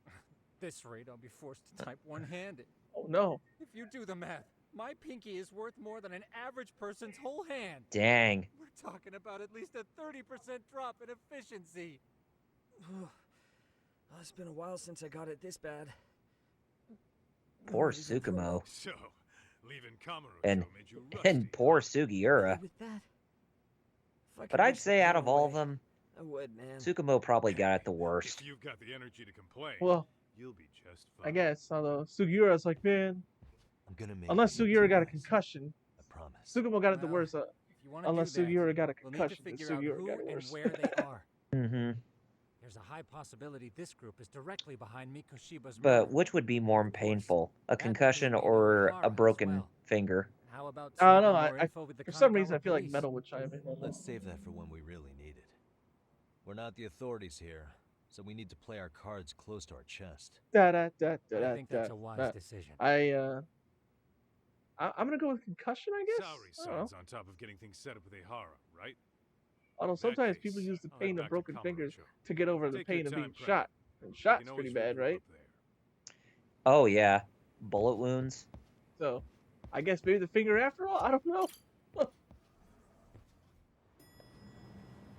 At this rate, I'll be forced to type one-handed.
Oh no.
If you do the math, my pinky is worth more than an average person's whole hand.
Dang.
We're talking about at least a 30% drop in efficiency.
Well, it's been a while since I got it this bad.
Poor
What is it for?
Tsukumo.
So, leaving Kamurocho
And
made you rusty.
and poor Sugiura.
With that, if I could
But I'd
wish the
say out
pain
of all of
away,
them,
I would, man.
Tsukumo probably got it the worst.
If you've got the energy to complain,
Well,
you'll be just fine.
I guess. Although Sugiura's like, man,
I'm gonna make
unless
you
Sugiura got a
guys
concussion,
a promise.
Sugimo got it the
Well,
worst,
if you want to
unless
do that,
Sugiura got a
we'll need to
concussion.
figure out
Sugiura
who
got it
and
worse.
where they are.
Mm-hmm.
There's a high possibility this group is directly behind Mikoshiba's murder.
But which would be more
Of course,
painful, a
that means
concussion
we know
or
Ihara
a
as
broken
well.
finger?
How about
I don't
sneaking
know.
more
I
info with the
for some reason I
Kanagawa
feel like
police?
Metal would chime in.
Let's save that for when we really need it. We're not the authorities here, so we need to play our cards close to our chest.
I think that's a wise decision.
I'm gonna go with concussion, I guess.
Salary
I don't know.
signs on top of getting things set up with Ihara, right?
Although
In that
sometimes
case,
people use the
I'll head
pain of
back to
broken fingers
Kamurocho.
to get over the
Take your
pain of
time
being
prepping.
shot. And
We
shot's
can
pretty
always
bad,
regroup
right?
up there.
Oh yeah, bullet wounds.
So, I guess maybe the finger after all. I don't know.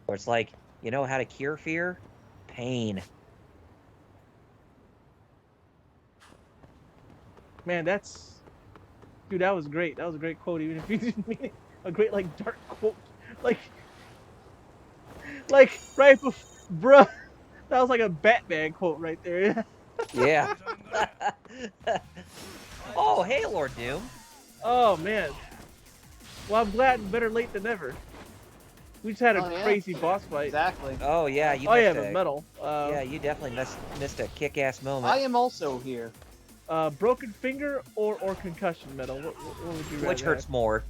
Or it's like, you know how to cure fear? Pain.
Man, dude, that was great. That was a great quote, even if you didn't mean it. A great like dark quote, like right before, bruh. That was like a Batman quote right there.
Yeah. Oh, hey, Lord Doom.
Oh man. Well, I'm glad. Better late than never. We just had a
Oh, yeah.
crazy boss fight.
Exactly.
Oh yeah, you
Oh yeah,
missed
but
a,
Metal.
yeah, you definitely missed a kick-ass moment.
I am also here.
Broken finger or concussion, Metal. What would you rather?
Which hurts more?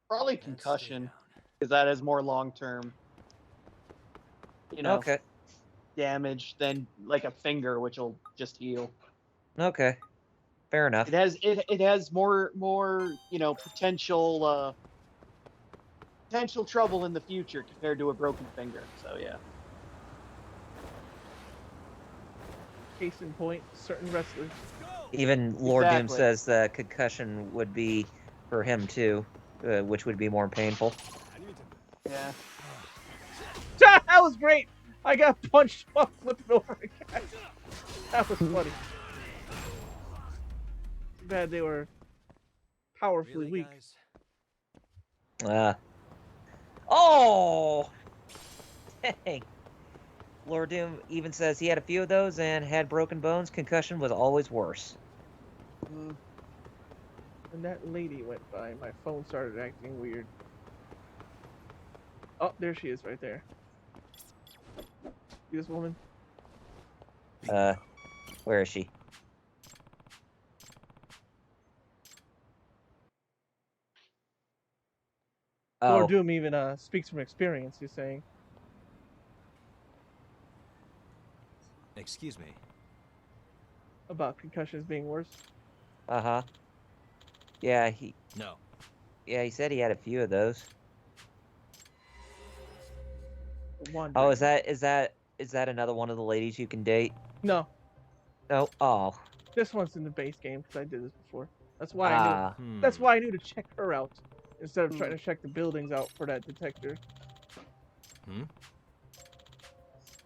Probably concussion, because that is more long term. You know,
Okay.
damage than like a finger, which will just heal.
Okay. Fair enough.
It has more potential trouble in the future compared to a broken finger. So yeah.
Case in point, certain wrestlers.
Even Lord Doom
Exactly.
says the concussion would be for him too, which would be more painful.
Yeah.
That was great. I got punched while flipping over again. That was funny. Too bad they were powerfully
Really,
weak.
guys?
Oh! Dang. Lord Doom even says he had a few of those and had broken bones. Concussion was always worse.
When that lady went by, my phone started acting weird. Oh, there she is right there. See this woman?
Where is she?
Lord
Oh,
Doom even speaks from experience, he's saying.
Excuse me.
About concussions being worse.
uh-huh. Yeah,
No.
he said he had a few of those.
Wandering.
Oh, is that another one of the ladies you can date?
No,
No. Oh.
this one's in the base game because I did this before. That's why I knew.
Hmm.
That's why I knew to check her out instead of trying to check the buildings out for that detector.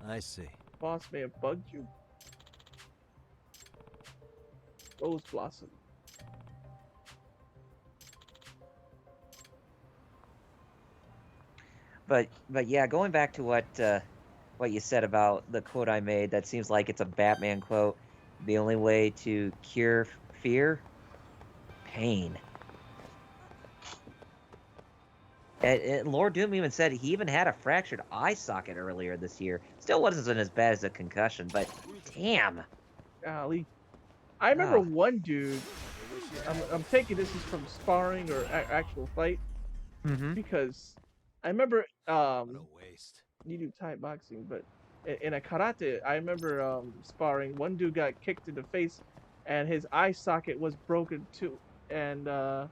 I see.
Boss may have bugged you. Rose Blossom.
But yeah, going back to what you said about the quote I made, that seems like it's a Batman quote. The only way to cure fear, pain. And Lord Doom even said he even had a fractured eye socket earlier this year. Still wasn't as bad as a concussion, but damn.
Golly. I remember
Ah.
one dude. I'm taking this is from sparring or actual fight
Mm-hmm.
because I remember
What a waste.
you do Thai boxing, but in a karate, I remember sparring. One dude got kicked in the face, and his eye socket was broken too. And if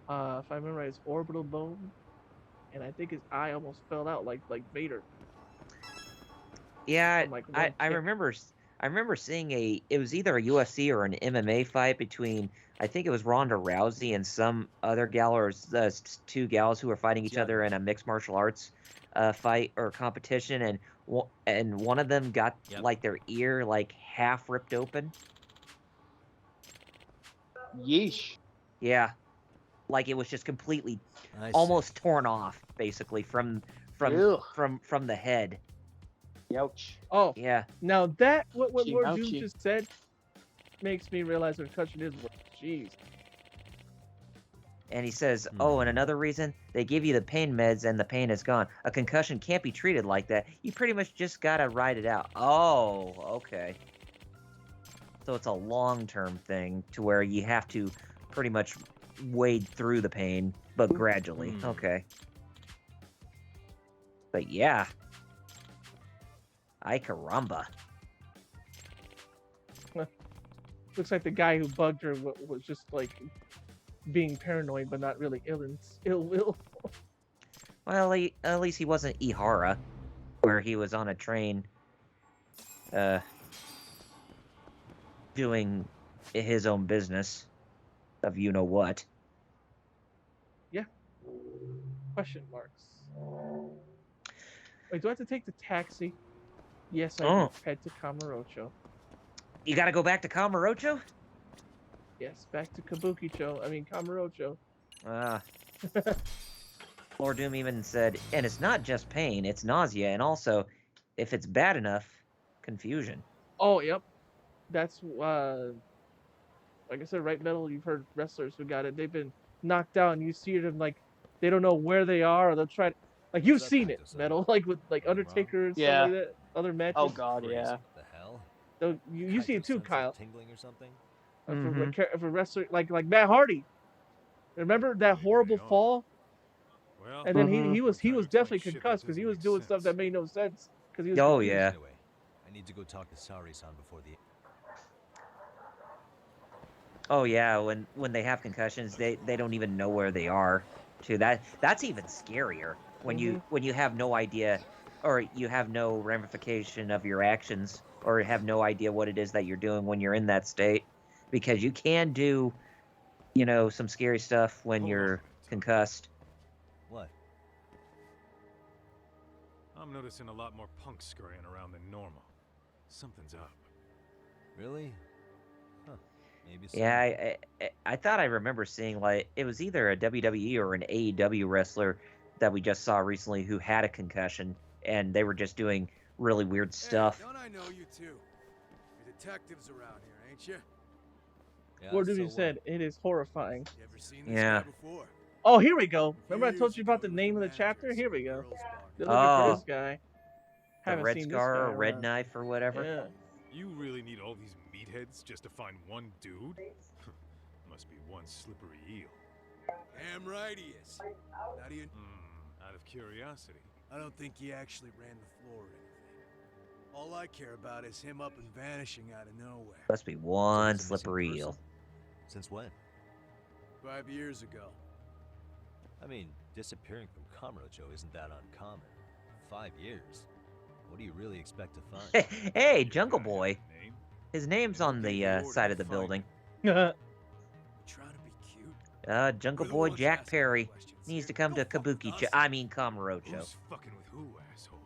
I remember right, his orbital bone, and I think his eye almost fell out like Vader.
Yeah,
From, like, one
I
kick.
remember seeing it was either a UFC or an MMA fight between, I think it was Ronda Rousey and some other gal, or two gals who were fighting each other in a mixed martial arts fight or competition, and one of them got like their ear like half ripped open.
Yeesh.
Yeah, like it was just completely
I see.
almost torn off, basically from
Ugh.
the head.
Youch.
Oh,
Yeah.
now that what
Ouchie,
Lord Doom
ouchie.
just said, makes me realize their concussion is worse. Jeez.
And he says, oh, and another reason, they give you the pain meds and the pain is gone. A concussion can't be treated like that. You pretty much just gotta ride it out. Oh, okay. So it's a long-term thing to where you have to pretty much wade through the pain, but gradually. Okay. But yeah. Ay caramba.
Looks like the guy who bugged her was just like being paranoid, but not really ill will.
Well, at least he wasn't Ihara, where he was on a train, doing his own business of you know what.
Yeah. Question marks. Wait, do I have to take the taxi? Yes, I do. Head to Kamurocho.
You gotta go back to Kamurocho?
Yes, back to Kamurocho.
Ah. Lord Doom even said, and it's not just pain, it's nausea, and also, if it's bad enough, confusion.
Oh, yep. That's, like I said, right, Metal, you've heard wrestlers who got it. They've been knocked out, and you see them, like, they don't know where they are, or they'll try to, like, you've seen it, Metal, like, with, like, Undertaker and stuff like that, other matches.
Oh, God, yeah.
What the hell?
So, you see it too, Kyle.
Tingling or something?
If a wrestler, like Matt Hardy. Remember that horrible fall?
Well,
And then he was definitely concussed because he was doing stuff that made no sense. He was confused.
Yeah.
Anyway, I need to go talk to Sari-san before the...
Oh yeah, when they have concussions, they don't even know where they are. Too. That's even scarier when you have no idea, or you have no ramification of your actions, or have no idea what it is that you're doing when you're in that state, because you can do, you know, some scary stuff when you're concussed.
What?
I'm noticing a lot more punks scurrying around than normal. Something's up.
Really? Huh. Maybe so.
Yeah, I thought I remember seeing, like, it was either a WWE or an AEW wrestler that we just saw recently who had a concussion, and they were just doing really weird stuff.
Hey, don't I know you two? You're detectives around here, ain't you?
Yeah,
What did you said? It is horrifying.
You ever seen this guy before?
Oh, here we go. Remember I told you about the name of the chapter? Here we go. They're looking for this guy.
The Red Scar or Red Knife or whatever.
Yeah.
You really need all these meatheads just to find one dude? Must be one slippery eel.
Damn right he is. Not even...
Out of curiosity.
I don't think he actually ran the floor or anything. All I care about is him up and vanishing out of nowhere.
Must be one slippery eel.
Since when?
5 years ago.
I mean, disappearing from Kamurocho isn't that uncommon. 5 years. What do you really expect to find?
Hey, Jungle Boy. His name's on the side of the building.
Trying to be cute.
Jungle Boy Jack Perry needs to come to Kamurocho.
Who's fucking with who, asshole?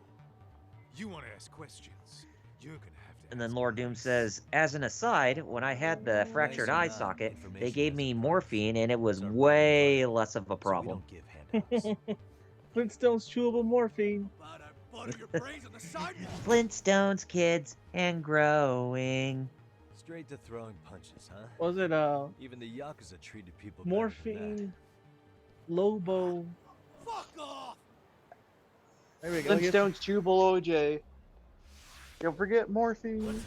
You want to ask questions? You're gonna have to.
And then Lord Doom says, as an aside, when I had the fractured eye socket, they gave me morphine and it was way less of a problem.
Flintstones chewable morphine.
Flintstones, kids, and growing.
Straight to throwing punches, huh?
Was it
even the Yakuza treated people
morphine, Lobo?
Fuck off!
There we go.
Flintstones chewable OJ. Don't forget morphine.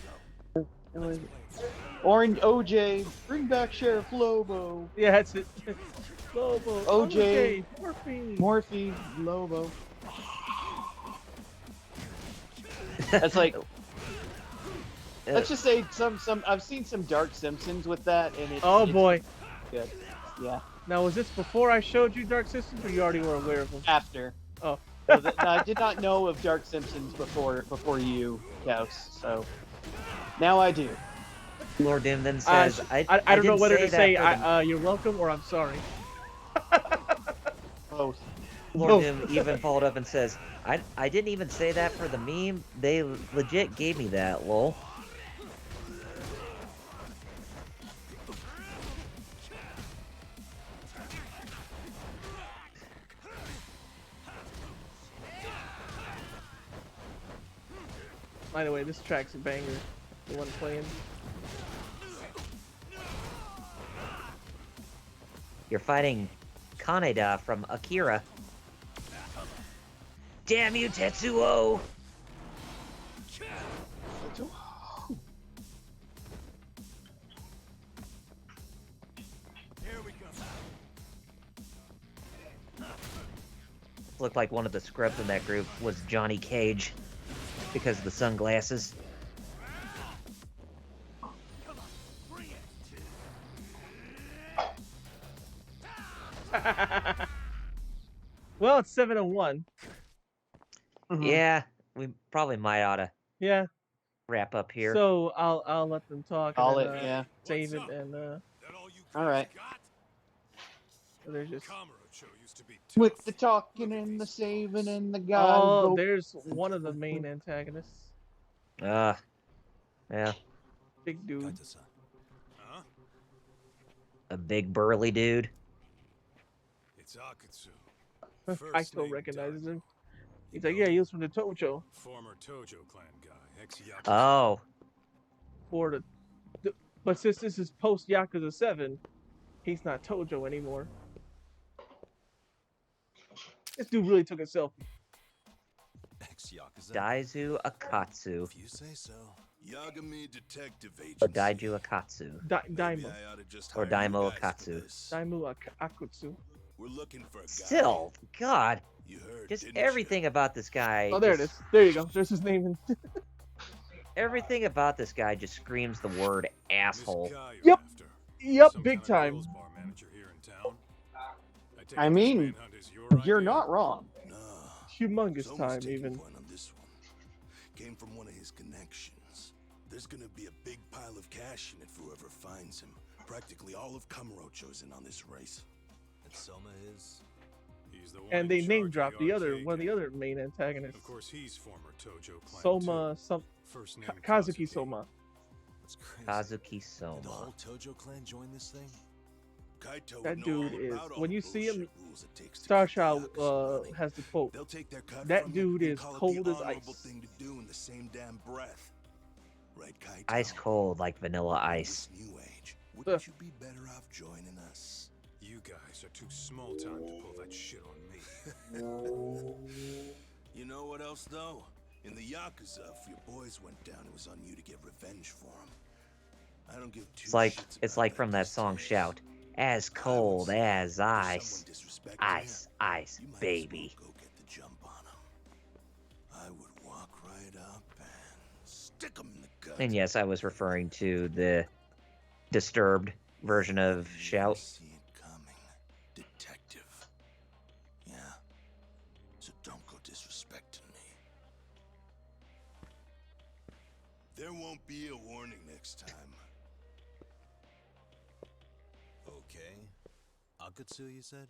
Orange OJ. Bring back Sheriff Lobo.
Yeah, that's it. Lobo.
OJ.
Morphine.
Morphine. Lobo. That's like. Let's just say some. I've seen some Dark Simpsons with that, and it's
boy.
Good. Yeah.
Now, was this before I showed you Dark Systems, or you already were aware of them?
After.
Oh.
So I did not know of Dark Simpsons before you, Kaus. So now I do.
Lord Doom then says,
I don't know whether to say you're welcome or I'm sorry.
Both.
Lord Doom even followed up and says, I didn't even say that for the meme. They legit gave me that, lol.
By the way, this track's a banger. The one playing.
You're fighting Kaneda from Akira. Damn you, Tetsuo! Looked like one of the scrubs in that group was Johnny Cage because of the sunglasses.
Well, it's 7:01.
Yeah, we probably might oughta
Yeah.
wrap up here.
So I'll let them talk
Call
and
it,
then
yeah.
save it and
All right.
they're just
With the talking and the saving and the guys.
oh, there's one of the main antagonists.
Yeah.
Big dude.
A big burly dude.
It's Akatsu.
Kaito recognizes him. He's like, yeah, he was from the Tojo.
Former Tojo clan guy, ex-Yakuza.
Oh.
For but since this is post Yakuza 7, he's not Tojo anymore. This dude really took a selfie.
Ex-Yakuza.
Daizu Akatsu.
If you say so.
Yagami Detective Agency.
Or Daiju Akatsu.
Daimo.
Or Daimo Akatsu.
Daimo Akatsu.
We're looking for a guy.
Still, God.
You heard,
just everything about this guy.
Oh, there it is. There you go. There's his name.
Everything about this guy just screams the word asshole.
Yep. Yep, big time.
I mean, you're not wrong.
Humongous time, even.
Came from one of his connections. There's gonna be a big pile of cash in it for whoever finds him. Practically all of Kamurocho's in on this race.
And Soma is?
He's the one
And they
in
name
charge
dropped
of
the
arcade
one of the
game.
other main antagonists.
Of course, he's former Tojo clan
Soma,
too. First name
Kazuki Soma.
That's crazy.
Kazuki
Did the
Soma.
whole Tojo clan join this thing?
Kaito
That
would know
dude
all
is.
about all
When
the
you see him,
bullshit rules it takes to
Star
keep the
Child
Yakuza running.
has the quote.
They'll take their cut
That
from
dude
you and
is
call it
cold
the
as
honorable
ice.
thing to do in the same damn breath. Right, Kaito?
Ice cold like vanilla
In
ice.
this new age, wouldn't you be better off joining us?
You guys are too small time to pull that shit on me.
You know what else though? In the Yakuza, if your boys went down, it was on you to get revenge for them. I don't give two shits
It's
about
like from that
these
song
days.
Shout. As cold as
If
ice.
someone disrespected
Ice,
him,
ice,
you might
baby.
as well go get the jump on him. I would walk right up and stick him in the gut.
And yes, I was referring to the Disturbed version of
You
Shout.
see it coming, detective. Yeah. So don't go disrespecting me. There won't be a warning next time.
Okay. Akatsu, you said?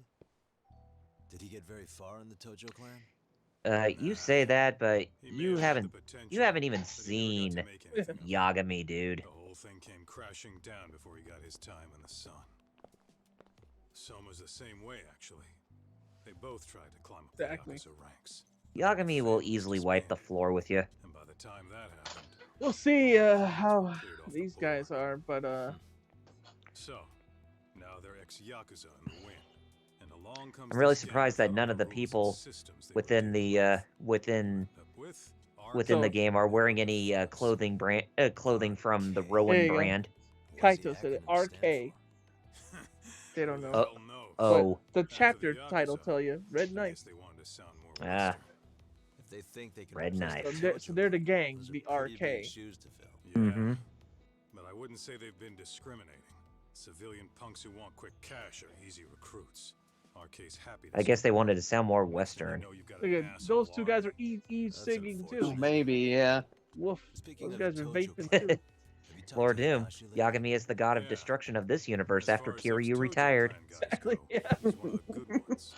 Did he get very far in the Tojo clan?
You say that, but
He may
you
have
haven't
the potential,
you haven't even
but he never got
seen
to make anything of it.
Yagami, dude.
The whole thing came crashing down before he got his time in the sun. Soma's the same way, actually. They both tried to climb up
Exactly.
the Yakuza ranks.
Yagami will easily wipe the floor with you.
And by the time that happened,
We'll see how
cleared off the
these
board.
guys are, but
So, now they're ex-Yakuza in the wind. And along comes
I'm really
this gang
surprised that
without
none
all
of the
rules and
people
systems they
within
were
the
with
within the
So-
game are wearing any clothing from the
There
Rowan
you go.
brand.
Kaito said it. RK. They don't know.
Oh,
But
oh,
the chapter title tell you Red Knight.
They wanted to sound more
ah,
Western.
If they think they can
Red
replace
Knife.
the
So they're the
Tojo
gang,
clan,
the
those are pretty big
RK.
shoes to fill.
Yeah,
Mm-hmm.
but I wouldn't say they've been discriminating. Civilian punks who want quick cash are easy recruits. RK's happy to
I guess they
support
wanted to
them.
sound more
Next thing you
Western.
know, you've got
Look
an
at
asshole
those two guys are
army.
Eve
That's
singing too.
unfortunate.
Maybe, yeah.
Woof.
Speaking
Those
of
guys
the
are
Tojo
vaping
clan,
too.
have you talked
Lord
to
Doom,
Higashi lately?
Yagami is the god of
Yeah.
destruction of this universe
As
after
far as
Kiryu
ex-Tojo
retired.
clan guys
Exactly,
go,
yeah.
he's one of the good ones.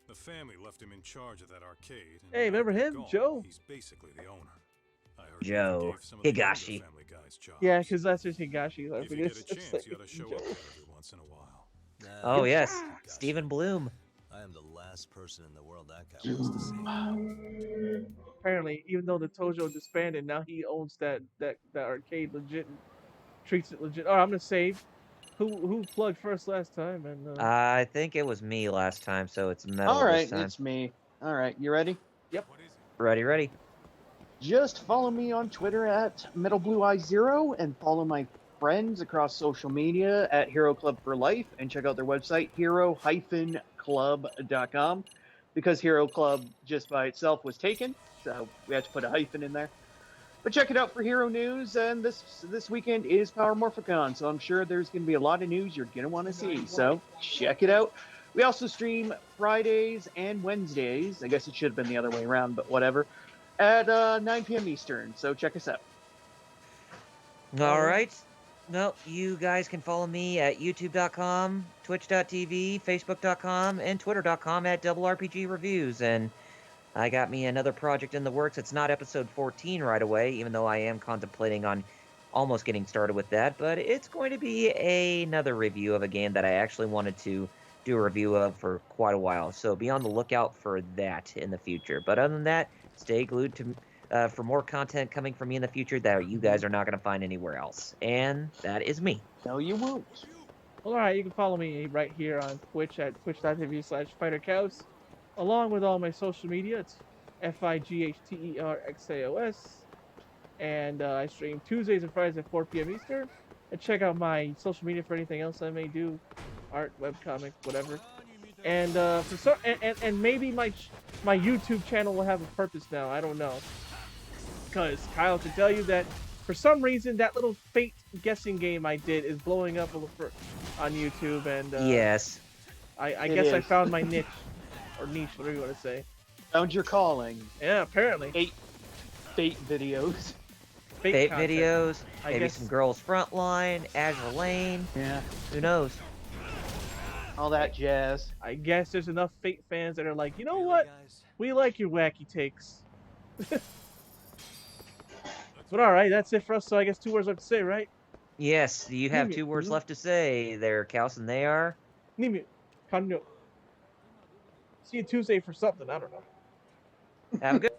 The family left him in charge of that arcade. And
Hey,
now
remember
they're
him?
gone.
Joe?
He's basically the owner. I heard he
Joe
forgave some of the younger
Higashi.
family guys' jobs.
Yeah, because that's just Higashi. I
If you
forget
get a
his
chance, you
name.
ought to show up there every once in a while.
Nah,
Oh yes,
Higashi.
Stephen Bloom.
I am the last person in the world that guy wants to see.
Apparently, even though the Tojo disbanded, now he owns that arcade legit and treats it legit. All right, I'm gonna save. who plugged first last time? And
I think it was me last time, so it's metal
All
this
right,
time.
it's me. All right, you ready?
Yep.
Ready, ready.
Just follow me on Twitter at MetalBlueEye0 and follow my friends across social media at Hero Club for Life and check out their website, hero-club.com, because Hero Club just by itself was taken, so we had to put a hyphen in there. But check it out for Hero News, and this weekend is Power Morphicon, so I'm sure there's going to be a lot of news you're going to want to see, so check it out. We also stream Fridays and Wednesdays. I guess it should have been the other way around, but whatever. At 9 p.m. Eastern, so check us out.
All right. No, you guys can follow me at youtube.com, twitch.tv, facebook.com, and twitter.com at Double RPG Reviews. And I got me another project in the works. It's not episode 14 right away, even though I am contemplating on almost getting started with that. But it's going to be another review of a game that I actually wanted to do a review of for quite a while. So be on the lookout for that in the future. But other than that, stay glued to for more content coming from me in the future that you guys are not going to find anywhere else. And that is me.
No, you won't.
Well, alright, you can follow me right here on Twitch at twitch.tv/fightercows, along with all my social media. It's FIGHTERXAOS, and I stream Tuesdays and Fridays at 4 p.m. Eastern. And check out my social media for anything else I may do, art, webcomic, whatever. And for some, and maybe my YouTube channel will have a purpose now. I don't know, because Kyle can tell you that for some reason that little fate guessing game I did is blowing up on YouTube, and
yes,
I guess I found my niche or niche, whatever you want to say.
Found your calling.
Yeah, apparently.
Fate videos.
Fate videos,
I
maybe
guess
some Girls Frontline, Azure Lane.
Yeah.
Who knows?
All that jazz.
I guess there's enough Fate fans that are like, you know what? We like your wacky takes. But alright, that's it for us, so I guess 2 words left to say, right?
Yes, you have 2 words left to say there, Kels, and they are...
Nimi, Kanyo. See you Tuesday for something, I don't know.
Have a good...